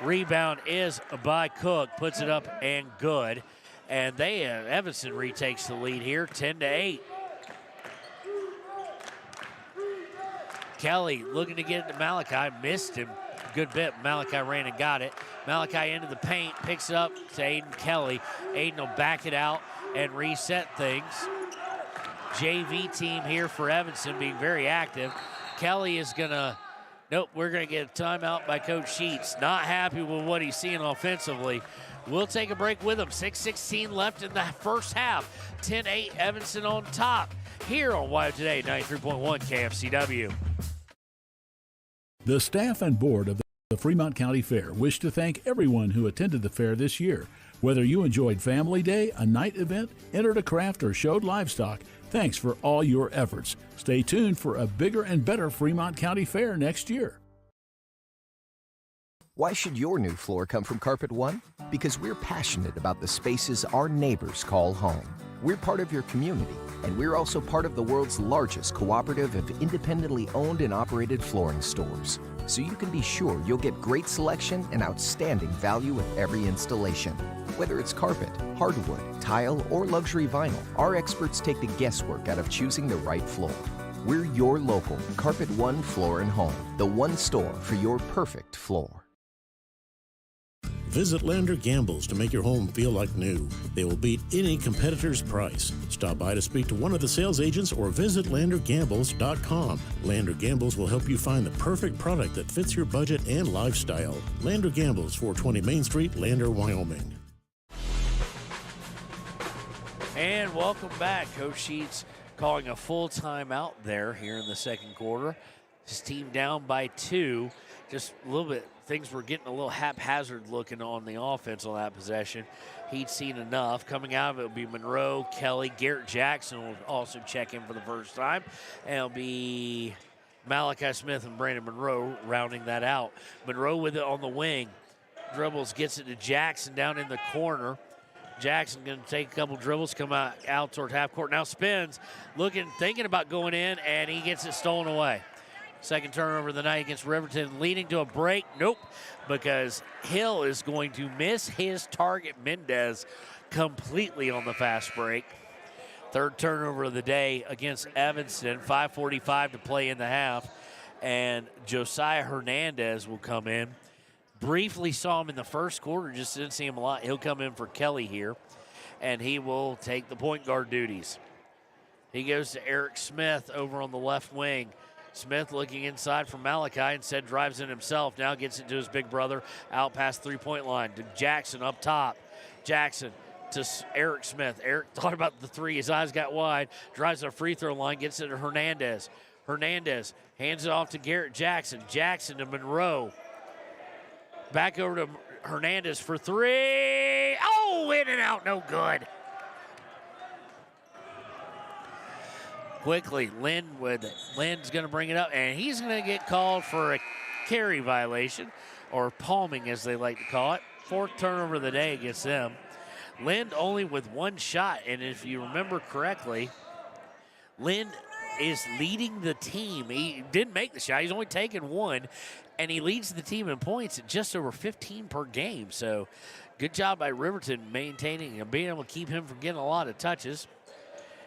Rebound is by Cook, puts it up and good. And Evanston retakes the lead here, 10-8. Kelly looking to get it to Malachi, missed him. Good bit. Malachi ran and got it. Malachi into the paint, picks it up to Aiden Kelly. Aiden will back it out and reset things. JV team here for Evanston being very active. Kelly is gonna, we're gonna get a timeout by Coach Sheets. Not happy with what he's seeing offensively. We'll take a break with him. 6:16 left in the first half. 10-8 Evanston on top here on Wild Today, 93.1 KFCW. The staff and board of the Fremont County Fair wish to thank everyone who attended the fair this year. Whether you enjoyed Family Day, a night event, entered a craft, or showed livestock, thanks for all your efforts. Stay tuned for a bigger and better Fremont County Fair next year. Why should your new floor come from Carpet One? Because we're passionate about the spaces our neighbors call home. We're part of your community, and we're also part of the world's largest cooperative of independently owned and operated flooring stores. So you can be sure you'll get great selection and outstanding value with every installation. Whether it's carpet, hardwood, tile, or luxury vinyl, our experts take the guesswork out of choosing the right floor. We're your local Carpet One Floor and Home, the one store for your perfect floor. Visit Lander Gambles to make your home feel like new. They will beat any competitor's price. Stop by to speak to one of the sales agents or visit LanderGambles.com. Lander Gambles will help you find the perfect product that fits your budget and lifestyle. Lander Gambles, 420 Main Street, Lander, Wyoming. And welcome back. Coach Sheets calling a full timeout there here in the second quarter. His team down by 2. Just a little bit. Things were getting a little haphazard looking on the offense on that possession. He'd seen enough. Coming out of it will be Monroe, Kelly, Garrett Jackson will also check in for the first time. And it'll be Malachi Smith and Brandon Monroe rounding that out. Monroe with it on the wing. Dribbles, gets it to Jackson down in the corner. Jackson going to take a couple dribbles, come out toward half court. Now spins, thinking about going in, and he gets it stolen away. Second turnover of the night against Riverton, leading to a break. Nope, because Hill is going to miss his target, Mendez, completely on the fast break. Third turnover of the day against Evanston, 5:45 to play in the half. And Josiah Hernandez will come in. Briefly saw him in the first quarter, just didn't see him a lot. He'll come in for Kelly here, and he will take the point guard duties. He goes to Eric Smith over on the left wing. Smith looking inside for Malachi, instead drives in himself. Now gets it to his big brother, out past three-point line to Jackson up top. Jackson to Eric Smith. Eric thought about the three. His eyes got wide. Drives to the free throw line, gets it to Hernandez. Hernandez hands it off to Garrett Jackson. Jackson to Monroe. Back over to Hernandez for three. Oh, in and out, no good. quickly. Lynn with it. Lynn's going to bring it up, and he's going to get called for a carry violation, or palming as they like to call it. 4th turnover of the day against them. Lynn only with 1 shot, and if you remember correctly, Lynn is leading the team. He didn't make the shot. He's only taken 1, and he leads the team in points at just over 15 per game. So good job by Riverton maintaining and being able to keep him from getting a lot of touches.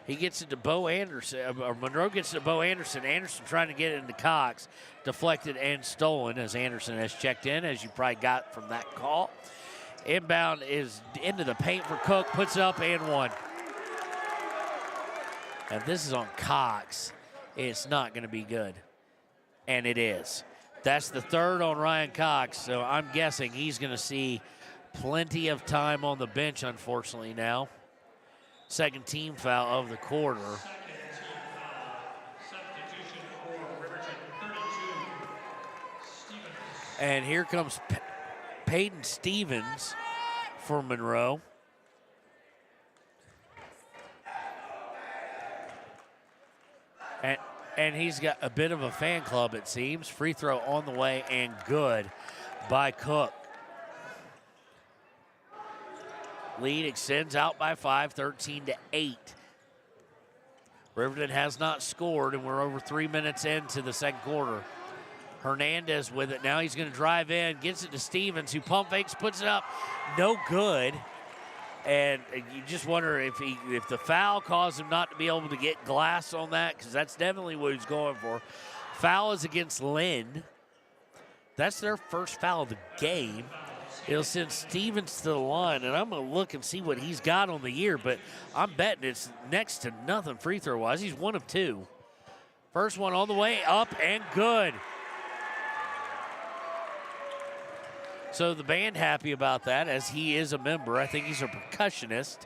He gets it to Bo Anderson, or Monroe gets it to Bo Anderson. Anderson trying to get it into Cox. Deflected and stolen as Anderson has checked in, as you probably got from that call. Inbound is into the paint for Cook, puts it up and 1. And this is on Cox. It's not going to be good. And it is. That's the 3rd on Ryan Cox, so I'm guessing he's going to see plenty of time on the bench, unfortunately, now. 2nd team foul of the quarter. And here comes Peyton Stevens for Monroe. And he's got a bit of a fan club, it seems. Free throw on the way and good by Cook. Lead extends out by 5, 13-8. Riverton has not scored, and we're over 3 minutes into the 2nd quarter. Hernandez with it. Now he's going to drive in, gets it to Stevens, who pump fakes, puts it up. No good. And you just wonder if the foul caused him not to be able to get glass on that, because that's definitely what he's going for. Foul is against Lynn. That's their first foul of the game. It'll send Stevens to the line, and I'm going to look and see what he's got on the year, but I'm betting it's next to nothing free throw-wise. He's 1 of 2. First one on the way up and good. So the band happy about that, as he is a member. I think he's a percussionist.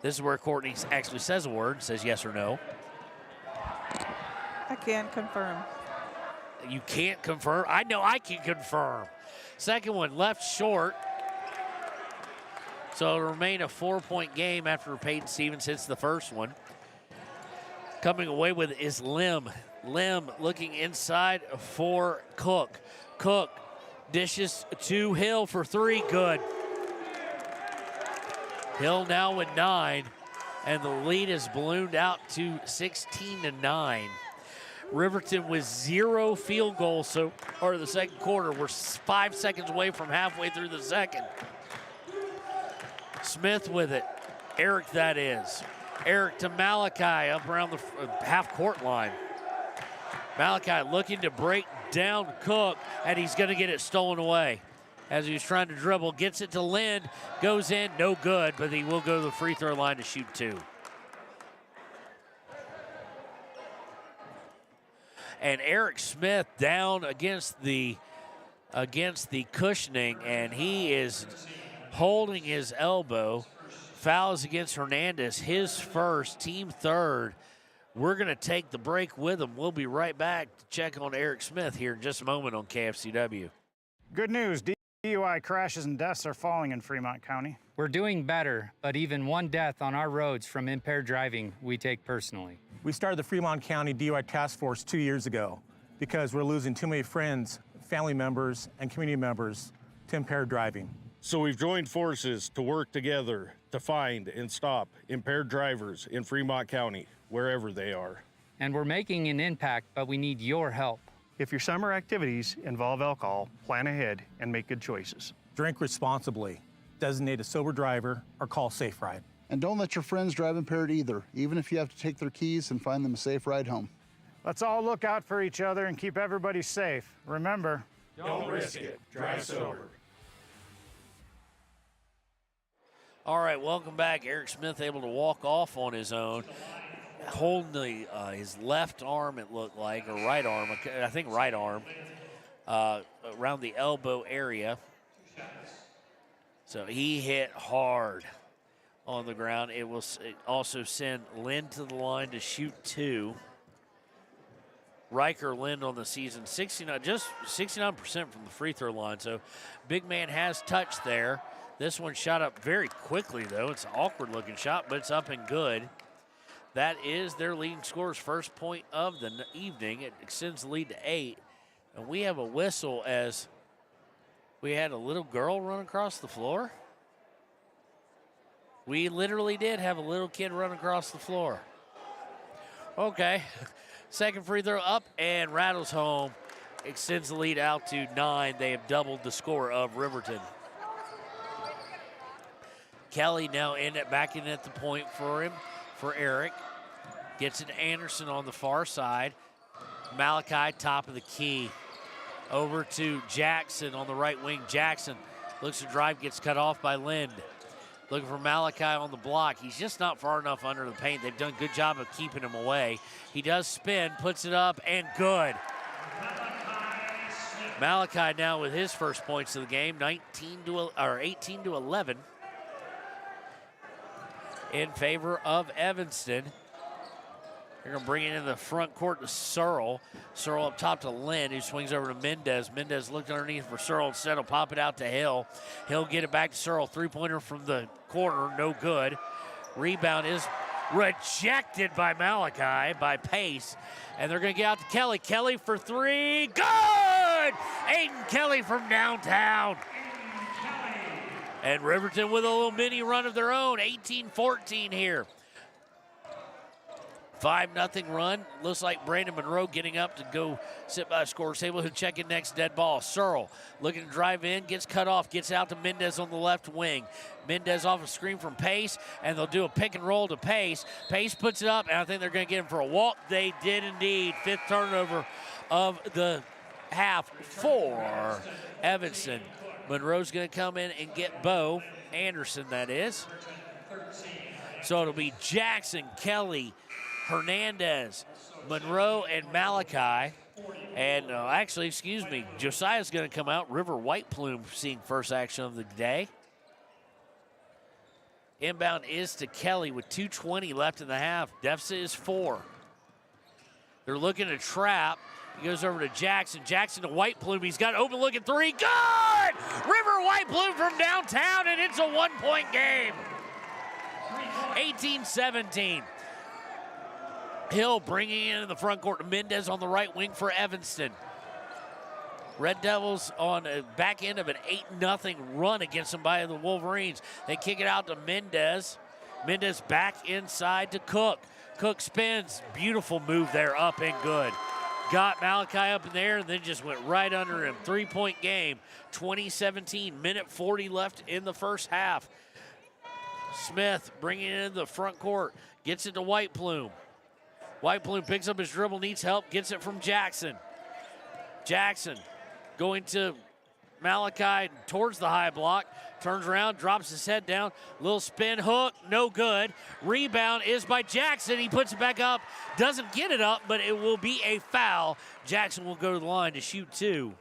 This is where Courtney actually says a word, says yes or no. I can't confirm. You can't confirm? I know I can confirm. Second one left short. So it'll remain a 4-point game after Peyton Stevens hits the first one. Coming away with it is Lim. Lim looking inside for Cook. Cook dishes to Hill for 3, good. Hill now with 9, and the lead is ballooned out to 16-9. Riverton with 0 field goals so far the 2nd quarter. We're 5 seconds away from halfway through the 2nd. Smith with it. Eric, that is. Eric to Malachi up around the half-court line. Malachi looking to break down Cook, and he's going to get it stolen away. As he was trying to dribble, gets it to Lind, goes in, no good, but he will go to the free throw line to shoot 2. And Eric Smith down against the cushioning, and he is holding his elbow. Fouls against Hernandez, his first, team 3rd. We're going to take the break with him. We'll be right back to check on Eric Smith here in just a moment on KFCW. Good news, DUI crashes and deaths are falling in Fremont County. We're doing better, but even 1 death on our roads from impaired driving, we take personally. We started the Fremont County DUI Task Force 2 years ago because we're losing too many friends, family members, and community members to impaired driving. So we've joined forces to work together to find and stop impaired drivers in Fremont County, wherever they are. And we're making an impact, but we need your help. If your summer activities involve alcohol, plan ahead and make good choices. Drink responsibly, designate a sober driver, or call Safe Ride. And don't let your friends drive impaired either, even if you have to take their keys and find them a safe ride home. Let's all look out for each other and keep everybody safe. Remember, don't risk it. Drive sober. All right, welcome back. Eric Smith able to walk off on his own, holding his left arm, it looked like, or right arm, I think right arm, around the elbow area. So he hit hard on the ground. It will also send Lind to the line to shoot 2. Riker Lind on the season, just 69% from the free throw line. So big man has touched there. This one shot up very quickly, though. It's an awkward-looking shot, but it's up and good. That is their leading scorer's first point of the evening. It extends the lead to 8. And we have a whistle as we had a little girl run across the floor. We literally did have a little kid run across the floor. Okay. Second free throw up and rattles home. Extends the lead out to 9. They have doubled the score of Riverton. Kelly now back in at the point for him, for Eric. Gets it to Anderson on the far side. Malachi, top of the key. Over to Jackson on the right wing. Jackson looks to drive, gets cut off by Lind. Looking for Malachi on the block. He's just not far enough under the paint. They've done a good job of keeping him away. He does spin, puts it up, and good. Malachi now with his first points of the game, 18 to 11 in favor of Evanston. They're going to bring it in the front court to Searle. Searle up top to Lynn, who swings over to Mendez. Mendez looked underneath for Searle instead. He'll pop it out to Hill. He'll get it back to Searle. Three-pointer from the corner, no good. Rebound is rejected by Malachi, by Pace. And they're going to get out to Kelly. Kelly for 3. Good! Aiden Kelly from downtown. And Riverton with a little mini run of their own, 18-14 here. 5-0 run. Looks like Brandon Monroe getting up to go sit by the scorer's table. Who check in next, dead ball. Searle looking to drive in, gets cut off, gets out to Mendez on the left wing. Mendez off a screen from Pace, and they'll do a pick and roll to Pace. Pace puts it up, and I think they're going to get him for a walk. They did indeed. 5th turnover of the half for Evanston. Monroe's going to come in and get Bo Anderson, that is. So it'll be Jackson, Kelly, Hernandez, Monroe, and Malachi. And actually, excuse me, Josiah's going to come out. River White Plume seeing first action of the day. Inbound is to Kelly with 2:20 left in the half. Deficit is 4. They're looking to trap. He goes over to Jackson. Jackson to White Plume. He's got an open look at 3. Good! River White Plume from downtown, and it's a 1-point game. 18-17. Hill bringing it in the front court to Mendez on the right wing for Evanston. Red Devils on a back end of an 8-0 run against them by the Wolverines. They kick it out to Mendez. Mendez back inside to Cook. Cook spins. Beautiful move there, up and good. Got Malachi up in there and then just went right under him. 3-point game, 20-17, minute 40 left in the first half. Smith bringing it in the front court, gets it to White Plume. White Plume picks up his dribble, needs help, gets it from Jackson. Jackson going to Malachi towards the high block, turns around, drops his head down, little spin hook, no good. Rebound is by Jackson. He puts it back up, doesn't get it up, but it will be a foul. Jackson will go to the line to shoot 2.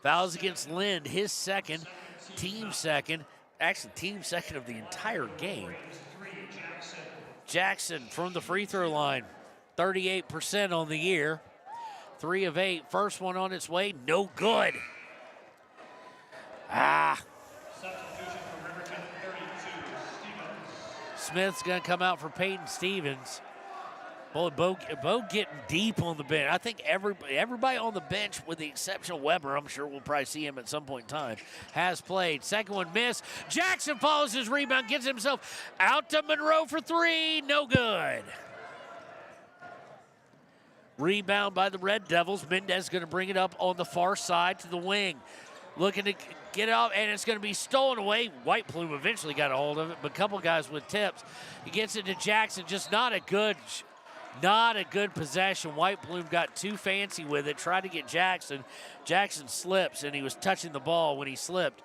Fouls against Lind, his second, team second, actually team second of the entire game. Jackson from the free throw line, 38% on the year. 3 of 8, first one on its way, no good. Smith's gonna come out for Peyton Stevens. Boy, Bo getting deep on the bench. I think everybody on the bench, with the exception of Weber, I'm sure we'll probably see him at some point in time, has played. Second one missed. Jackson follows his rebound, gets himself out to Monroe for 3, no good. Rebound by the Red Devils. Mendez going to bring it up on the far side to the wing. Looking to get it off, and it's going to be stolen away. White Plume eventually got a hold of it, but a couple guys with tips. He gets it to Jackson, just not a good possession. White Plume got too fancy with it, tried to get Jackson. Jackson slips, and he was touching the ball when he slipped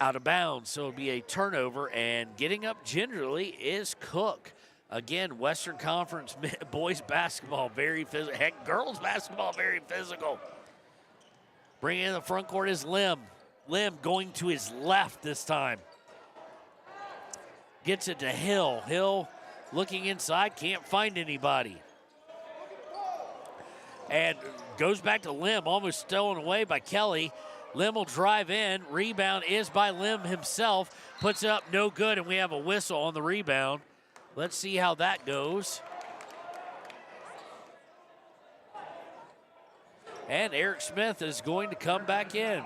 out of bounds. So it'll be a turnover, and getting up gingerly is Cook. Again, Western Conference boys basketball, very physical. Heck, girls basketball, very physical. Bringing in the front court is Lim. Lim going to his left this time. Gets it to Hill. Hill looking inside, can't find anybody. And goes back to Lim, almost stolen away by Kelly. Lim will drive in. Rebound is by Lim himself. Puts it up, no good, and we have a whistle on the rebound. Let's see how that goes. And Eric Smith is going to come back in.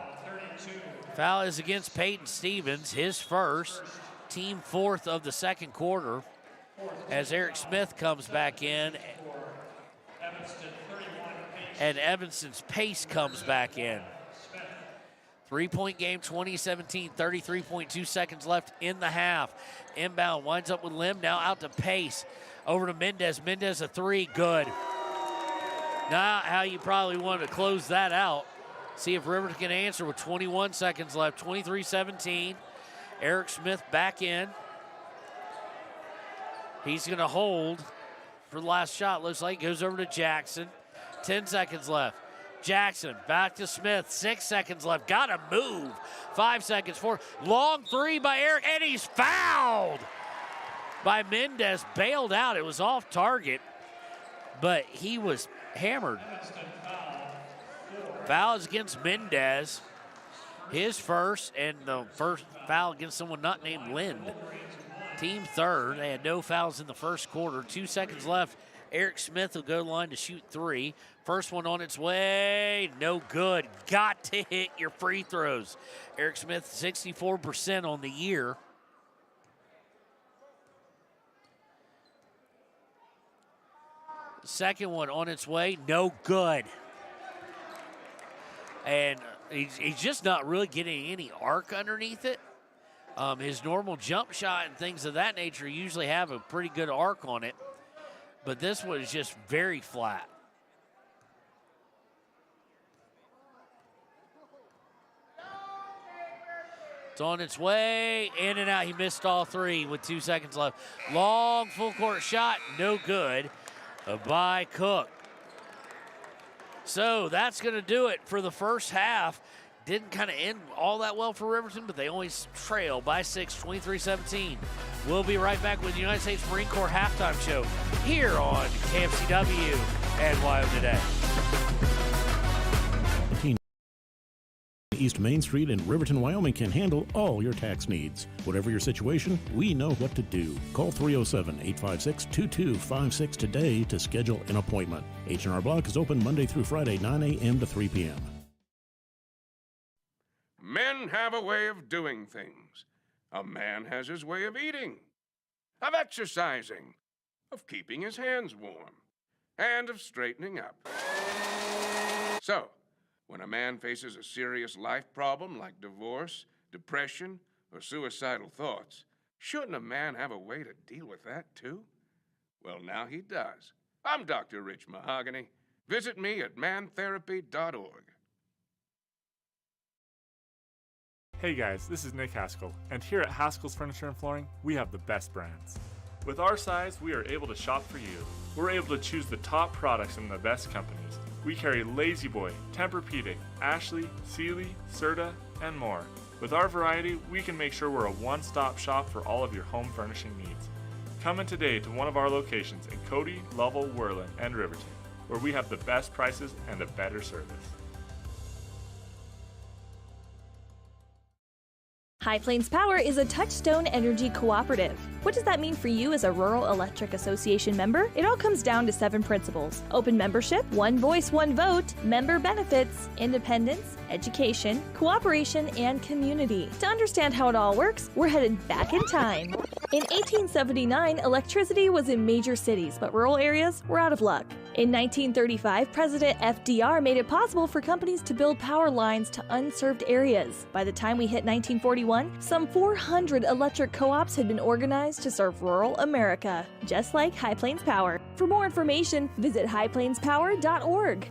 Foul is against Peyton Stevens, his first, team fourth of the second quarter. As Eric Smith comes back in, and Evanston's Pace comes back in. 3-point game, 20-17, 33.2 seconds left in the half. Inbound, winds up with Lim, now out to Pace. Over to Mendez. Mendez a three, good. Not how you probably want to close that out. See if Riverton can answer with 21 seconds left, 23-17. Eric Smith back in. He's going to hold for the last shot. Looks like it goes over to Jackson. 10 seconds left. Jackson back to Smith. 6 seconds left. Got to move. 5 seconds. 4. Long three by Eric, and he's fouled by Mendez. Bailed out. It was off target, but he was hammered. Foul is against Mendez. His first, and the first foul against someone not named Lind. Team third. They had no fouls in the first quarter. 2 seconds left. Eric Smith will go to the line to shoot three. First one on its way. No good. Got to hit your free throws. Eric Smith, 64% on the year. Second one on its way. No good. And he's just not really getting any arc underneath it. His normal jump shot and things of that nature usually have a pretty good arc on it. But this one is just very flat. It's on its way, in and out. He missed all three with 2 seconds left. Long full court shot, no good by Cook. So that's going to do it for the first half. Didn't kind of end all that well for Riverton, but they only trail by 6, 23-17. We'll be right back with the United States Marine Corps halftime show here on KFCW and Wyoming Today. East Main Street in Riverton, Wyoming can handle all your tax needs. Whatever your situation, we know what to do. Call 307-856-2256 today to schedule an appointment. H&R Block is open Monday through Friday, 9 a.m. to 3 p.m. Men have a way of doing things. A man has his way of eating, of exercising, of keeping his hands warm, and of straightening up. So, when a man faces a serious life problem like divorce, depression, or suicidal thoughts, shouldn't a man have a way to deal with that too? Well, now he does. I'm Dr. Rich Mahogany. Visit me at mantherapy.org. Hey guys, this is Nick Haskell, and here at Haskell's Furniture and Flooring, we have the best brands. With our size, we are able to shop for you. We're able to choose the top products from the best companies. We carry Lazy Boy, Tempur-Pedic, Ashley, Sealy, Serta, and more. With our variety, we can make sure we're a one-stop shop for all of your home furnishing needs. Come in today to one of our locations in Cody, Lovell, Worland, and Riverton, where we have the best prices and a better service. High Plains Power is a Touchstone Energy cooperative. What does that mean for you as a Rural Electric Association member? It all comes down to 7 principles: open membership, one voice, one vote, member benefits, independence, education, cooperation, and community. To understand how it all works, we're headed back in time. In 1879, electricity was in major cities, but rural areas were out of luck. In 1935, President FDR made it possible for companies to build power lines to unserved areas. By the time we hit 1941, some 400 electric co-ops had been organized to serve rural America, just like High Plains Power. For more information, visit highplainspower.org.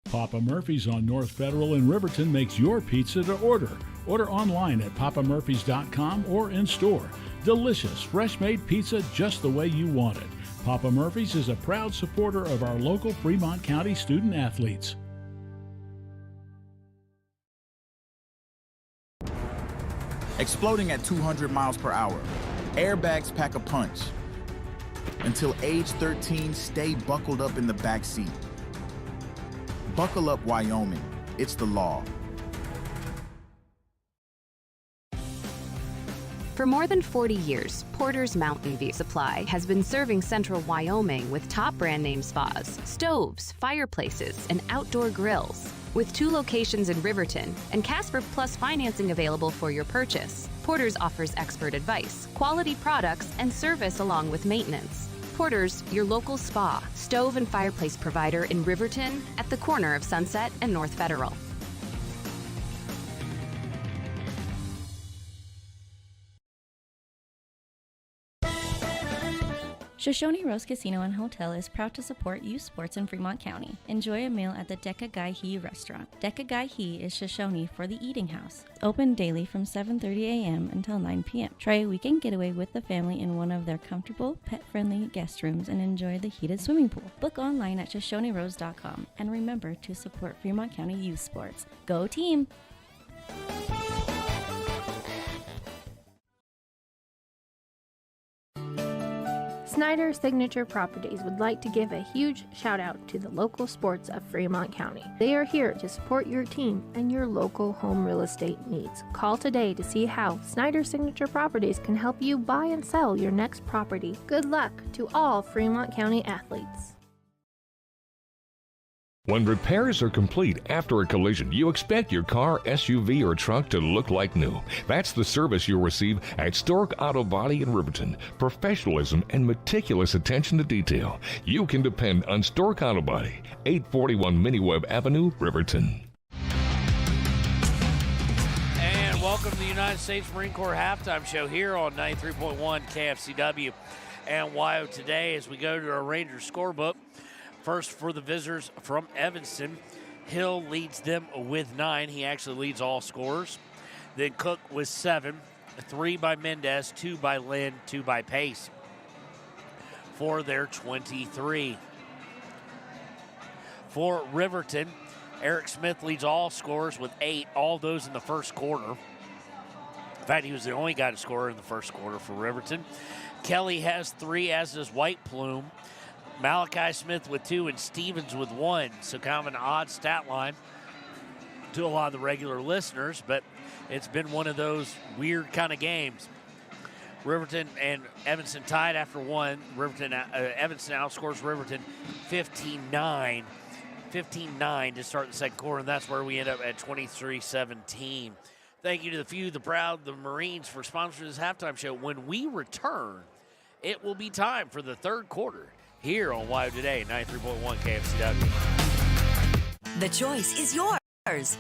Papa Murphy's on North Federal in Riverton makes your pizza to order. Order online at papamurphys.com or in store. Delicious, fresh-made pizza just the way you want it. Papa Murphy's is a proud supporter of our local Fremont County student athletes. Exploding at 200 miles per hour. Airbags pack a punch. Until age 13, stay buckled up in the back seat. Buckle up, Wyoming. It's the law. For more than 40 years, Porter's Mountain View Supply has been serving central Wyoming with top brand name spas, stoves, fireplaces, and outdoor grills. With 2 locations in Riverton and Casper Plus financing available for your purchase, Porter's offers expert advice, quality products, and service along with maintenance. Porter's, your local spa, stove, and fireplace provider in Riverton at the corner of Sunset and North Federal. Shoshone Rose Casino and Hotel is proud to support youth sports in Fremont County. Enjoy a meal at the Deca Gai He restaurant. Deca Gai He is Shoshone for the eating house. Open daily from 7:30 a.m. until 9 p.m. Try a weekend getaway with the family in one of their comfortable, pet-friendly guest rooms and enjoy the heated swimming pool. Book online at ShoshoneRose.com and remember to support Fremont County youth sports. Go team! Snyder Signature Properties would like to give a huge shout out to the local sports of Fremont County. They are here to support your team and your local home real estate needs. Call today to see how Snyder Signature Properties can help you buy and sell your next property. Good luck to all Fremont County athletes. When repairs are complete after a collision, you expect your car, SUV, or truck to look like new. That's the service you'll receive at Stork Auto Body in Riverton. Professionalism and meticulous attention to detail. You can depend on Stork Auto Body, 841 Miniweb Avenue, Riverton. And welcome to the United States Marine Corps Halftime Show here on 93.1 KFCW and WYO today as we go to our Rangers scorebook. First for the visitors from Evanston, Hill leads them with 9. He actually leads all scorers. Then Cook with 7, 3 by Mendez, 2 by Lynn, 2 by Pace for their 23. For Riverton, Eric Smith leads all scorers with 8, all those in the first quarter. In fact, he was the only guy to score in the first quarter for Riverton. Kelly has 3, as does White Plume. Malachi Smith with 2 and Stevens with 1. So kind of an odd stat line to a lot of the regular listeners, but it's been one of those weird kind of games. Riverton and Evanston tied after 1. Evanston outscores Riverton 15-9 to start the second quarter, and that's where we end up at 23-17. Thank you to the few, the proud, the Marines for sponsoring this halftime show. When we return, it will be time for the third quarter here on WYO Today, 93.1 KFCW. The choice is yours.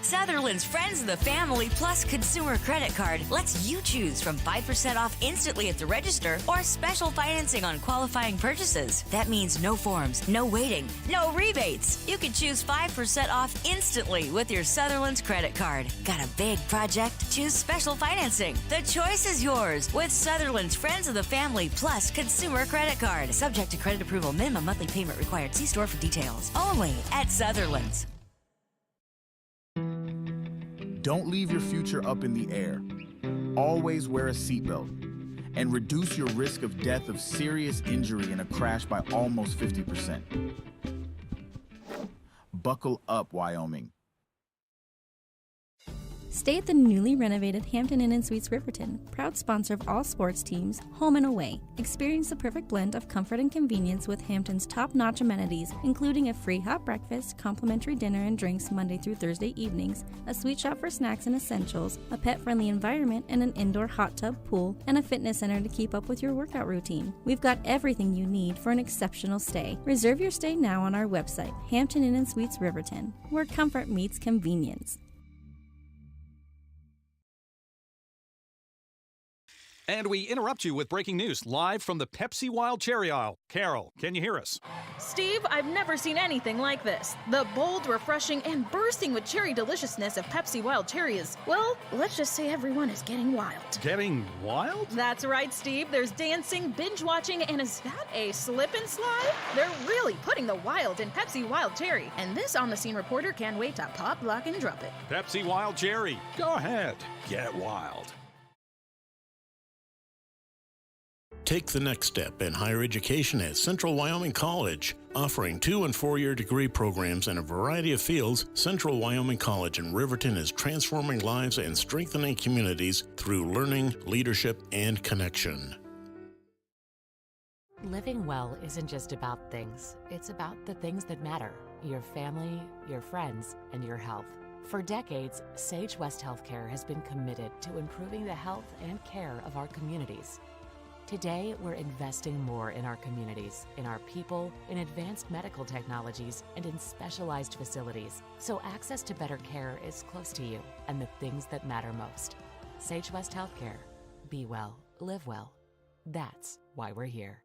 Sutherland's Friends of the Family Plus Consumer Credit Card lets you choose from 5% off instantly at the register or special financing on qualifying purchases. That means no forms, no waiting, no rebates. You can choose 5% off instantly with your Sutherland's credit card. Got a big project? Choose special financing. The choice is yours with Sutherland's Friends of the Family Plus Consumer Credit Card. Subject to credit approval. Minimum monthly payment required. See store for details. Only at Sutherland's. Don't leave your future up in the air. Always wear a seatbelt and reduce your risk of death of serious injury in a crash by almost 50%. Buckle up, Wyoming. Stay at the newly renovated Hampton Inn & Suites Riverton, proud sponsor of all sports teams, home and away. Experience the perfect blend of comfort and convenience with Hampton's top-notch amenities, including a free hot breakfast, complimentary dinner and drinks Monday through Thursday evenings, a sweet shop for snacks and essentials, a pet-friendly environment and an indoor hot tub pool, and a fitness center to keep up with your workout routine. We've got everything you need for an exceptional stay. Reserve your stay now on our website, Hampton Inn & Suites Riverton, where comfort meets convenience. And we interrupt you with breaking news live from the Pepsi Wild Cherry Aisle. Carol, can you hear us? Steve, I've never seen anything like this. The bold, refreshing, and bursting with cherry deliciousness of Pepsi Wild Cherry is, well, let's just say everyone is getting wild. Getting wild? That's right, Steve. There's dancing, binge-watching, and is that a slip and slide? They're really putting the wild in Pepsi Wild Cherry, and this on-the-scene reporter can't wait to pop, lock, and drop it. Pepsi Wild Cherry. Go ahead. Get wild. Take the next step in higher education at Central Wyoming College. Offering 2- and 4-year degree programs in a variety of fields, Central Wyoming College in Riverton is transforming lives and strengthening communities through learning, leadership, and connection. Living well isn't just about things. It's about the things that matter. Your family, your friends, and your health. For decades, Sage West Healthcare has been committed to improving the health and care of our communities. Today, we're investing more in our communities, in our people, in advanced medical technologies, and in specialized facilities, so access to better care is close to you and the things that matter most. Sage West Healthcare. Be well, live well. That's why we're here.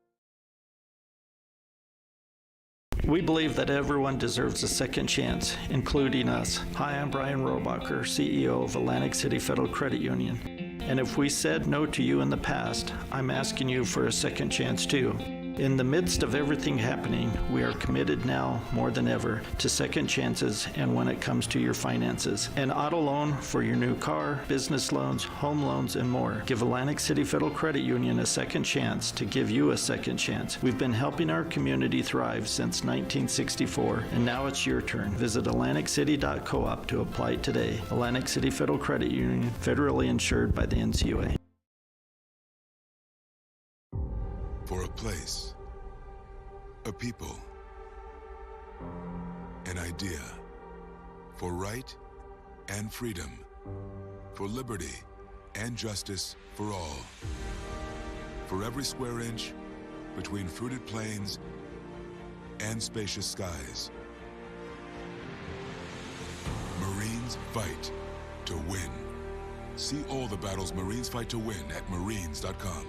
We believe that everyone deserves a second chance, including us. Hi, I'm Brian Rohbacher, CEO of Atlantic City Federal Credit Union. And if we said no to you in the past, I'm asking you for a second chance too. In the midst of everything happening, we are committed now more than ever to second chances and when it comes to your finances. An auto loan for your new car, business loans, home loans, and more. Give Atlantic City Federal Credit Union a second chance to give you a second chance. We've been helping our community thrive since 1964, and now it's your turn. Visit AtlanticCity.coop to apply today. Atlantic City Federal Credit Union, federally insured by the NCUA. For a place, a people, an idea, for right and freedom, for liberty and justice for all. For every square inch between fruited plains and spacious skies. Marines fight to win. See all the battles Marines fight to win at Marines.com.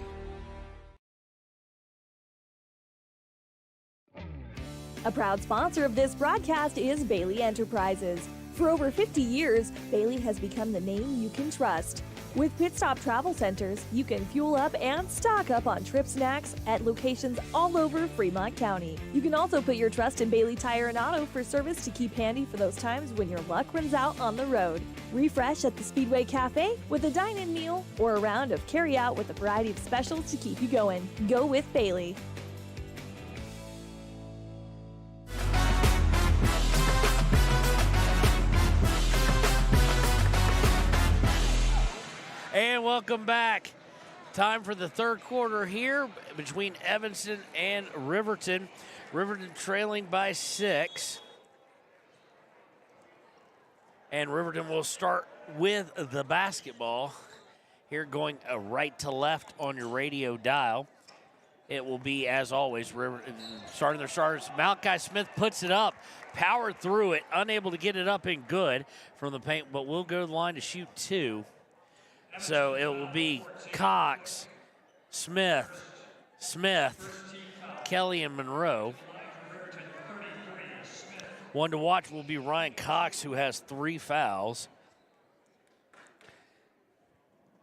A proud sponsor of this broadcast is Bailey Enterprises. For over 50 years, Bailey has become the name you can trust. With Pit Stop Travel Centers, you can fuel up and stock up on trip snacks at locations all over Fremont County. You can also put your trust in Bailey Tire and Auto for service to keep handy for those times when your luck runs out on the road. Refresh at the Speedway Cafe with a dine-in meal or a round of carry-out with a variety of specials to keep you going. Go with Bailey. And welcome back. Time for the third quarter here between Evanston and Riverton. Riverton trailing by 6. And Riverton will start with the basketball. Here going right to left on your radio dial. It will be, as always, starting their starters. Malachi Smith puts it up, powered through it, unable to get it up in good from the paint, but will go to the line to shoot 2. So it will be Cox, Smith, Kelly, and Monroe. One to watch will be Ryan Cox, who has 3 fouls.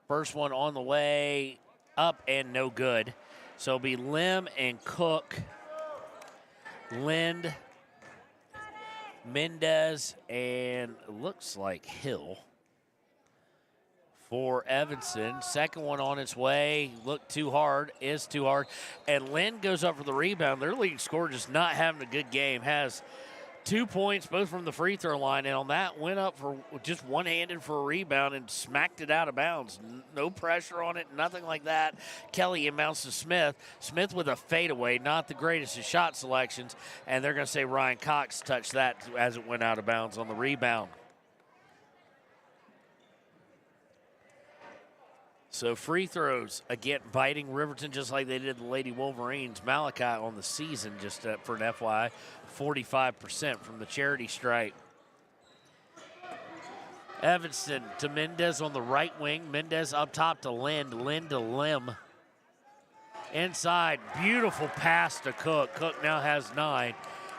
First one on the way up and no good. So it'll be Lim and Cook, Lind, Mendez, and looks like Hill. For Evanston. Second one on its way. Looked too hard. Is too hard. And Lynn goes up for the rebound. Their leading scorer just not having a good game. Has 2 points, both from the free throw line. And on that, went up for just one-handed for a rebound and smacked it out of bounds. No pressure on it, nothing like that. Kelly inbounds to Smith. Smith with a fadeaway. Not the greatest of shot selections. And they're going to say Ryan Cox touched that as it went out of bounds on the rebound. So free throws, again, biting Riverton just like they did the Lady Wolverines. Malachi on the season, just for an FYI, 45% from the charity stripe. Evanston to Mendez on the right wing. Mendez up top to Lind. Lind to Lim. Inside, beautiful pass to Cook. Cook now has 9,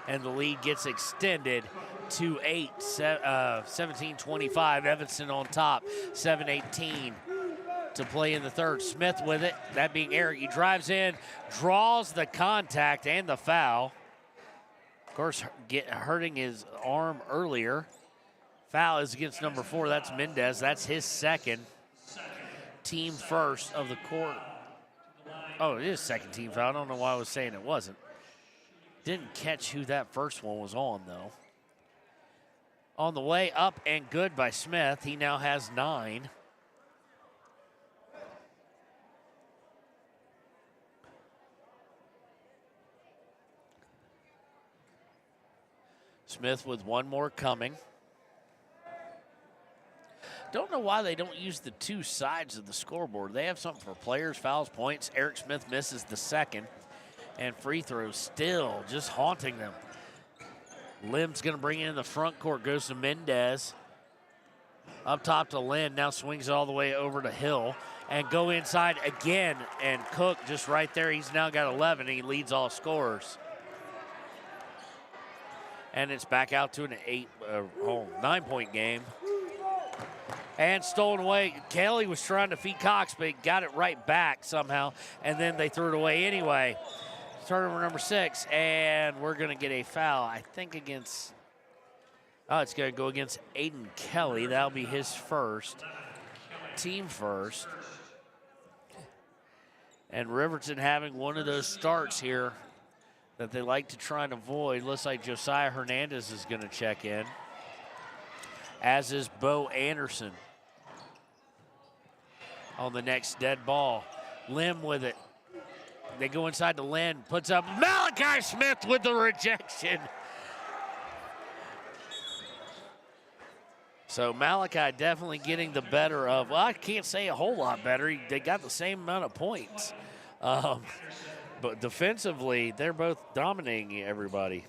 and the lead gets extended to 8, 17-25. Evanston on top, 7-18. To play in the third. Smith with it, that being Eric. He drives in, draws the contact and the foul. Of course, hurting his arm earlier. Foul is against number 4. That's Mendez. That's his second. Team first of the Oh, it is second team foul. I don't know why I was saying it wasn't. Didn't catch who that first one was on, though. On the way up and good by Smith. He now has 9. Smith with one more coming. Don't know why they don't use the two sides of the scoreboard. They have something for players, fouls, points. Eric Smith misses the second. And free throws still just haunting them. Lim's going to bring it in the front court. Goes to Mendez. Up top to Lynn. Now swings it all the way over to Hill. And go inside again. And Cook just right there. He's now got 11. He leads all scorers. And it's back out to an 9-point game. And stolen away. Kelly was trying to feed Cox, but he got it right back somehow. And then they threw it away anyway. Turnover number 6. And we're going to get a foul, I think, against... Oh, it's going to go against Aiden Kelly. That'll be his first. Team first. And Riverton having one of those starts here that they like to try and avoid. Looks like Josiah Hernandez is going to check in, as is Bo Anderson on the next dead ball. Lim with it. They go inside to Lynn, puts up Malachi Smith with the rejection. So Malachi definitely getting the better of, well, I can't say a whole lot better. They got the same amount of points. But defensively, they're both dominating everybody.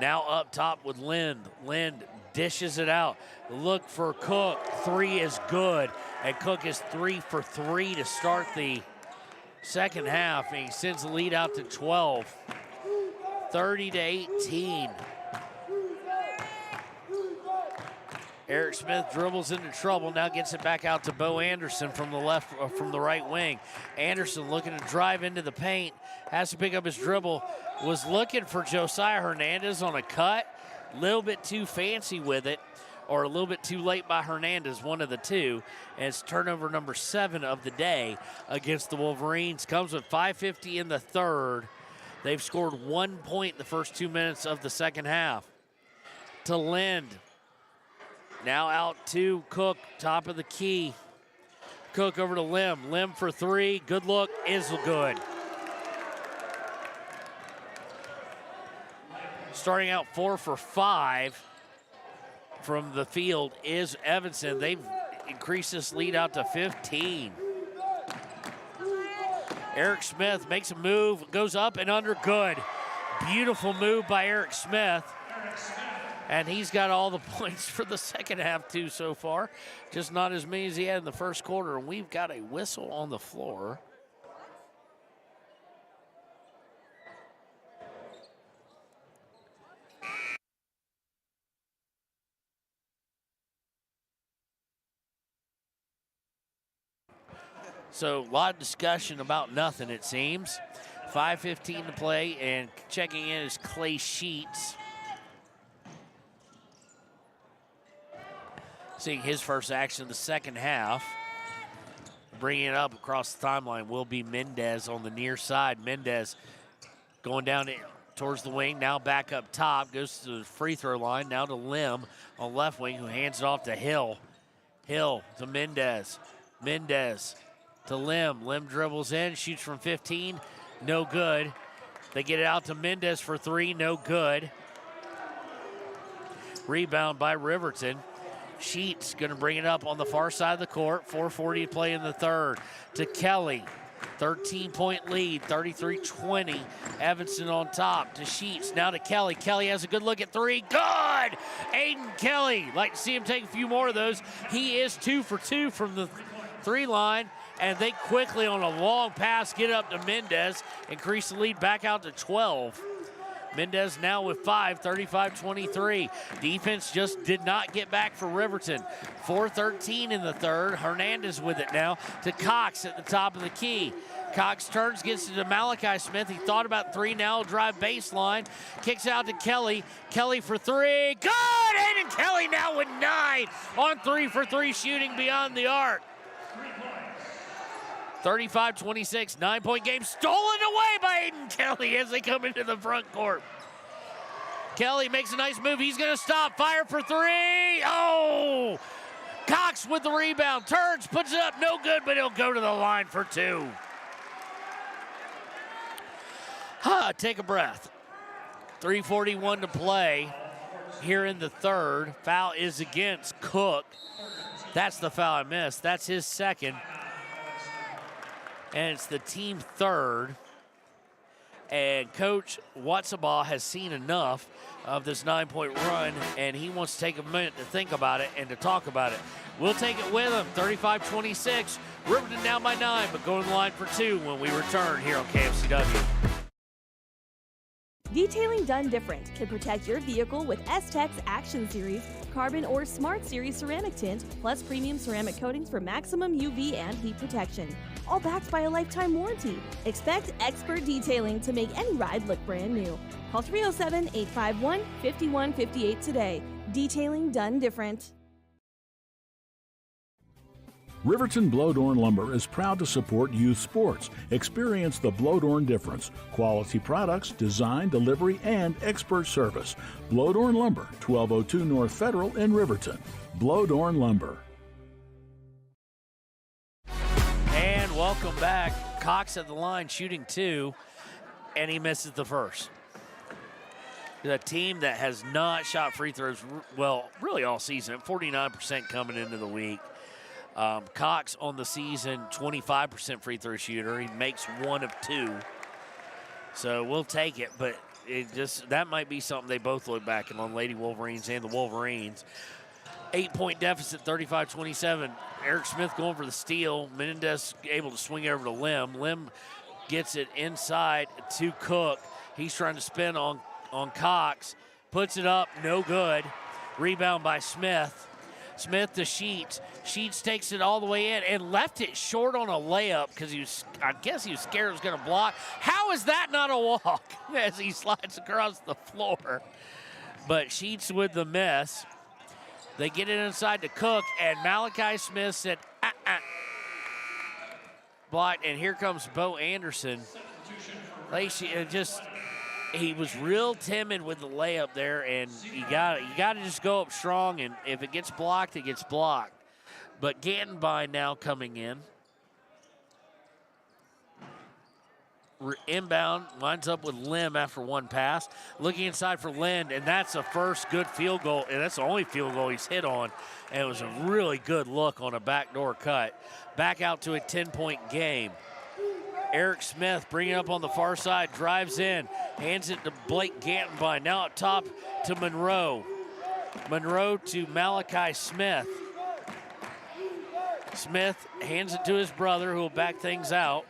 Now up top with Lind. Lind dishes it out. Look for Cook. 3 is good. And Cook is 3 for 3 to start the second half. And he sends the lead out to 12. 30-18. Eric Smith dribbles into trouble, now gets it back out to Bo Anderson from the right wing. Anderson looking to drive into the paint, has to pick up his dribble, was looking for Josiah Hernandez on a cut, a little bit too fancy with it, or a little bit too late by Hernandez, one of the two. And it's turnover number 7 of the day against the Wolverines. Comes with 5:50 in the third. They've scored 1 point in the first 2 minutes of the second half. To Lind. Now out to Cook, top of the key. Cook over to Lim. Lim for 3. Good look, is good. Starting out 4 for 5 from the field is Evanston. They've increased this lead out to 15. Eric Smith makes a move, goes up and under, good. Beautiful move by Eric Smith. And he's got all the points for the second half, too, so far. Just not as many as he had in the first quarter. And we've got a whistle on the floor. So a lot of discussion about nothing, it seems. 5:15 to play, and checking in is Clay Sheets. Seeing his first action in the second half. Bringing it up across the timeline will be Mendez on the near side. Mendez going down towards the wing, now back up top, goes to the free throw line, now to Lim on left wing, who hands it off to Hill. Hill to Mendez. Mendez to Lim. Lim dribbles in, shoots from 15, no good. They get it out to Mendez for 3, no good. Rebound by Riverton. Sheets going to bring it up on the far side of the court. 4:40 to play in the third. To Kelly. 13-point lead, 33-20. Evanston on top to Sheets. Now to Kelly. Kelly has a good look at 3. Good! Aiden Kelly. Like to see him take a few more of those. He is 2 for 2 from the 3 line. And they quickly, on a long pass, get up to Mendez. Increase the lead back out to 12. Mendez now with 5, 35-23. Defense just did not get back for Riverton. 4:13 in the third. Hernandez with it now to Cox at the top of the key. Cox turns, gets it to Malachi Smith. He thought about 3, now drive baseline. Kicks out to Kelly. Kelly for 3. Good! Aiden Kelly now with 9 on 3 for 3 shooting beyond the arc. 35-26, 9-point game stolen away by Aiden Kelly as they come into the front court. Kelly makes a nice move. He's going to stop. Fire for three. Oh! Cox with the rebound. Turns, puts it up. No good, but he'll go to the line for two. Take a breath. 3:41 to play here in the third. Foul is against Cook. That's the foul I missed. That's his second. And it's the team third. And Coach Watsabaugh has seen enough of this 9-point run, and he wants to take a minute to think about it and to talk about it. We'll take it with him. 35-26. Riverton down by 9, but going to the line for two when we return here on KFCW. Detailing done different can protect your vehicle with S-Tech's Action Series, Carbon or Smart Series ceramic tint, plus premium ceramic coatings for maximum UV and heat protection. All backed by a lifetime warranty. Expect expert detailing to make any ride look brand new. Call 307-851-5158 today. Detailing done different. Riverton Blowdorn Lumber is proud to support youth sports. Experience the Blowdorn difference. Quality products, design, delivery, and expert service. Blowdorn Lumber, 1202 North Federal in Riverton. Blowdorn Lumber. And welcome back. Cox at the line shooting two, and he misses the first. The team that has not shot free throws, well, really all season, 49% coming into the week. Cox on the season, 25% free throw shooter. He makes one of two. So we'll take it, but that might be something they both look back on, Lady Wolverines and the Wolverines. 8-point deficit, 35-27. Eric Smith going for the steal. Menendez able to swing over to Lim. Lim gets it inside to Cook. He's trying to spin on Cox. Puts it up, no good. Rebound by Smith. Smith to Sheets. Sheets takes it all the way in and left it short on a layup because I guess he was scared it was going to block. How is that not a walk as he slides across the floor? But Sheets with the miss. They get it inside to Cook, and Malachi Smith said, blocked, and here comes Bo Anderson. He was real timid with the layup there, and you got to just go up strong, and if it gets blocked, it gets blocked. But Gantenbein now coming in. Inbound, lines up with Lim after one pass. Looking inside for Lind, and that's a first good field goal, and that's the only field goal he's hit on. And it was a really good look on a backdoor cut. Back out to a 10-point game. Eric Smith bringing it up on the far side, drives in, hands it to Blake Gantenbein. Now up top to Monroe. Monroe to Malachi Smith. Smith hands it to his brother, who will back things out,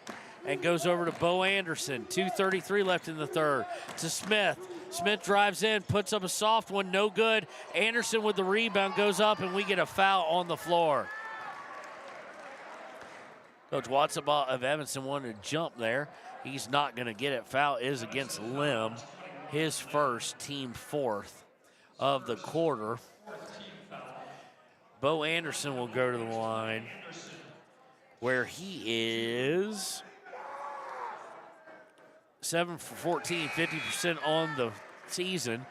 and goes over to Bo Anderson. 2:33 left in the third. To Smith. Smith drives in, puts up a soft one, no good. Anderson with the rebound goes up, and we get a foul on the floor. Coach Watsabaugh of Evanston wanted to jump there. He's not going to get it. Foul is against Lim. His first, team fourth of the quarter. Bo Anderson will go to the line where he is 7 for 14, 50% on the season.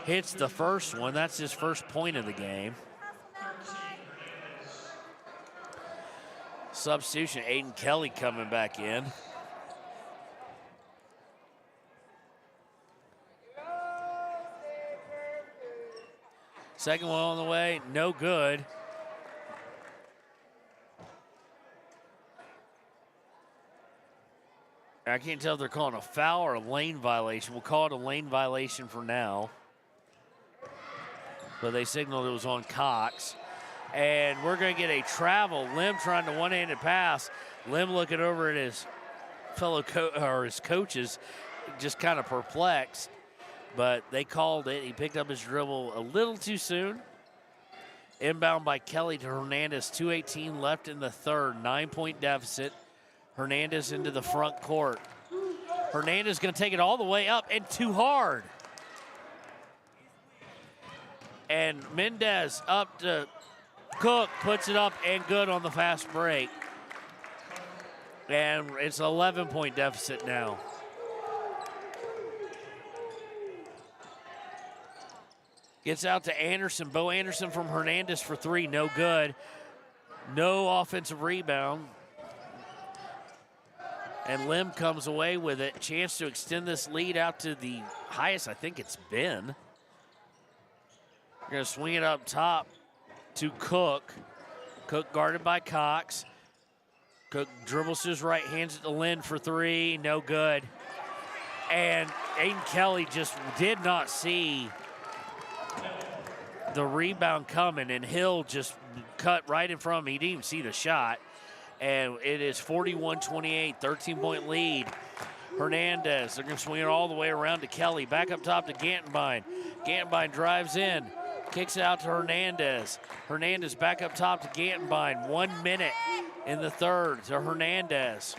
Hits the first one. That's his first point of the game. Substitution, Aiden Kelly coming back in. Second one on the way, no good. I can't tell if they're calling a foul or a lane violation. We'll call it a lane violation for now. But they signaled it was on Cox. And we're going to get a travel. Lim trying to one-handed pass. Lim looking over at his fellow his coaches, just kind of perplexed. But they called it. He picked up his dribble a little too soon. Inbound by Kelly to Hernandez. 2:18 left in the third. 9-point deficit. Hernandez into the front court. Hernandez going to take it all the way up and too hard. And Mendez up to Cook, puts it up and good on the fast break. And it's an 11-point deficit now. Gets out to Anderson. Bo Anderson from Hernandez for three, no good. No offensive rebound. And Lim comes away with it. Chance to extend this lead out to the highest I think it's been. They're going to swing it up top to Cook. Cook guarded by Cox. Cook dribbles to his right, hands it to Lynn for three, no good. And Aiden Kelly just did not see the rebound coming, and Hill just cut right in front of him. He didn't even see the shot. And it is 41-28, 13-point lead. Hernandez, they're going to swing it all the way around to Kelly. Back up top to Gantenbein. Gantenbein drives in, kicks it out to Hernandez. Hernandez back up top to Gantenbein. 1 minute in the third to Hernandez.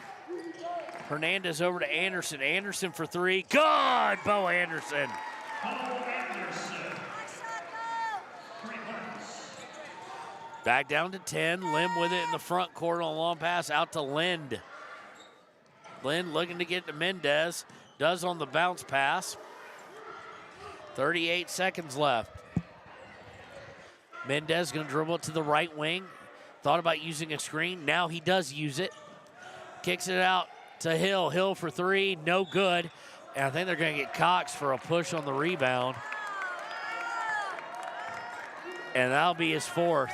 Hernandez over to Anderson. Anderson for three. Good, Bo Anderson. Back down to 10. Lim with it in the front court on a long pass out to Lind. Lind looking to get to Mendez. Does on the bounce pass. 38 seconds left. Mendez going to dribble it to the right wing. Thought about using a screen. Now he does use it. Kicks it out to Hill. Hill for three. No good. And I think they're going to get Cox for a push on the rebound. And that'll be his fourth.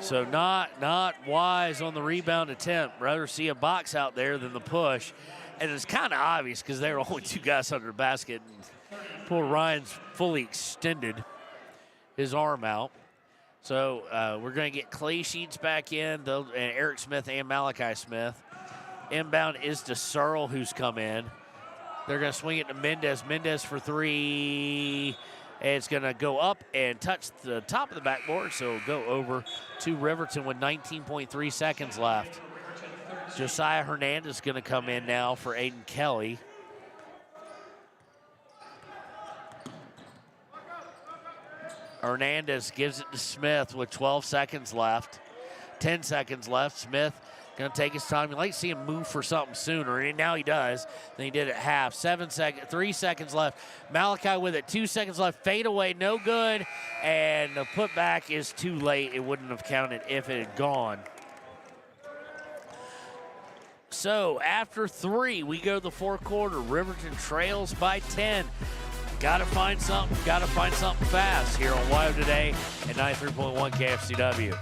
So not wise on the rebound attempt. Rather see a box out there than the push. And it's kind of obvious because there were only two guys under the basket. And poor Ryan's fully extended his arm out. So we're going to get Clay Sheets back in, and Eric Smith and Malachi Smith. Inbound is to Searle, who's come in. They're going to swing it to Mendez. Mendez for three. And it's going to go up and touch the top of the backboard, so it'll go over to Riverton with 19.3 seconds left. Josiah Hernandez is going to come in now for Aiden Kelly. Hernandez gives it to Smith with 12 seconds left. 10 seconds left. Smith going to take his time. You'd like to see him move for something sooner, and now he does. Then he did it half. 3 seconds left. Malachi with it. 2 seconds left. Fade away, no good. And the putback is too late. It wouldn't have counted if it had gone. So after 3, we go to the fourth quarter. Riverton trails by 10. Got to find something fast here on Wild Today at 93.1 KFCW.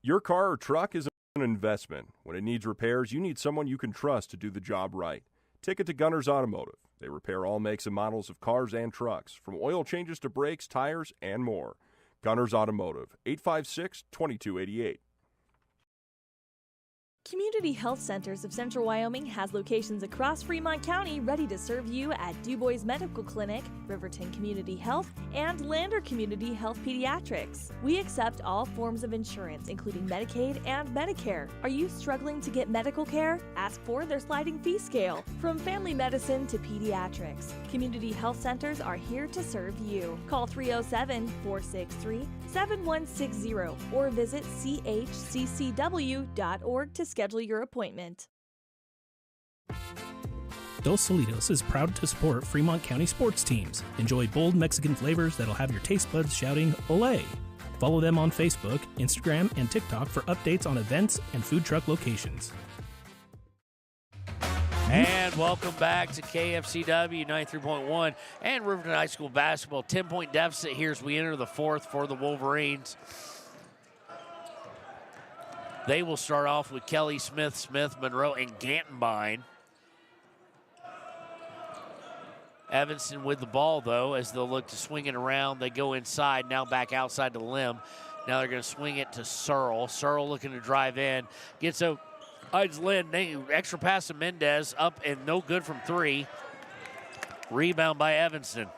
Your car or truck is an investment. When it needs repairs, you need someone you can trust to do the job right. Take it to Gunners Automotive. They repair all makes and models of cars and trucks, from oil changes to brakes, tires, and more. Gunners Automotive, 856-2288. Community Health Centers of Central Wyoming has locations across Fremont County ready to serve you at DuBois Medical Clinic, Riverton Community Health, and Lander Community Health Pediatrics. We accept all forms of insurance, including Medicaid and Medicare. Are you struggling to get medical care? Ask for their sliding fee scale. From family medicine to pediatrics, Community Health Centers are here to serve you. Call 307-463-7160 or visit chccw.org to schedule your appointment. Dos Solitos is proud to support Fremont County sports teams. Enjoy bold Mexican flavors that'll have your taste buds shouting "Olé!" Follow them on Facebook, Instagram, and TikTok for updates on events and food truck locations. And welcome back to KFCW 93.1 and Riverton High School basketball. 10-point deficit here as we enter the fourth for the Wolverines. They will start off with Kelly, Smith, Monroe, and Gantenbein. Evanston with the ball, though, as they'll look to swing it around. They go inside, now back outside the limb. Now they're going to swing it to Searle. Searle looking to drive in. Gets a Lynn. Extra pass to Mendez. Up and no good from 3. Rebound by Evanston.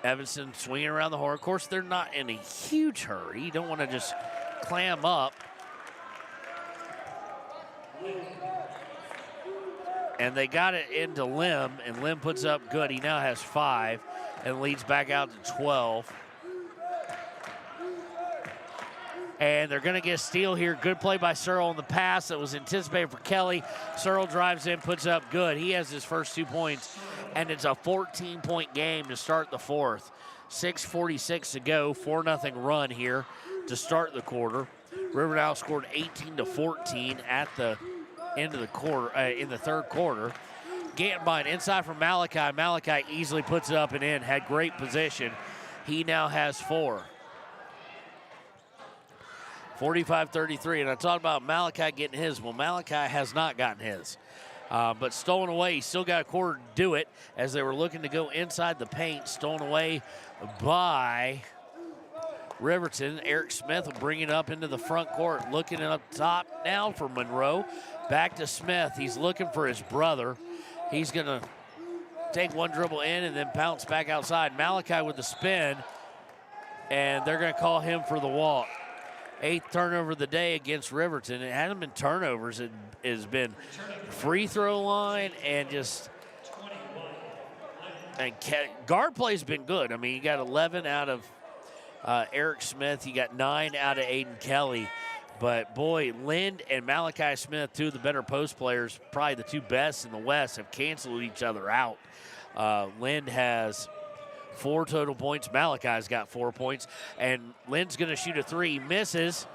Evanston swinging around the horn. Of course, they're not in a huge hurry. You don't want to just clam up. And they got it into Lim, and Lim puts up good. He now has 5 and leads back out to 12. And they're going to get a steal here. Good play by Searle on the pass that was anticipated for Kelly. Searle drives in, puts up good. He has his first 2 points, and it's a 14-point game to start the fourth. 6:46 to go, 4-0 run here to start the quarter. Riverton outscored 18-14 at the end of the quarter, in the third quarter. Gantenbein inside from Malachi. Malachi easily puts it up and in, had great position. He now has 4. 45-33, and I talked about Malachi getting his. Well, Malachi has not gotten his. But stolen away, he still got a quarter to do it as they were looking to go inside the paint. Stolen away by Riverton. Eric Smith will bring it up into the front court. Looking up top now for Monroe. Back to Smith. He's looking for his brother. He's going to take one dribble in and then bounce back outside. Malachi with the spin, and they're going to call him for the walk. 8th turnover of the day against Riverton. It hasn't been turnovers. It has been free throw line and just – and guard play's been good. I mean, you got 11 out of Eric Smith. You got 9 out of Aiden Kelly. But, boy, Lind and Malachi Smith, 2 of the better post players, probably the 2 best in the West, have canceled each other out. Lind has 4 total points. Malachi's got 4 points. And Lind's going to shoot a 3. He misses.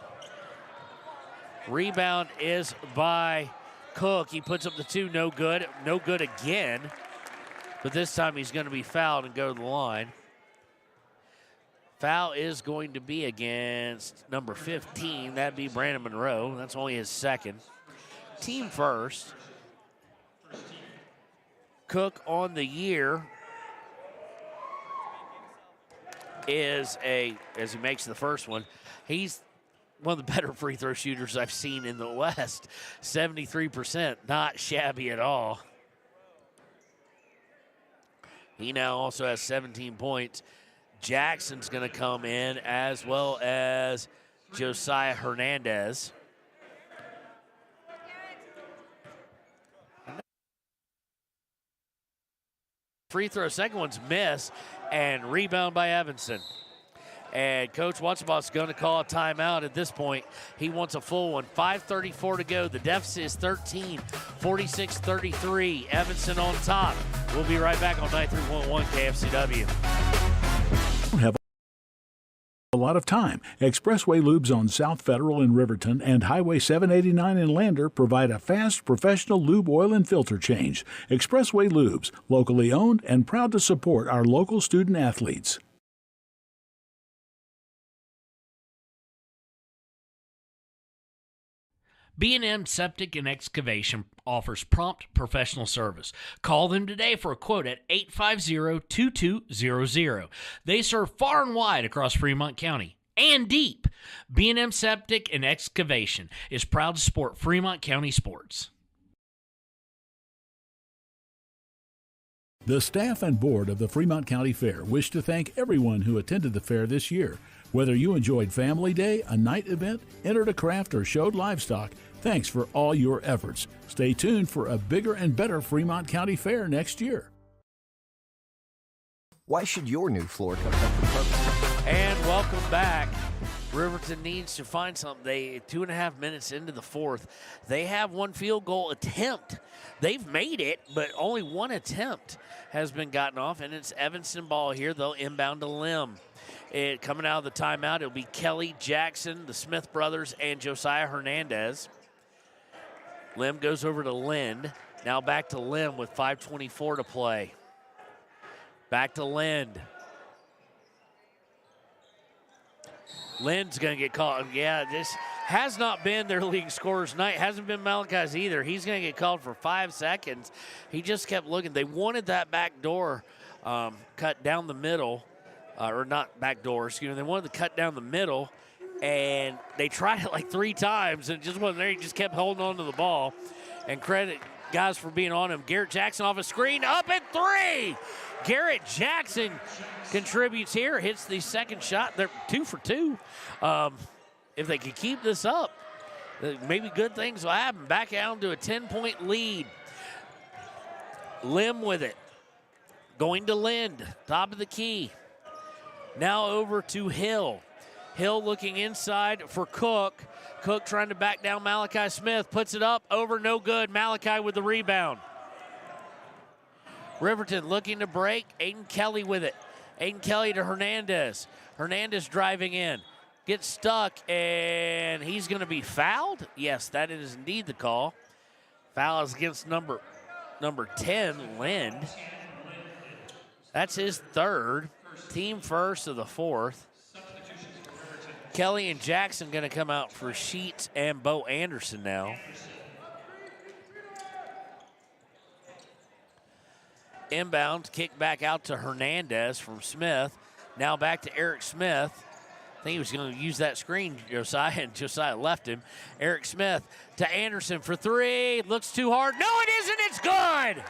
Rebound is by Cook. He puts up the 2. No good. No good again. But this time he's going to be fouled and go to the line. Foul is going to be against number 15. That'd be Brandon Monroe. That's only his second. Team first. Cook on the year is as he makes the first one, he's one of the better free throw shooters I've seen in the West. 73%, not shabby at all. He now also has 17 points. Jackson's going to come in, as well as Josiah Hernandez. Free throw, second one's miss, and rebound by Evanston. And Coach Watchbot's going to call a timeout at this point. He wants a full one. 5:34 to go. The deficit is 13, 46-33. Evanston on top. We'll be right back on 93.1 KFCW. Have a lot of time. Expressway Lubes on South Federal in Riverton and Highway 789 in Lander provide a fast, professional lube oil and filter change. Expressway Lubes, locally owned and proud to support our local student athletes. B&M Septic and Excavation offers prompt professional service. Call them today for a quote at 850-2200. They serve far and wide across Fremont County and deep. B&M Septic and Excavation is proud to support Fremont County sports. The staff and board of the Fremont County Fair wish to thank everyone who attended the fair this year. Whether you enjoyed Family Day, a night event, entered a craft, or showed livestock, thanks for all your efforts. Stay tuned for a bigger and better Fremont County Fair next year. Why should your new floor come from Purple? And welcome back. Riverton needs to find something. 2.5 minutes into the fourth. They have one field goal attempt. They've made it, but only one attempt has been gotten off, and it's Evanston ball here. They'll inbound to Lim. Coming out of the timeout, it'll be Kelly, Jackson, the Smith brothers, and Josiah Hernandez. Lim goes over to Lind. Now back to Lim with 5:24 to play. Back to Lind. Lind's going to get caught. Yeah, this has not been their leading scorer's night. Hasn't been Malachi's either. He's going to get called for 5 seconds. He just kept looking. They wanted that back door cut down the middle. Or not back door, excuse me. They wanted to cut down the middle, and they tried it like 3 times, and it just wasn't there. He just kept holding on to the ball. And credit guys for being on him. Garrett Jackson off a screen, up at 3. Garrett Jackson contributes here, hits the second shot. They're 2 for 2. If they could keep this up, maybe good things will happen. Back down to a 10-point lead. Lim with it. Going to Lind, top of the key. Now over to Hill. Hill looking inside for Cook. Cook trying to back down Malachi Smith. Puts it up, over, no good. Malachi with the rebound. Riverton looking to break. Aiden Kelly with it. Aiden Kelly to Hernandez. Hernandez driving in. Gets stuck, and he's going to be fouled? Yes, that is indeed the call. Foul is against number 10, Lind. That's his third. Team first of the fourth. Kelly and Jackson going to come out for Sheets and Bo Anderson now. Inbound, kick back out to Hernandez from Smith. Now back to Eric Smith. I think he was going to use that screen, Josiah, and Josiah left him. Eric Smith to Anderson for three. Looks too hard. No, it isn't. It's good.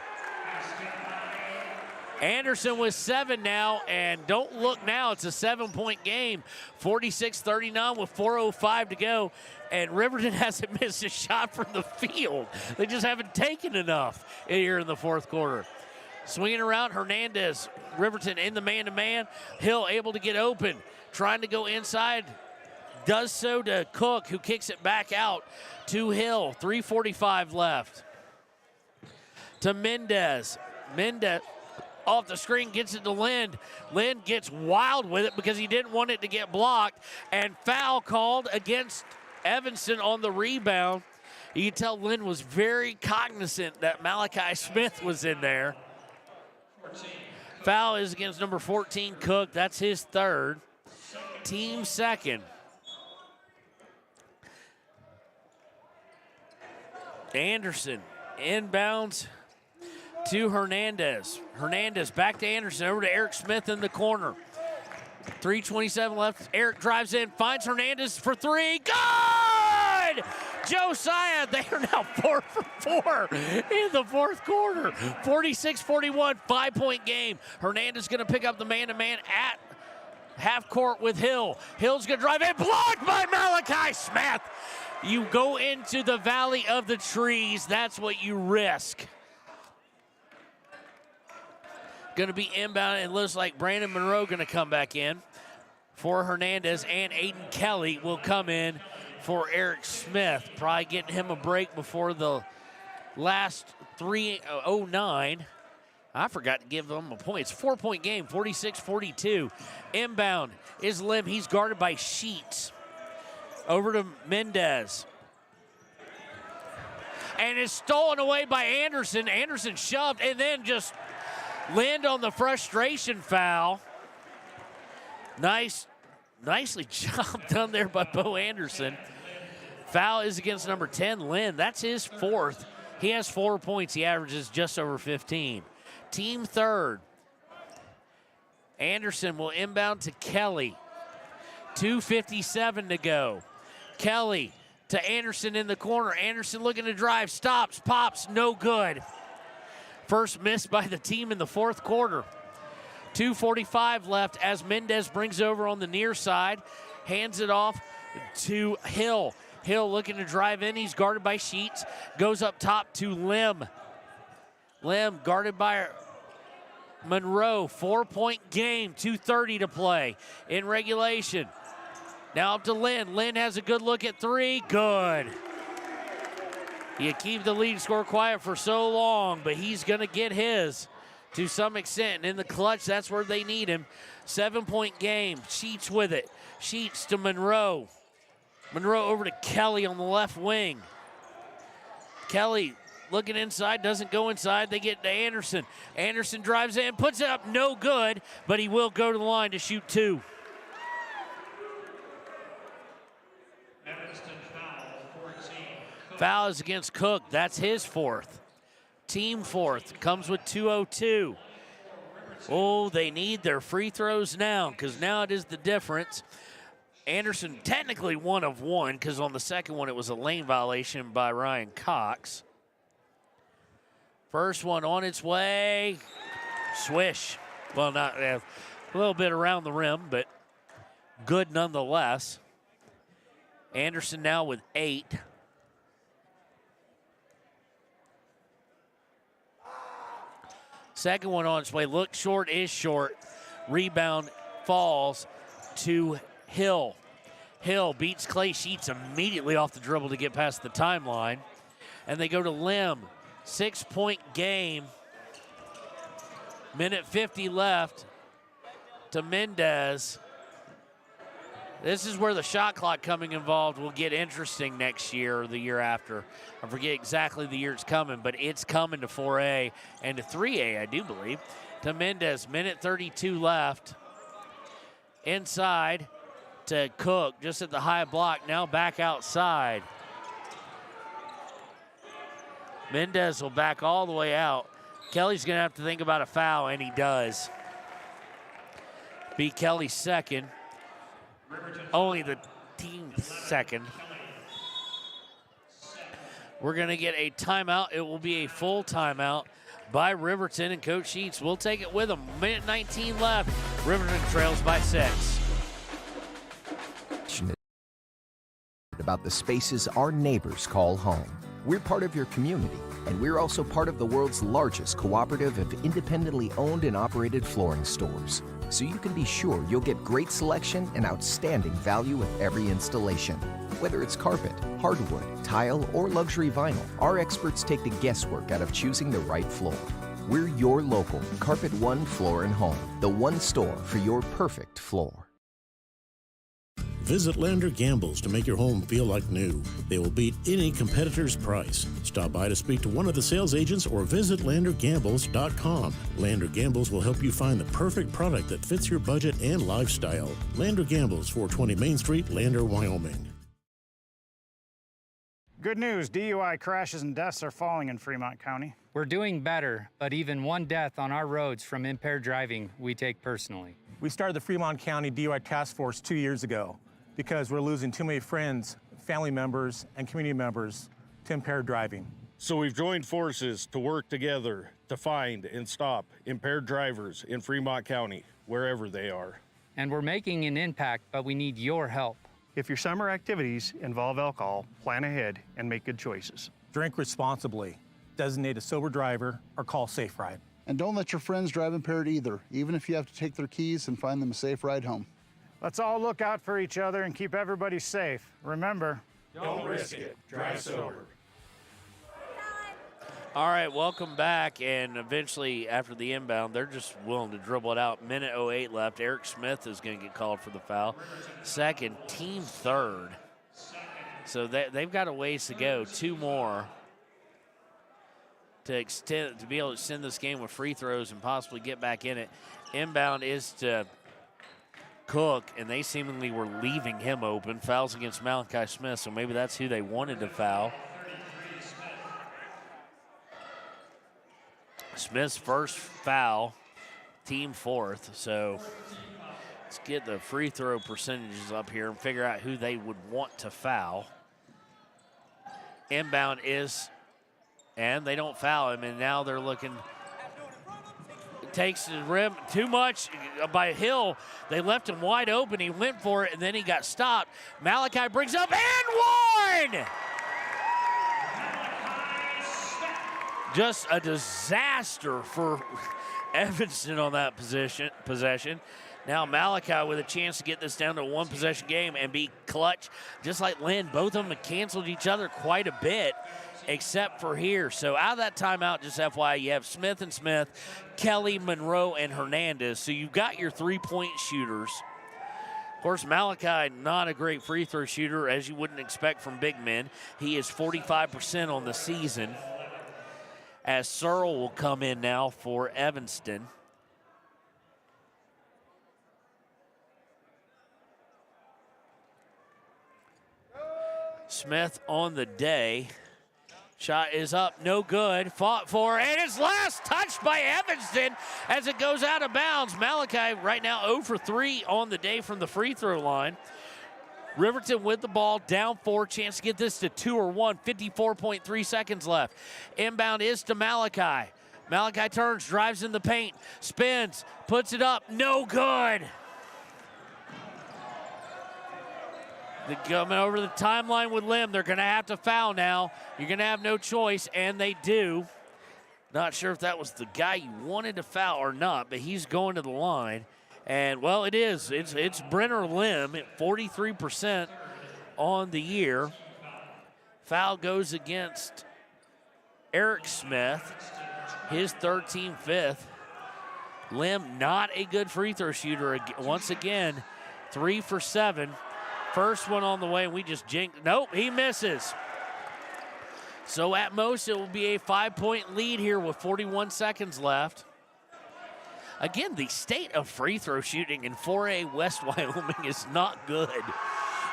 Anderson with 7 now, and don't look now. It's a 7-point game. 46-39 with 4:05 to go, and Riverton hasn't missed a shot from the field. They just haven't taken enough here in the fourth quarter. Swinging around, Hernandez. Riverton in the man-to-man. Hill able to get open. Trying to go inside. Does so to Cook, who kicks it back out to Hill. 3:45 left. To Mendez. Mendez off the screen, gets it to Lind. Lind gets wild with it because he didn't want it to get blocked. And foul called against Evanston on the rebound. You can tell Lind was very cognizant that Malachi Smith was in there. Foul is against number 14, Cook. That's his third. Team second. Anderson inbounds to Hernandez. Hernandez back to Anderson, over to Eric Smith in the corner. 3:27 left. Eric drives in, finds Hernandez for three. Good! Josiah, they are now 4 for 4 in the fourth quarter. 46-41, 5-point game. Hernandez going to pick up the man-to-man at half court with Hill. Hill's going to drive in, blocked by Malachi Smith. You go into the valley of the trees. That's what you risk. Going to be inbound, and looks like Brandon Monroe going to come back in for Hernandez, and Aiden Kelly will come in for Eric Smith. Probably getting him a break before the last 3:09. I forgot to give them a point. It's a 4-point game, 46-42. Inbound is Lim. He's guarded by Sheets. Over to Mendez. And it's stolen away by Anderson. Anderson shoved and then just land on the frustration foul. Nicely job done there by Bo Anderson. Foul is against number 10, Lynn. That's his fourth. He has 4 points. He averages just over 15. Team third. Anderson will inbound to Kelly. 2:57 to go. Kelly to Anderson in the corner. Anderson looking to drive. Stops, pops, no good. First miss by the team in the fourth quarter. 2:45 left as Mendez brings over on the near side. Hands it off to Hill. Hill looking to drive in. He's guarded by Sheets. Goes up top to Lim. Lim guarded by Monroe. 4-point game. 2:30 to play in regulation. Now up to Lynn. Lynn has a good look at three. Good. You keep the lead score quiet for so long, but he's going to get his to some extent. And in the clutch, that's where they need him. 7-point game. Sheets with it. Sheets to Monroe. Monroe over to Kelly on the left wing. Kelly looking inside, doesn't go inside. They get to Anderson. Anderson drives in, puts it up, no good, but he will go to the line to shoot two. Foul is against Cook. That's his fourth. Team fourth. Comes with 2:02. Oh, they need their free throws now because now it is the difference. Anderson technically 1 of 1 because on the second one it was a lane violation by Ryan Cox. First one on its way. Swish. Well, not a little bit around the rim, but good nonetheless. Anderson now with 8. Second one on its way. Look short, is short. Rebound falls to Hill. Hill beats Clay Sheets immediately off the dribble to get past the timeline. And they go to Lim. 6-point game. Minute 50 left to Mendez. This is where the shot clock coming involved will get interesting next year or the year after. I forget exactly the year it's coming, but it's coming to 4A and to 3A, I do believe. To Mendez, minute 32 left. Inside to Cook, just at the high block, now back outside. Mendez will back all the way out. Kelly's gonna have to think about a foul, and he does. Be Kelly's second. Only the team's second. We're going to get a timeout. It will be a full timeout by Riverton, and Coach Sheets will take it with him. Minute 19 left. Riverton trails by 6. About the spaces our neighbors call home. We're part of your community, and we're also part of the world's largest cooperative of independently owned and operated flooring stores. So you can be sure you'll get great selection and outstanding value with every installation. Whether it's carpet, hardwood, tile, or luxury vinyl, our experts take the guesswork out of choosing the right floor. We're your local Carpet One Floor and Home, the one store for your perfect floor. Visit Lander Gambles to make your home feel like new. They will beat any competitor's price. Stop by to speak to one of the sales agents or visit LanderGambles.com. Lander Gambles will help you find the perfect product that fits your budget and lifestyle. Lander Gambles, 420 Main Street, Lander, Wyoming. Good news, DUI crashes and deaths are falling in Fremont County. We're doing better, but even one death on our roads from impaired driving, we take personally. We started the Fremont County DUI Task Force 2 years ago because we're losing too many friends, family members, and community members to impaired driving. So we've joined forces to work together to find and stop impaired drivers in Fremont County, wherever they are. And we're making an impact, but we need your help. If your summer activities involve alcohol, plan ahead and make good choices. Drink responsibly, designate a sober driver, or call Safe Ride. And don't let your friends drive impaired either, even if you have to take their keys and find them a safe ride home. Let's all look out for each other and keep everybody safe. Remember, don't risk it. Drive sober. All right, welcome back. And eventually, after the inbound, they're just willing to dribble it out. Minute 08 left. Eric Smith is going to get called for the foul. Second, team third. So they've got a ways to go. 2 more to be able to extend this game with free throws and possibly get back in it. Inbound is to Cook, and they seemingly were leaving him open. Fouls against Malachi Smith, so maybe that's who they wanted to foul. Smith's first foul, team fourth, so let's get the free throw percentages up here and figure out who they would want to foul. Inbound is, and they don't foul him, and now they're looking. Takes the rim too much by Hill. They left him wide open. He went for it, and then he got stopped. Malachi brings up and one! Just a disaster for Evanston on that possession. Now Malachi with a chance to get this down to a one-possession game and be clutch. Just like Lynn, both of them have canceled each other quite a bit, except for here. So out of that timeout, just FYI, you have Smith and Smith, Kelly, Monroe, and Hernandez. So you've got your three-point shooters. Of course, Malachi, not a great free throw shooter, as you wouldn't expect from big men. He is 45% on the season, as Searle will come in now for Evanston. Smith on the day. Shot is up, no good. Fought for, and it's last touched by Evanston as it goes out of bounds. Malachi right now 0 for 3 on the day from the free throw line. Riverton with the ball, down 4, chance to get this to 2 or 1, 54.3 seconds left. Inbound is to Malachi. Malachi turns, drives in the paint, spins, puts it up, no good. They're coming over the timeline with Lim. They're going to have to foul now. You're going to have no choice, and they do. Not sure if that was the guy you wanted to foul or not, but he's going to the line. And, well, it is. It's Brenner Lim at 43% on the year. Foul goes against Eric Smith, his third team fifth. Lim, not a good free throw shooter. Once again, 3 for 7. First one on the way, and we just jinked. Nope, he misses. So at most, it will be a 5-point lead here with 41 seconds left. Again, the state of free throw shooting in 4A West Wyoming is not good.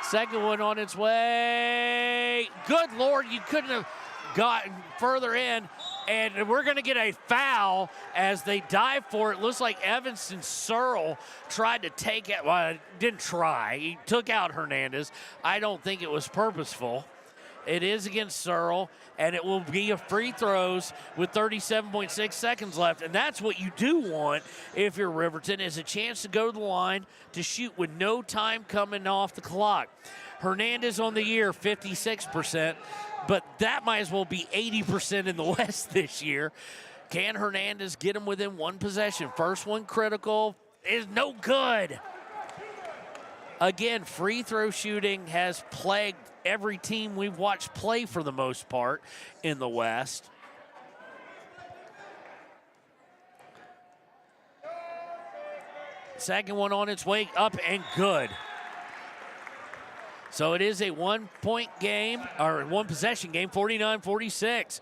Second one on its way. Good Lord, you couldn't have gotten further in. And we're going to get a foul as they dive for it. Looks like Evanston Searle tried to take it. Well, didn't try. He took out Hernandez. I don't think it was purposeful. It is against Searle, and it will be a free throws with 37.6 seconds left. And that's what you do want if you're Riverton, is a chance to go to the line to shoot with no time coming off the clock. Hernandez on the year, 56%. But that might as well be 80% in the West this year. Can Hernandez get him within one possession? First one critical is no good. Again, free throw shooting has plagued every team we've watched play for the most part in the West. Second one on its way up and good. So it is a one-point game, or one-possession game, 49-46.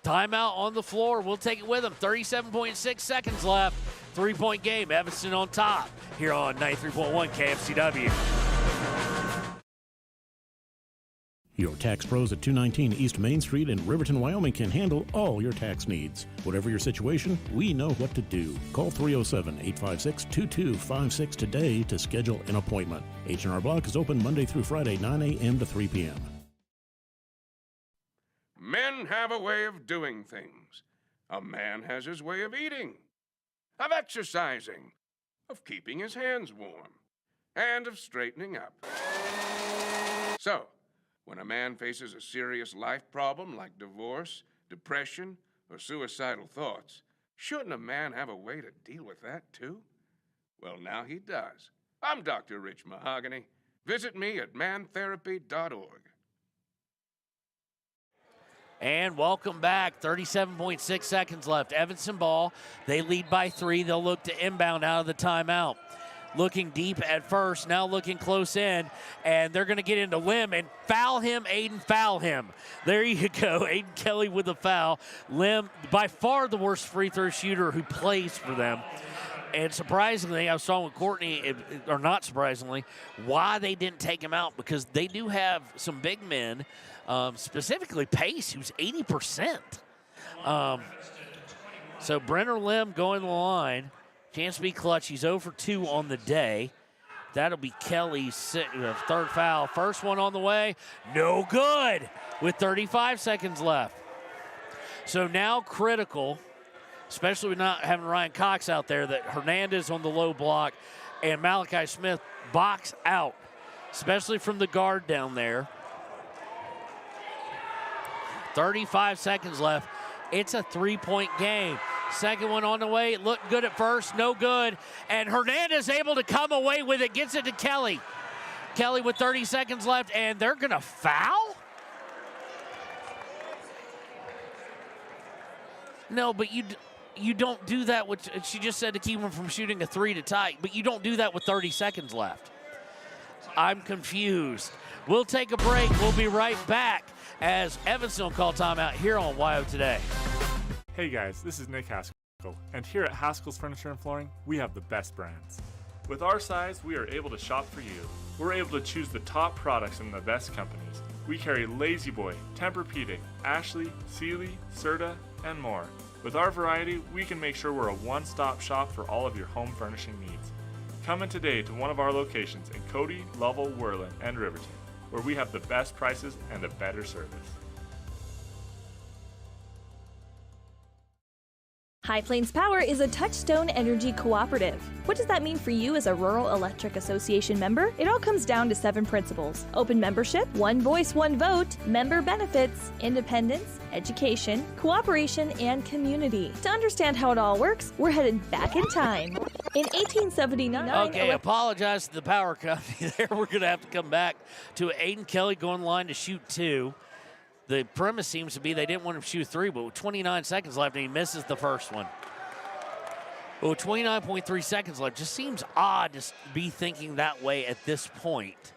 Timeout on the floor. We'll take it with them. 37.6 seconds left. Three-point game. Evanston on top here on 93.1 KFCW. Your tax pros at 219 East Main Street in Riverton, Wyoming can handle all your tax needs. Whatever your situation, we know what to do. Call 307-856-2256 today to schedule an appointment. H&R Block is open Monday through Friday, 9 a.m. to 3 p.m. Men have a way of doing things. A man has his way of eating, of exercising, of keeping his hands warm, and of straightening up. So, when a man faces a serious life problem like divorce, depression, or suicidal thoughts, shouldn't a man have a way to deal with that too? Well, now he does. I'm Dr. Rich Mahogany. Visit me at mantherapy.org. And welcome back. 37.6 seconds left. Evanston ball. They lead by 3. They'll look to inbound out of the timeout. Looking deep at first, now looking close in, and they're going to get into Lim and foul him, Aiden, foul him. There you go, Aiden Kelly with the foul. Lim, by far the worst free throw shooter who plays for them. And surprisingly, I was talking with Courtney, or not surprisingly, why they didn't take him out, because they do have some big men, specifically Pace, who's 80%. So Brenner Lim going to the line. Chance to be clutch. He's 0 for 2 on the day. That'll be Kelly's third foul. First one on the way. No good with 35 seconds left. So now critical, especially with not having Ryan Cox out there, that Hernandez on the low block and Malachi Smith box out, especially from the guard down there. 35 seconds left. It's a three-point game. Second one on the way. It looked good at first, no good. And Hernandez able to come away with it, gets it to Kelly. Kelly with 30 seconds left, and they're going to foul? No, but you don't do that with, she just said to keep him from shooting a 3 to tie, but you don't do that with 30 seconds left. I'm confused. We'll take a break. We'll be right back as Evanston will call timeout here on WYO Today. Hey guys, this is Nick Haskell, and here at Haskell's Furniture and Flooring, we have the best brands. With our size, we are able to shop for you. We're able to choose the top products from the best companies. We carry Lazy Boy, Tempur-Pedic, Ashley, Sealy, Serta, and more. With our variety, we can make sure we're a one-stop shop for all of your home furnishing needs. Come in today to one of our locations in Cody, Lovell, Worland, and Riverton, where we have the best prices and a better service. High Plains Power is a Touchstone Energy cooperative. What does that mean for you as a Rural Electric Association member? It all comes down to 7 principles: open membership, one voice, one vote, member benefits, independence, education, cooperation, and community. To understand how it all works, we're headed back in time. In 1879... Okay, apologize to the power company there. We're going to have to come back to Aiden Kelly going line to shoot 2. The premise seems to be they didn't want him to shoot 3, but with 29 seconds left, and he misses the first one. Well, 29.3 seconds left. Just seems odd to be thinking that way at this point.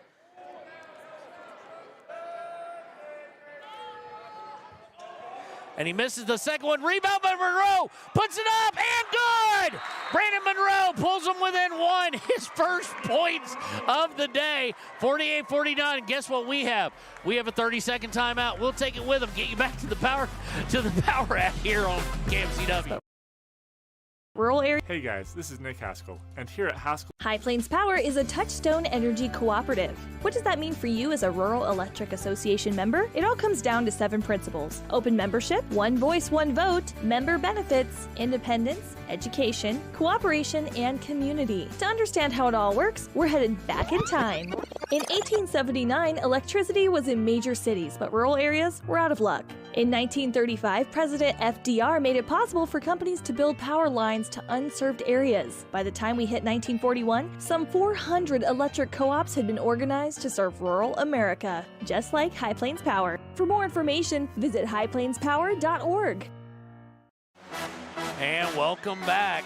And he misses the second one. Rebound by Monroe. Puts it up and good. Brandon Monroe pulls him within 1. His first points of the day. 48-49. Guess what we have? We have a 30-second timeout. We'll take it with him. Get you back to the power app here on KMCW. Rural area. Hey guys, this is Nick Haskell, and here at Haskell High Plains Power is a Touchstone Energy cooperative. What does that mean for you as a Rural Electric Association member? It all comes down to 7 principles: open membership, one voice, one vote, member benefits, independence, education, cooperation, and community. To understand how it all works, we're headed back in time. In 1879, electricity was in major cities, but rural areas were out of luck. In 1935, President FDR made it possible for companies to build power lines to unserved areas. By the time we hit 1941, some 400 electric co-ops had been organized to serve rural America, just like High Plains Power. For more information, visit highplainspower.org. And welcome back.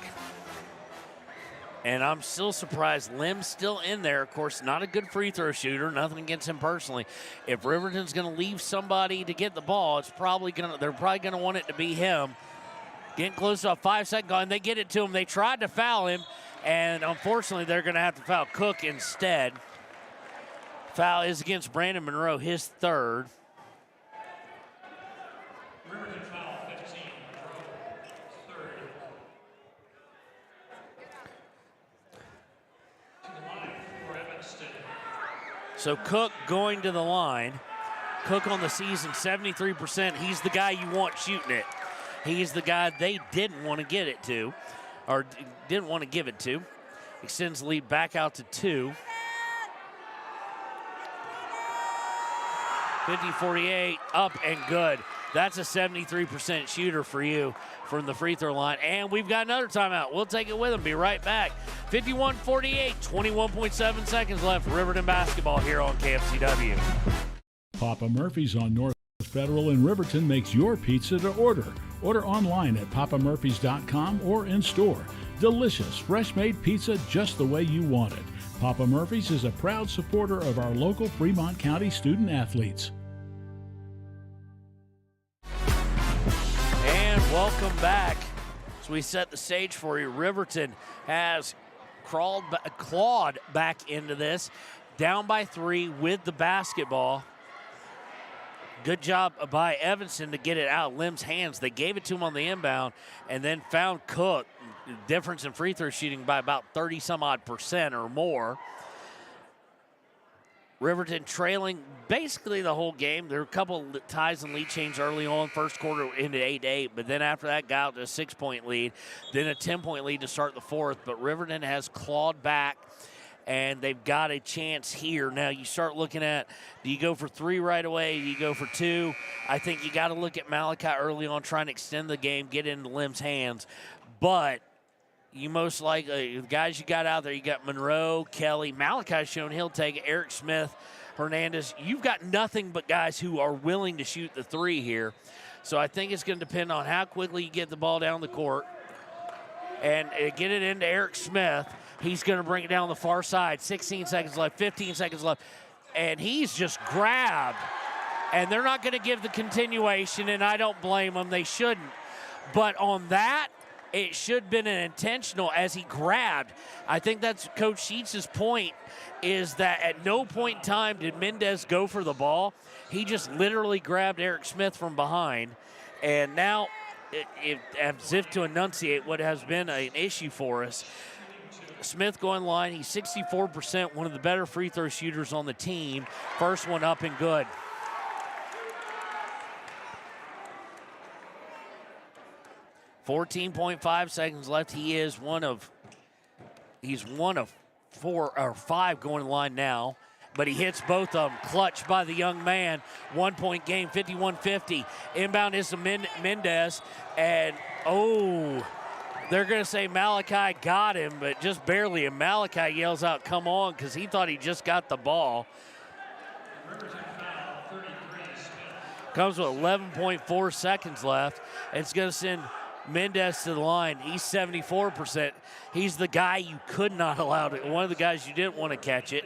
And I'm still surprised Lim's still in there. Of course, not a good free throw shooter. Nothing against him personally. If Riverton's going to leave somebody to get the ball, they're probably going to want it to be him. Getting close to a 5-second goal, and they get it to him. They tried to foul him, and unfortunately, they're going to have to foul Cook instead. Foul is against Brandon Monroe, his third. Riverton foul 15, Monroe, third. To the line for Evanston. So Cook going to the line. Cook on the season, 73%. He's the guy you want shooting it. He's the guy they didn't want to get it to, or didn't want to give it to. Extends the lead back out to 2. 50-48, up and good. That's a 73% shooter for you from the free throw line. And we've got another timeout. We'll take it with them. Be right back. 51-48, 21.7 seconds left. Riverton basketball here on KFCW. Papa Murphy's on North Federal in Riverton makes your pizza to order. Order online at papamurphys.com or in store. Delicious, fresh-made pizza just the way you want it. Papa Murphy's is a proud supporter of our local Fremont County student athletes. And welcome back. As we set the stage for you, Riverton has clawed back into this. Down by 3 with the basketball. Good job by Evanston to get it out of Lim's hands. They gave it to him on the inbound and then found Cook. Difference in free throw shooting by about 30-some-odd% or more. Riverton trailing basically the whole game. There were a couple of ties and lead changes early on. First quarter into 8-8, but then after that got out to a 6-point lead. Then a 10-point lead to start the fourth. But Riverton has clawed back, and they've got a chance here. Now you start looking at, do you go for 3 right away? Do you go for 2? I think you got to look at Malachi early on, trying to extend the game, get it into Lim's hands. But you most likely, the guys you got out there, you got Monroe, Kelly, Malachi's shown he'll take it, Eric Smith, Hernandez. You've got nothing but guys who are willing to shoot the 3 here. So I think it's going to depend on how quickly you get the ball down the court and get it into Eric Smith. He's going to bring it down the far side. 16 seconds left, 15 seconds left. And he's just grabbed. And they're not going to give the continuation, and I don't blame them. They shouldn't. But on that, it should have been an intentional as he grabbed. I think that's Coach Sheets' point, is that at no point in time did Mendez go for the ball. He just literally grabbed Eric Smith from behind. And now, as if to enunciate what has been an issue for us, Smith going line. He's 64%, one of the better free throw shooters on the team. First one up and good. 14.5 seconds left. He's one of 4 or 5 going to the line now. But he hits both of them. Clutch by the young man. 1 point game, 51-50. Inbound is to Mendez. And, they're going to say Malachi got him, but just barely. And Malachi yells out, come on, because he thought he just got the ball. Comes with 11.4 seconds left. It's going to send Mendez to the line. He's 74%. He's the guy you could not allow to, one of the guys you didn't want to catch it.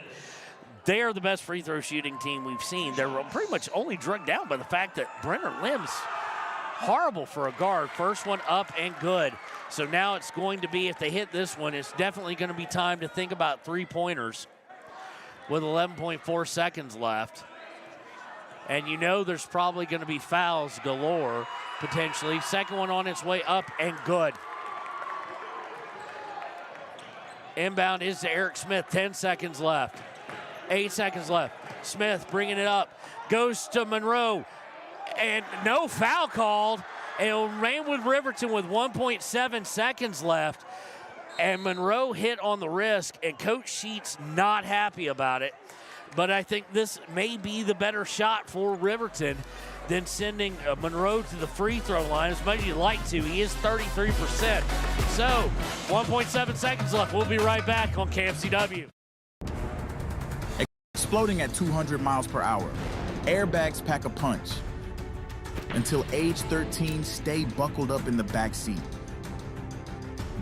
They are the best free throw shooting team we've seen. They're pretty much only drugged down by the fact that Brenner Lim's horrible for a guard. First one up and good. So now it's going to be, if they hit this one, it's definitely going to be time to think about three-pointers with 11.4 seconds left. And you know there's probably going to be fouls galore, potentially. Second one on its way up and good. Inbound is to Eric Smith, 10 seconds left. 8 seconds left. Smith bringing it up. Goes to Monroe. And no foul called. It'll remain with Riverton with 1.7 seconds left. And Monroe hit on the wrist. And Coach Sheets not happy about it. But I think this may be the better shot for Riverton than sending Monroe to the free throw line. As much as you'd like to, he is 33%. So 1.7 seconds left. We'll be right back on KFCW. Exploding at 200 miles per hour. Airbags pack a punch. Until age 13, stay buckled up in the back seat.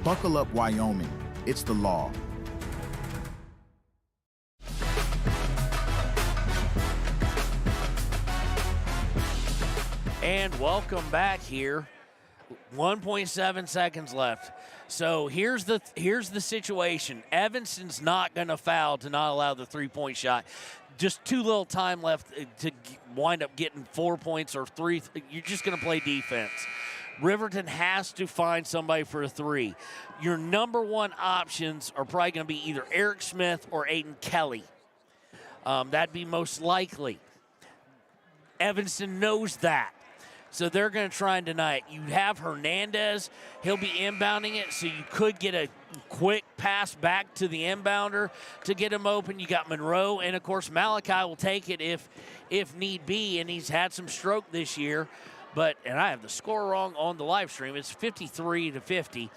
Buckle up, Wyoming. It's the law. And welcome back here. 1.7 seconds left. So here's the situation. Evanston's not going to foul to not allow the three-point shot. Just too little time left to wind up getting 4 points or 3. You're just going to play defense. Riverton has to find somebody for a 3. Your number one options are probably going to be either Eric Smith or Aiden Kelly. That'd be most likely. Evanston knows that. So they're going to try and deny it. You have Hernandez. He'll be inbounding it, so you could get a quick pass back to the inbounder to get him open. You got Monroe, and, of course, Malachi will take it if need be, and he's had some stroke this year. And I have the score wrong on the live stream. It's 53-50.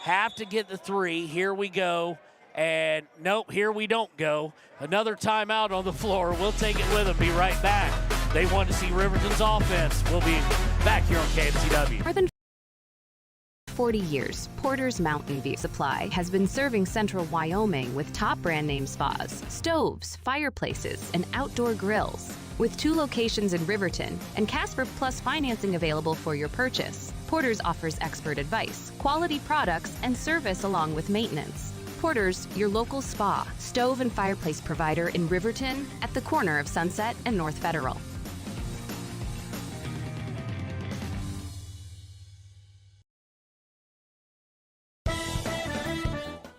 Have to get the 3. Here we go. And, nope, here we don't go. Another timeout on the floor. We'll take it with them. Be right back. They want to see Riverton's offense. We'll be back here on KFCW. More than 40 years, Porter's Mountain View Supply has been serving central Wyoming with top brand name spas, stoves, fireplaces, and outdoor grills. With 2 locations in Riverton and Casper Plus financing available for your purchase, Porter's offers expert advice, quality products, and service along with maintenance. Porter's, your local spa, stove, and fireplace provider in Riverton at the corner of Sunset and North Federal.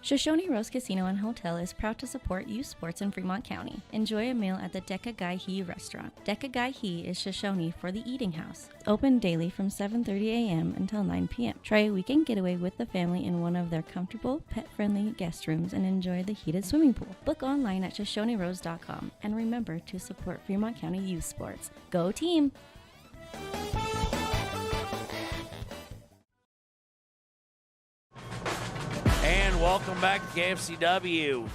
Shoshone Rose Casino and Hotel is proud to support youth sports in Fremont County. Enjoy a meal at the Deca Gai He restaurant. Deca Gai He is Shoshone for the eating house. Open daily from 7:30 a.m. until 9 p.m. Try a weekend getaway with the family in one of their comfortable, pet-friendly guest rooms and enjoy the heated swimming pool. Book online at ShoshoneRose.com and remember to support Fremont County youth sports. Go team! And welcome back to KFCW.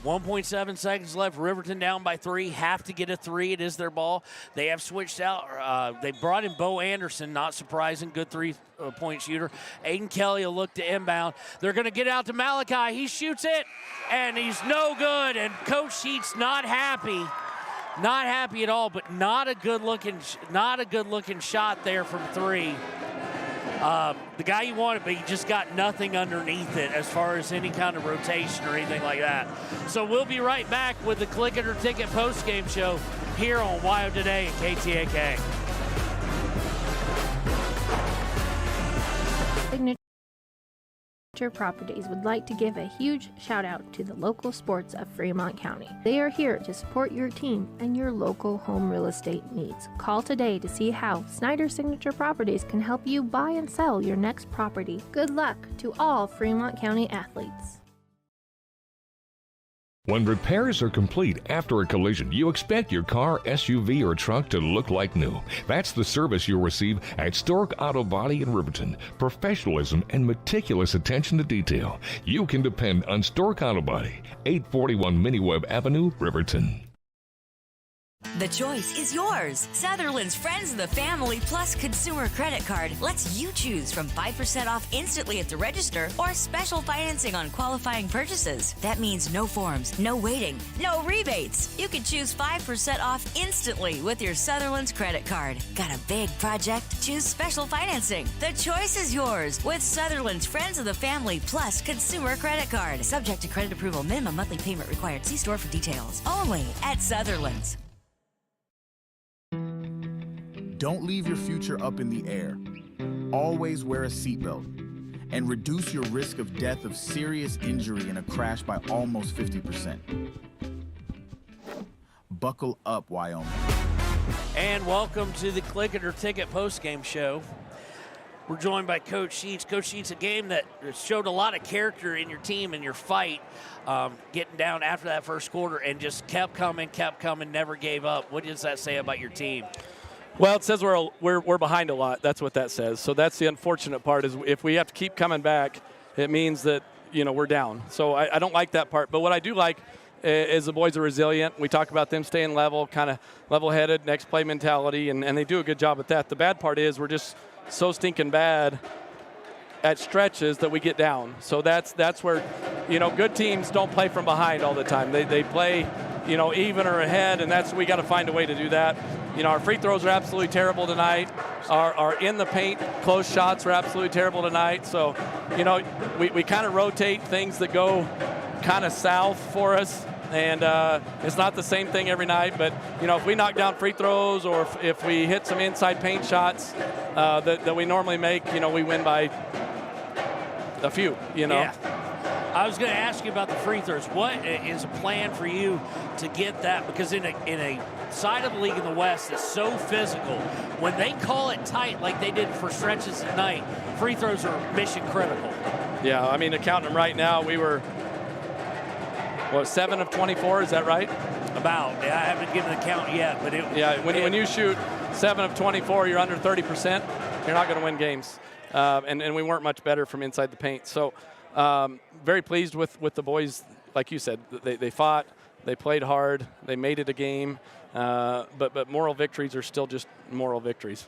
1.7 seconds left. Riverton down by 3. Have to get a 3. It is their ball. They have switched out. They brought in Bo Anderson. Not surprising. Good 3-point shooter. Aiden Kelly will look to inbound. They're going to get out to Malachi. He shoots it, and he's no good. And Coach Sheets not happy. Not happy at all, but not a good looking shot there from 3. The guy you wanted, but he just got nothing underneath it as far as any kind of rotation or anything like that. So we'll be right back with the Click It or Ticket post-game show here on WYO Today and KTAK. Properties would like to give a huge shout out to the local sports of Fremont County. They are here to support your team and your local home real estate needs. Call today to see how Snyder Signature Properties can help you buy and sell your next property. Good luck to all Fremont County athletes. When repairs are complete after a collision, you expect your car, SUV, or truck to look like new. That's the service you'll receive at Stork Auto Body in Riverton. Professionalism and meticulous attention to detail. You can depend on Stork Auto Body, 841 Miniweb Avenue, Riverton. The choice is yours. Sutherland's Friends of the Family Plus Consumer Credit Card lets you choose from 5% off instantly at the register or special financing on qualifying purchases. That means no forms, no waiting, no rebates. You can choose 5% off instantly with your Sutherland's credit card. Got a big project? Choose special financing. The choice is yours with Sutherland's Friends of the Family Plus Consumer Credit Card. Subject to credit approval. Minimum monthly payment required. See store for details. Only at Sutherland's. Don't leave your future up in the air. Always wear a seatbelt and reduce your risk of death of serious injury in a crash by almost 50%. Buckle up, Wyoming. And welcome to the Click It or Ticket postgame show. We're joined by Coach Sheets. Coach Sheets, a game that showed a lot of character in your team and your fight, getting down after that first quarter and just kept coming, never gave up. What does that say about your team? Well, it says we're behind a lot. That's what that says. So that's the unfortunate part is if we have to keep coming back, it means that, we're down. So I don't like that part. But what I do like is the boys are resilient. We talk about them staying level, kind of level-headed, next play mentality, and they do a good job at that. The bad part is we're just so stinking bad at stretches that we get down. So that's where, good teams don't play from behind all the time. They play, even or ahead, and we got to find a way to do that. Our free throws are absolutely terrible tonight. Our in the paint close shots are absolutely terrible tonight. So, we kind of rotate things that go kind of south for us. And it's not the same thing every night, but, if we knock down free throws or if we hit some inside paint shots that we normally make, we win by a few, Yeah. I was going to ask you about the free throws. What is a plan for you to get that? Because in a side of the league in the West that's so physical, when they call it tight like they did for stretches at night, free throws are mission critical. Yeah, counting them right now, we were, 7 of 24, is that right? About. Yeah, I haven't given a count yet, but when you shoot 7 of 24, you're under 30%, you're not going to win games. And we weren't much better from inside the paint. So very pleased with the boys. Like you said, they fought, they played hard, they made it a game. But moral victories are still just moral victories.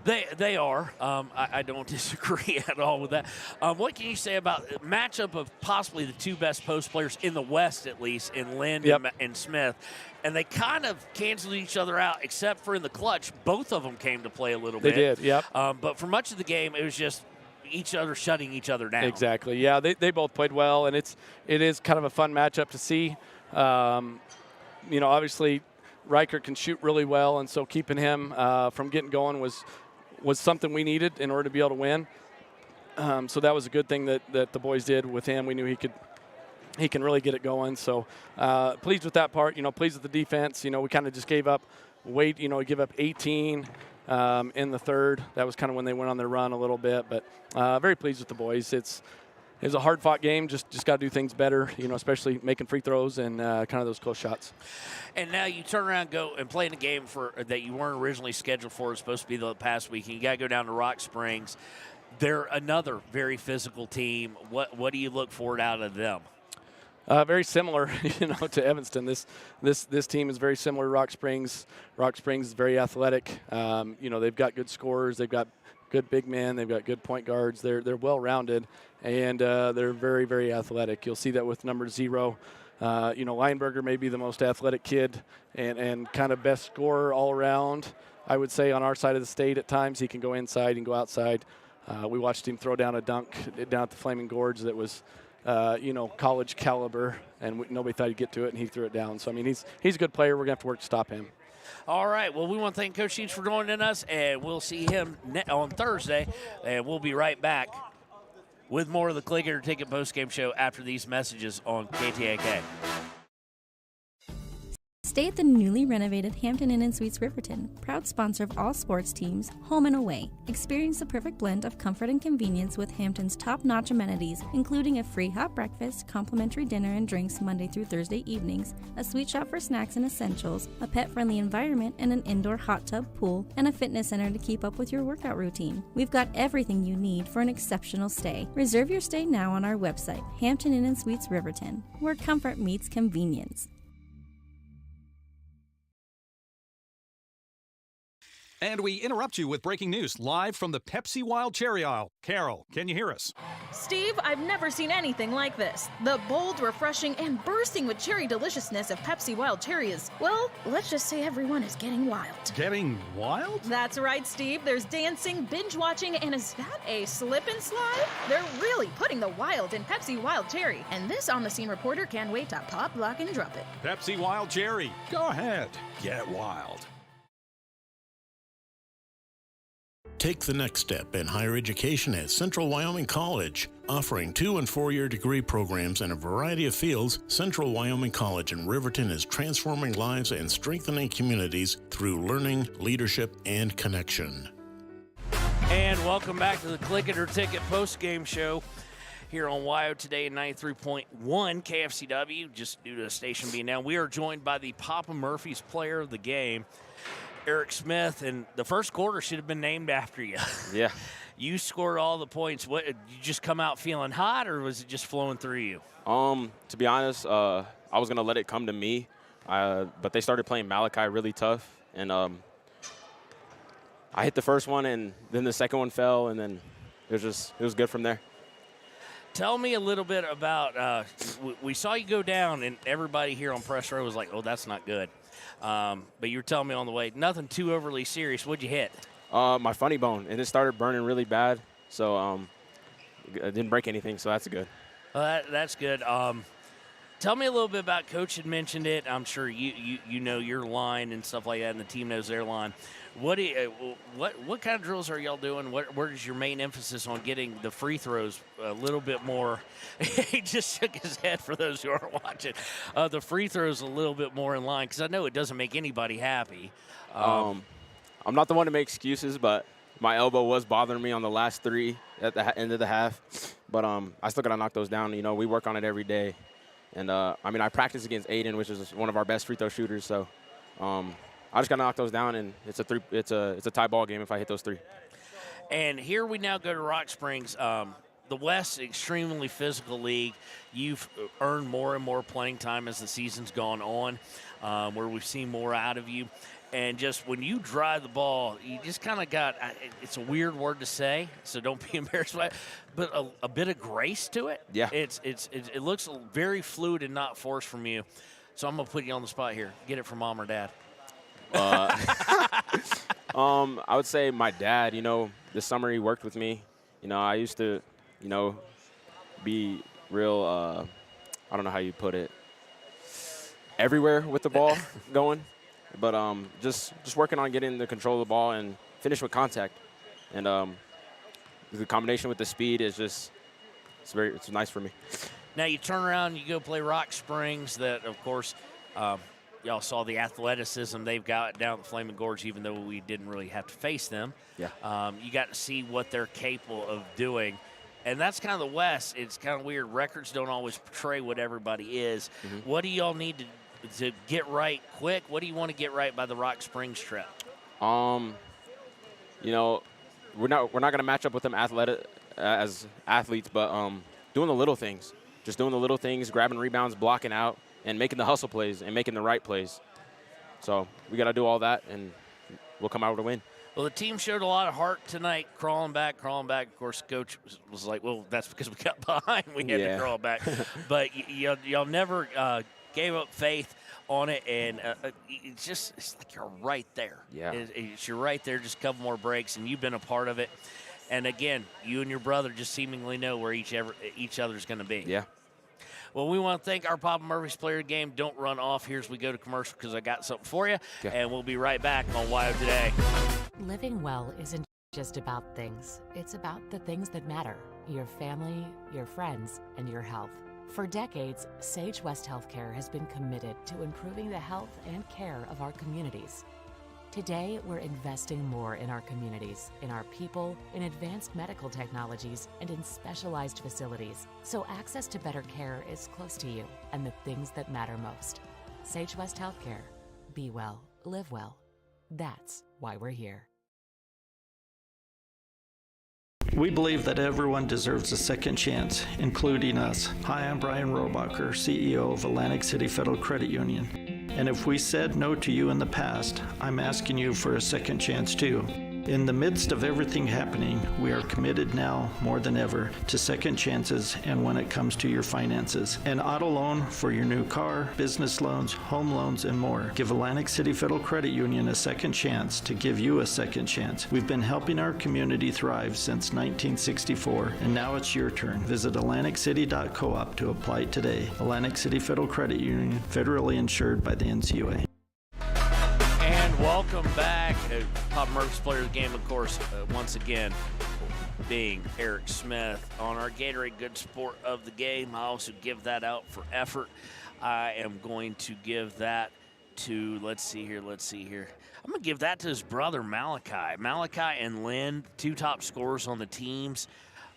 They are. I don't disagree at all with that. What can you say about the matchup of possibly the two best post players in the West, at least, in Lind and Smith? And they kind of canceled each other out, except for in the clutch. Both of them came to play a little bit. They did, yep. But for much of the game, it was just each other shutting each other down. Exactly. Yeah, they both played well, and it is kind of a fun matchup to see. Obviously, Riker can shoot really well, and so keeping him from getting going was something we needed in order to be able to win. So that was a good thing that the boys did with him. We knew he can really get it going. So pleased with that part. Pleased with the defense. We kind of just gave up give up 18 in the third. That was kind of when they went on their run a little bit. But very pleased with the boys. It was a hard-fought game. Just got to do things better, especially making free throws and kind of those close shots. And now you turn around and go and play in a game that you weren't originally scheduled for. It was supposed to be the past week. And you got to go down to Rock Springs. They're another very physical team. What do you look forward out of them? Very similar, to Evanston. This team is very similar to Rock Springs. Rock Springs is very athletic. They've got good scorers. They've got good big men. They've got good point guards. They're well-rounded, and they're very, very athletic. You'll see that with number 0. Lineberger may be the most athletic kid and kind of best scorer all around. I would say on our side of the state at times he can go inside and go outside. We watched him throw down a dunk down at the Flaming Gorge that was, college caliber, and nobody thought he'd get to it, and he threw it down. So, he's a good player. We're going to have to work to stop him. All right. Well, we want to thank Coach Sheets for joining us, and we'll see him on Thursday, and we'll be right back. with more of the Click It or Ticket postgame show after these messages on KTAK. Stay at the newly renovated Hampton Inn & Suites Riverton, proud sponsor of all sports teams, home and away. Experience the perfect blend of comfort and convenience with Hampton's top-notch amenities, including a free hot breakfast, complimentary dinner and drinks Monday through Thursday evenings, a sweet shop for snacks and essentials, a pet-friendly environment and an indoor hot tub pool, and a fitness center to keep up with your workout routine. We've got everything you need for an exceptional stay. Reserve your stay now on our website, Hampton Inn & Suites Riverton, where comfort meets convenience. And we interrupt you with breaking news live from the Pepsi Wild Cherry aisle. Carol, can you hear us? Steve, I've never seen anything like this. The bold, refreshing, and bursting with cherry deliciousness of Pepsi Wild Cherry is, well, let's just say everyone is getting wild. Getting wild? That's right, Steve. There's dancing, binge-watching, and is that a slip and slide? They're really putting the wild in Pepsi Wild Cherry, and this on-the-scene reporter can't wait to pop, lock, and drop it. Pepsi Wild Cherry. Go ahead. Get wild. Take the next step in higher education at Central Wyoming College. Offering 2- and 4-year degree programs in a variety of fields, Central Wyoming College in Riverton is transforming lives and strengthening communities through learning, leadership, and connection. And welcome back to the Click It or Ticket postgame show here on WYO today at 93.1 KFCW, just due to the station being down. We are joined by the Papa Murphy's player of the game, Eric Smith, and the first quarter should have been named after you. Yeah. You scored all the points. What, did you just come out feeling hot, or was it just flowing through you? To be honest, I was going to let it come to me, but they started playing Malachi really tough, and I hit the first one, and then the second one fell, and then it was good from there. Tell me a little bit about, we saw you go down, and everybody here on press row was like, oh, that's not good. But you were telling me on the way, nothing too overly serious. What'd you hit? My funny bone, and it started burning really bad, so it didn't break anything, so that's good. That's good. Tell me a little bit about, Coach had mentioned it. I'm sure you know your line and stuff like that, and the team knows their line. What kind of drills are y'all doing? Where is your main emphasis on getting the free throws a little bit more? He just shook his head for those who aren't watching. The free throws a little bit more in line, because I know it doesn't make anybody happy. I'm not the one to make excuses, but my elbow was bothering me on the last three at the end of the half. But I still got to knock those down. You know, we work on it every day. And, I practice against Aiden, which is one of our best free throw shooters. So I just got to knock those down, and it's a tie ball game if I hit those three. And here we now go to Rock Springs. The West, extremely physical league. You've earned more and more playing time as the season's gone on, where we've seen more out of you. And just when you drive the ball, you just kind of got, it's a weird word to say, so don't be embarrassed by it, but a bit of grace to it. Yeah. It looks very fluid and not forced from you. So I'm going to put you on the spot here. Get it from mom or dad. I would say my dad. You know, this summer he worked with me. You know, I used to, be real, I don't know how you put it, everywhere with the ball going. But just working on getting the control of the ball and finish with contact. And the combination with the speed is just, it's nice for me. Now you turn around, you go play Rock Springs. That, of course, y'all saw the athleticism they've got down at the Flaming Gorge, even though we didn't really have to face them. Yeah. You got to see what they're capable of doing. And that's kind of the West. It's kind of weird. Records don't always portray what everybody is. Mm-hmm. What do y'all need to get right quick? What do you want to get right by the Rock Springs trip? We're not going to match up with them as athletes, but doing the little things. Just doing the little things, grabbing rebounds, blocking out, and making the hustle plays and making the right plays. So we got to do all that, and we'll come out with a win. Well, the team showed a lot of heart tonight, crawling back. Of course, Coach was like, well, that's because we got behind. We had to crawl back. But y'all never gave up faith on it, and it's like you're right there. Yeah. You're right there, just a couple more breaks, and you've been a part of it. And, again, you and your brother just seemingly know where each other's going to be. Yeah. Well, we want to thank our Papa Murphy's player game. Don't run off here as we go to commercial, because I got something for you. Okay. And we'll be right back on WYO Today. Living well isn't just about things. It's about the things that matter. your family, your friends, and your health. For decades, Sage West Healthcare has been committed to improving the health and care of our communities. Today, we're investing more in our communities, in our people, in advanced medical technologies, and in specialized facilities, so access to better care is close to you and the things that matter most. Sage West Healthcare. Be well, live well. That's why we're here. We believe that everyone deserves a second chance, including us. Hi, I'm Brian Robacher, CEO of Atlantic City Federal Credit Union. And if we said no to you in the past, I'm asking you for a second chance too. In the midst of everything happening, we are committed now more than ever to second chances and when it comes to your finances. An auto loan for your new car, business loans, home loans, and more. Give Atlantic City Federal Credit Union a second chance to give you a second chance. We've been helping our community thrive since 1964, and now it's your turn. Visit AtlanticCity.coop to apply today. Atlantic City Federal Credit Union, federally insured by the NCUA. Welcome back. Pop Murph's Player of the Game, of course, once again, being Eric Smith on our Gatorade Good Sport of the Game. I also give that out for effort. I am going to give that to, let's see here. I'm going to give that to his brother, Malachi. Malachi and Lynn, two top scorers on the teams,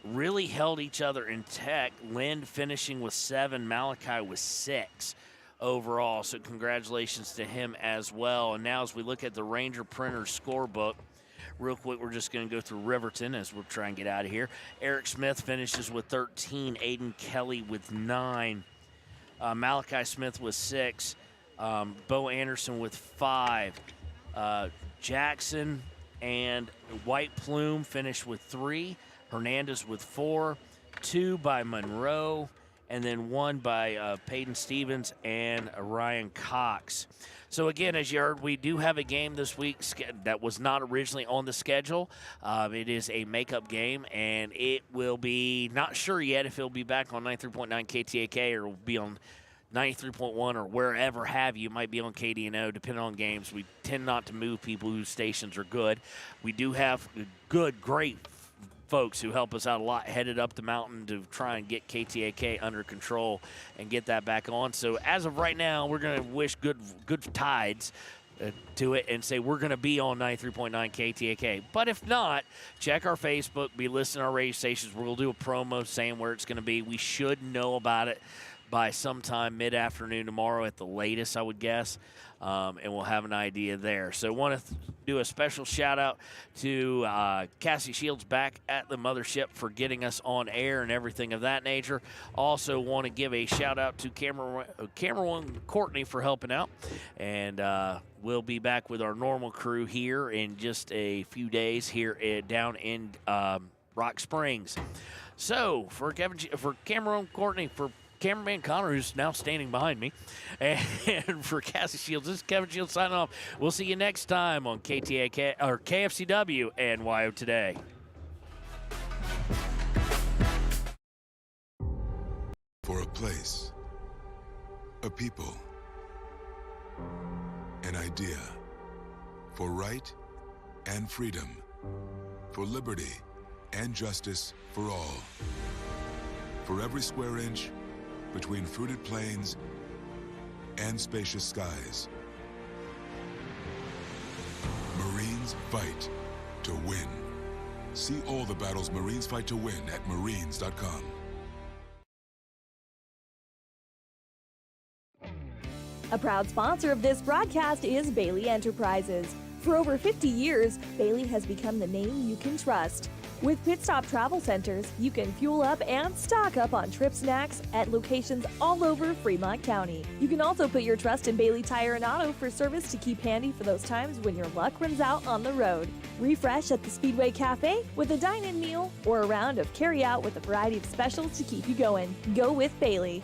really held each other in tech. Lynn finishing with 7, Malachi with 6. Overall, so congratulations to him as well. And now as we look at the Ranger Printer scorebook, real quick, we're just going to go through Riverton as we're trying to get out of here. Eric Smith finishes with 13, Aiden Kelly with 9, Malachi Smith with 6, Bo Anderson with 5, Jackson and White Plume finished with 3, Hernandez with 4, 2 by Monroe, and then 1 by Peyton Stevens and Ryan Cox. So again, as you heard, we do have a game this week that was not originally on the schedule. It is a makeup game, and it will be, not sure yet if it'll be back on 93.9 KTAK or will be on 93.1 or wherever have you. Might be on KDNO, depending on games. We tend not to move people whose stations are good. We do have great folks who help us out a lot, headed up the mountain to try and get KTAK under control and get that back on. So as of right now, we're going to wish good tides to it and say we're going to be on 93.9 KTAK. But if not, check our Facebook, be listening to our radio stations. We'll do a promo saying where it's going to be. We should know about it by sometime mid-afternoon tomorrow at the latest, I would guess, and we'll have an idea there. So want to do a special shout-out to Cassie Shields back at the mothership for getting us on air and everything of that nature. Also want to give a shout-out to Cameron Courtney for helping out, and we'll be back with our normal crew here in just a few days here down in Rock Springs. So for Cameron Courtney, for cameraman Connor, who's now standing behind me, and for Cassie Shields, this is Kevin Shields signing off. We'll see you next time on KTAK or KFCW and WYO Today. For a place, a people, an idea, for right and freedom, for liberty and justice for all, for every square inch between fruited plains and spacious skies. Marines fight to win. See all the battles Marines fight to win at marines.com. A proud sponsor of this broadcast is Bailey Enterprises. For over 50 years, Bailey has become the name you can trust. With Pit Stop Travel Centers, you can fuel up and stock up on trip snacks at locations all over Fremont County. You can also put your trust in Bailey Tire and Auto for service to keep handy for those times when your luck runs out on the road. Refresh at the Speedway Cafe with a dine-in meal or a round of carry-out with a variety of specials to keep you going. Go with Bailey.